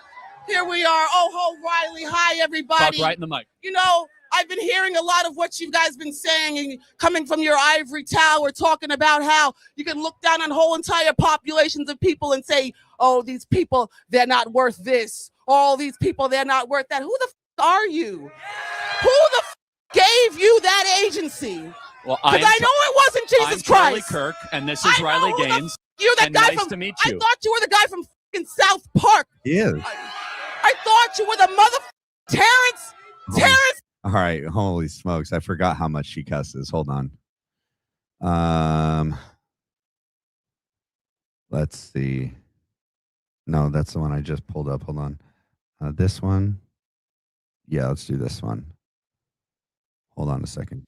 here we are. Oh, Riley. Hi, everybody. Talk right in the mic. You know, I've been hearing a lot of what you guys been saying and coming from your ivory tower, talking about how you can look down on whole entire populations of people and say, oh, these people, they're not worth this. All these people, they're not worth that. Who the are you? Who the gave you that agency? Well, because I know it wasn't Jesus I'm Charlie Christ. Kirk, and this is Riley Gaines. You're that and guy nice from. to meet I you. thought you were the guy from South Park. He is. I thought you were the mother Terrence. Terrence. All right, holy smokes. I forgot how much she cusses. Hold on. Let's see. No, that's the one I just pulled up. Hold on. This one. Yeah, let's do this one. Hold on a second.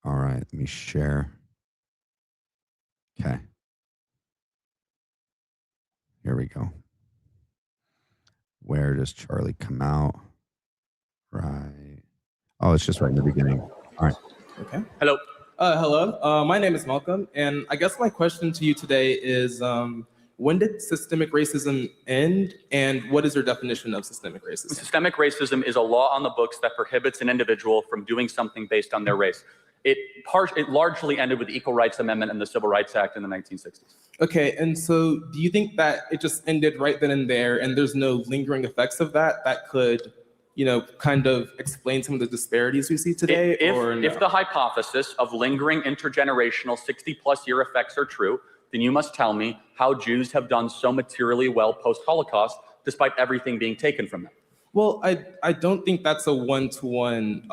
All right, let me share. Okay. Here we go. Where does Charlie come out? Right. Oh, it's just right in the beginning. All right. Okay. Hello. Hello. My name is Malcolm, and I guess my question to you today is, when did systemic racism end, and what is your definition of systemic racism? Systemic racism is a law on the books that prohibits an individual from doing something based on their race. It largely ended with the Equal Rights Amendment and the Civil Rights Act in the 1960s. Okay, and so do you think that it just ended right then and there, and there's no lingering effects of that could, kind of explain some of the disparities we see today? If the hypothesis of lingering intergenerational 60-plus year effects are true, then you must tell me how Jews have done so materially well post-Holocaust, despite everything being taken from them. Well, I don't think that's a one-to-one.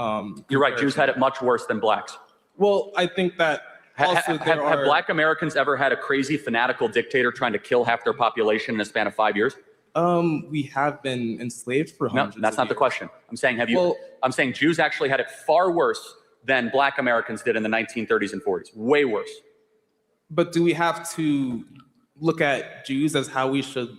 You're right. Jews had it much worse than blacks. Well, I think that also have black Americans ever had a crazy fanatical dictator trying to kill half their population in a span of 5 years? We have been enslaved for hundreds. No, that's not the question. I'm saying, I'm saying Jews actually had it far worse than black Americans did in the 1930s and 40s. Way worse. But do we have to look at Jews as how we should,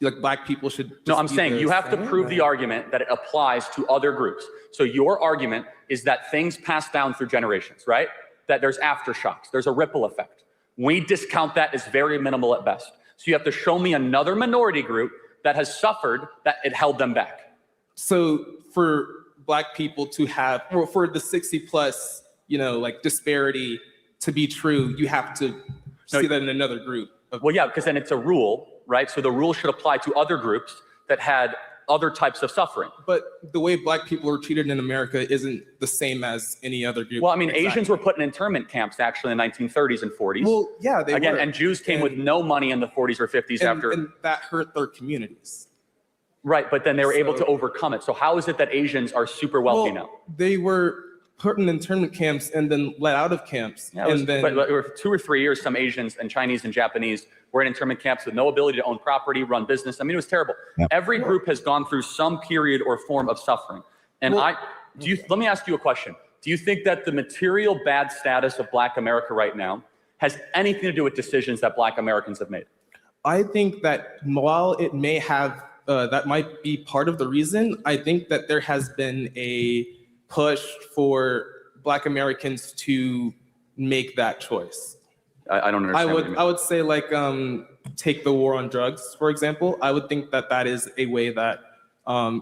like black people should? No, I'm saying you have to prove the argument that it applies to other groups. So your argument is that things pass down through generations, right? That there's aftershocks, there's a ripple effect. We discount that as very minimal at best. So you have to show me another minority group that has suffered that it held them back. So for black people to have, or for the 60-plus, disparity to be true, you have to see that in another group. Well, yeah, because then it's a rule, right? So the rule should apply to other groups that had other types of suffering. But the way black people were treated in America isn't the same as any other group. Well, I mean, Asians were put in internment camps actually in the 1930s and 40s. Well, yeah, they were. And Jews came with no money in the 40s or 50s after. And that hurt their communities. Right, but then they were able to overcome it. So how is it that Asians are super wealthy now? They were put in internment camps and then let out of camps. Yeah, but 2 or 3 years, some Asians and Chinese and Japanese were in internment camps with no ability to own property, run business. I mean, it was terrible. Yep. Every group has gone through some period or form of suffering. And let me ask you a question. Do you think that the material bad status of black America right now has anything to do with decisions that black Americans have made? I think that while it may have, that might be part of the reason, I think that there has been a push for black Americans to make that choice. I don't understand. I would say take the war on drugs, for example. I would think that that is a way that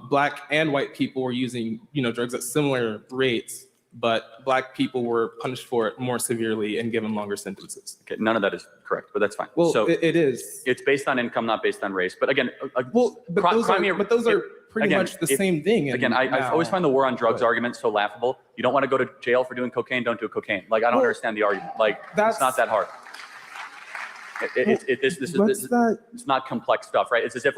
black and white people were using drugs at similar rates, but black people were punished for it more severely and given longer sentences. Okay, none of that is correct, but that's fine. Well, so it is. It's based on income, not based on race. But again, those are pretty much the same thing. I always find the war on drugs argument so laughable. You don't want to go to jail for doing cocaine, don't do cocaine. I don't understand the argument. It's not that hard. It's not complex stuff, right? It's as if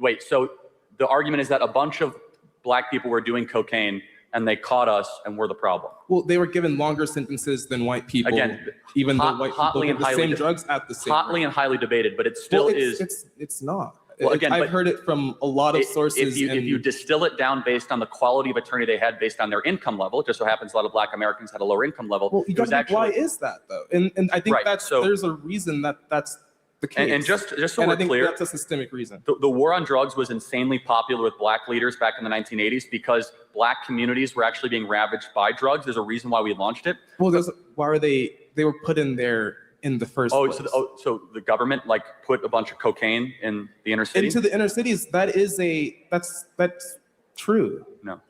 wait, so the argument is that a bunch of black people were doing cocaine and they caught us and we're the problem. Well, they were given longer sentences than white people. Again, even though white people get the same drugs at the same hotly and highly debated, but it still is. It's not. Well, again, I've heard it from a lot of sources. If you distill it down based on the quality of attorney they had based on their income level, it just so happens a lot of black Americans had a lower income level. Well, why is that though? And I think there's a reason that's the case. And just so we're clear, that's a systemic reason. The war on drugs was insanely popular with black leaders back in the 1980s because black communities were actually being ravaged by drugs. There's a reason why we launched it. Well, why are they were put in there in the first place? So the government put a bunch of cocaine in the inner city? Into the inner cities. That's true. No.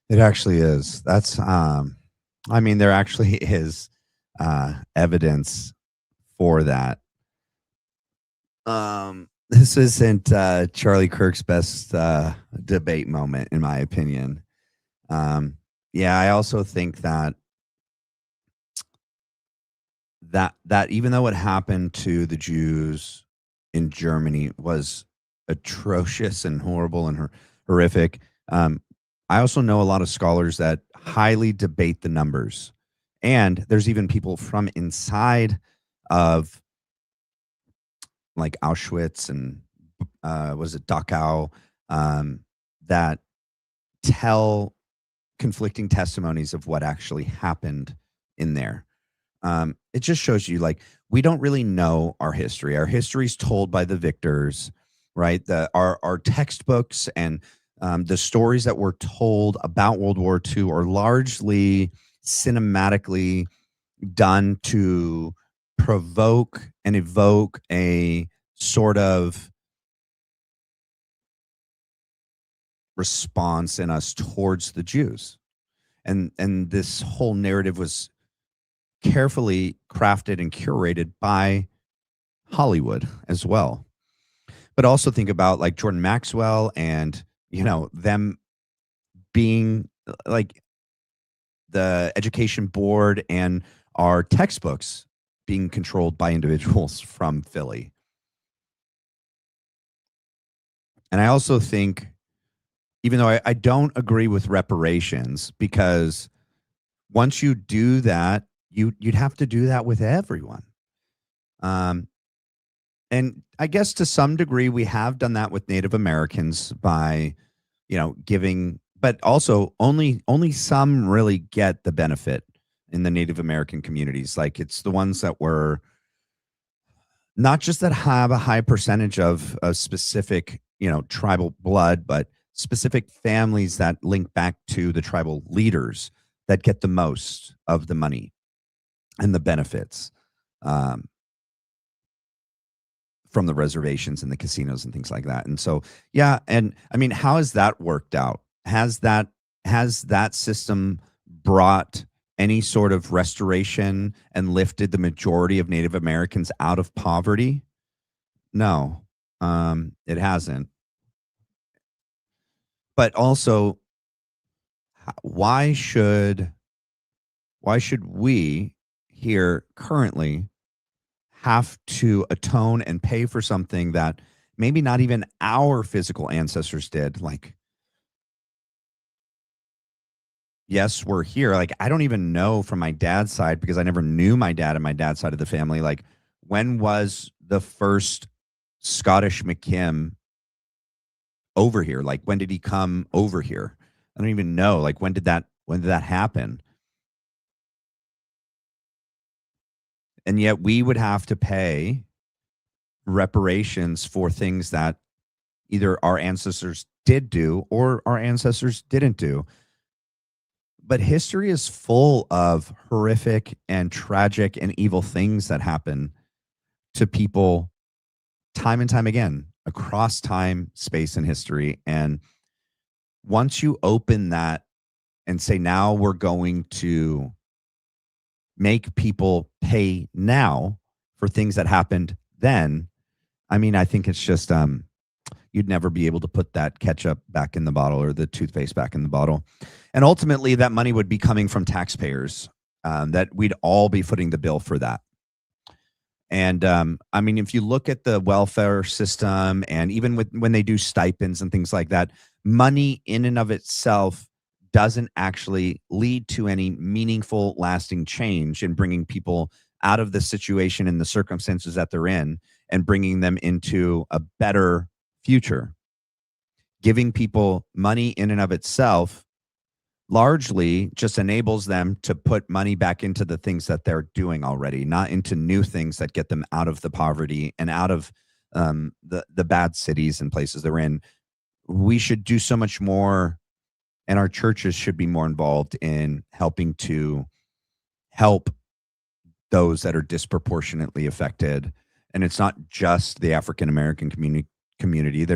It actually is. That's there actually is evidence for that. This isn't Charlie Kirk's best debate moment, in my opinion. I also think that even though what happened to the Jews in Germany was atrocious and horrible and horrific, I also know a lot of scholars that highly debate the numbers. And there's even people from inside of Auschwitz and was it Dachau that tell conflicting testimonies of what actually happened in there. It just shows you we don't really know our history. Our history is told by the victors, right? Our textbooks and the stories that we're told about World War II are largely cinematically done to provoke and evoke a sort of response in us towards the Jews. And this whole narrative was carefully crafted and curated by Hollywood as well. But also think about like Jordan Maxwell and, them being like the education board and our textbooks being controlled by individuals from Philly. And I also think, even though I don't agree with reparations, because once you do that, you'd have to do that with everyone. And I guess to some degree, we have done that with Native Americans by, giving, but also only some really get the benefit in the Native American communities. Like it's the ones that were not just that have a high percentage of a specific, tribal blood, but specific families that link back to the tribal leaders that get the most of the money and the benefits from the reservations and the casinos and things like that. And so, yeah. And I mean, how has that worked out? Has that system brought any sort of restoration and lifted the majority of Native Americans out of poverty? No, it hasn't. But also, why should we here currently have to atone and pay for something that maybe not even our physical ancestors did? Like, yes, we're here. Like, I don't even know from my dad's side, because I never knew my dad and my dad's side of the family. Like, when was the first Scottish McKim over here? Like, when did he come over here? I don't even know. Like, when did that happen? And yet we would have to pay reparations for things that either our ancestors did do or our ancestors didn't do. But history is full of horrific and tragic and evil things that happen to people time and time again across time, space, and history. And once you open that and say, now we're going to make people pay now for things that happened then, I mean, I think it's just, you'd never be able to put that ketchup back in the bottle or the toothpaste back in the bottle. And ultimately, that money would be coming from taxpayers, that we'd all be footing the bill for that. And I mean, if you look at the welfare system, and even when they do stipends and things like that, money in and of itself doesn't actually lead to any meaningful, lasting change in bringing people out of the situation and the circumstances that they're in and bringing them into a better future. Giving people money in and of itself largely just enables them to put money back into the things that they're doing already, not into new things that get them out of the poverty and out of the bad cities and places they're in. We should do so much more, and our churches should be more involved in helping to help those that are disproportionately affected. And it's not just the African American community.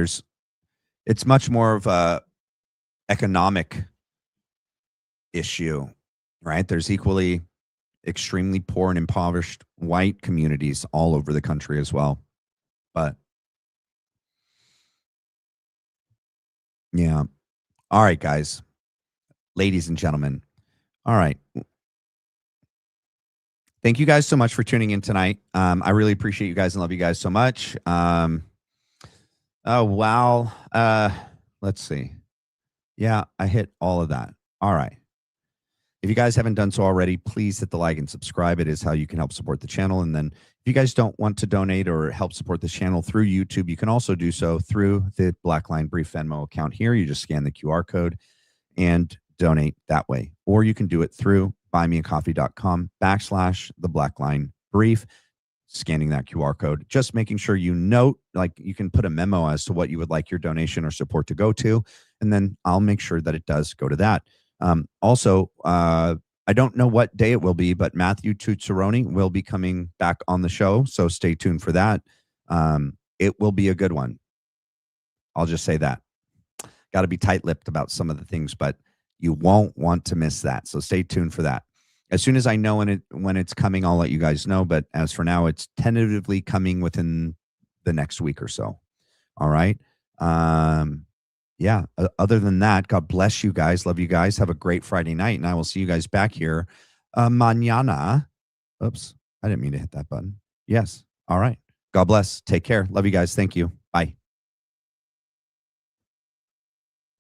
It's much more of a economic issue, right? There's equally extremely poor and impoverished white communities all over the country as well. But yeah. All right, guys, ladies and gentlemen. All right. Thank you guys so much for tuning in tonight. I really appreciate you guys and love you guys so much. Oh, wow. Let's see. Yeah, I hit all of that. All right. If you guys haven't done so already, please hit the like and subscribe. It is how you can help support the channel. And then if you guys don't want to donate or help support the channel through YouTube, you can also do so through the Blackline Brief Venmo account here. You just scan the QR code and donate that way. Or you can do it through buymeacoffee.com/the Blackline Brief, scanning that QR code, just making sure you note, like you can put a memo as to what you would like your donation or support to go to. And then I'll make sure that it does go to that. Also, I don't know what day it will be, but Matthew Tucciaroni will be coming back on the show. So stay tuned for that. It will be a good one. I'll just say that. Got to be tight-lipped about some of the things, but you won't want to miss that. So stay tuned for that. As soon as I know when it's coming, I'll let you guys know. But as for now, it's tentatively coming within the next week or so. All right. Yeah. Other than that, God bless you guys. Love you guys. Have a great Friday night. And I will see you guys back here mañana. Oops. I didn't mean to hit that button. Yes. All right. God bless. Take care. Love you guys. Thank you.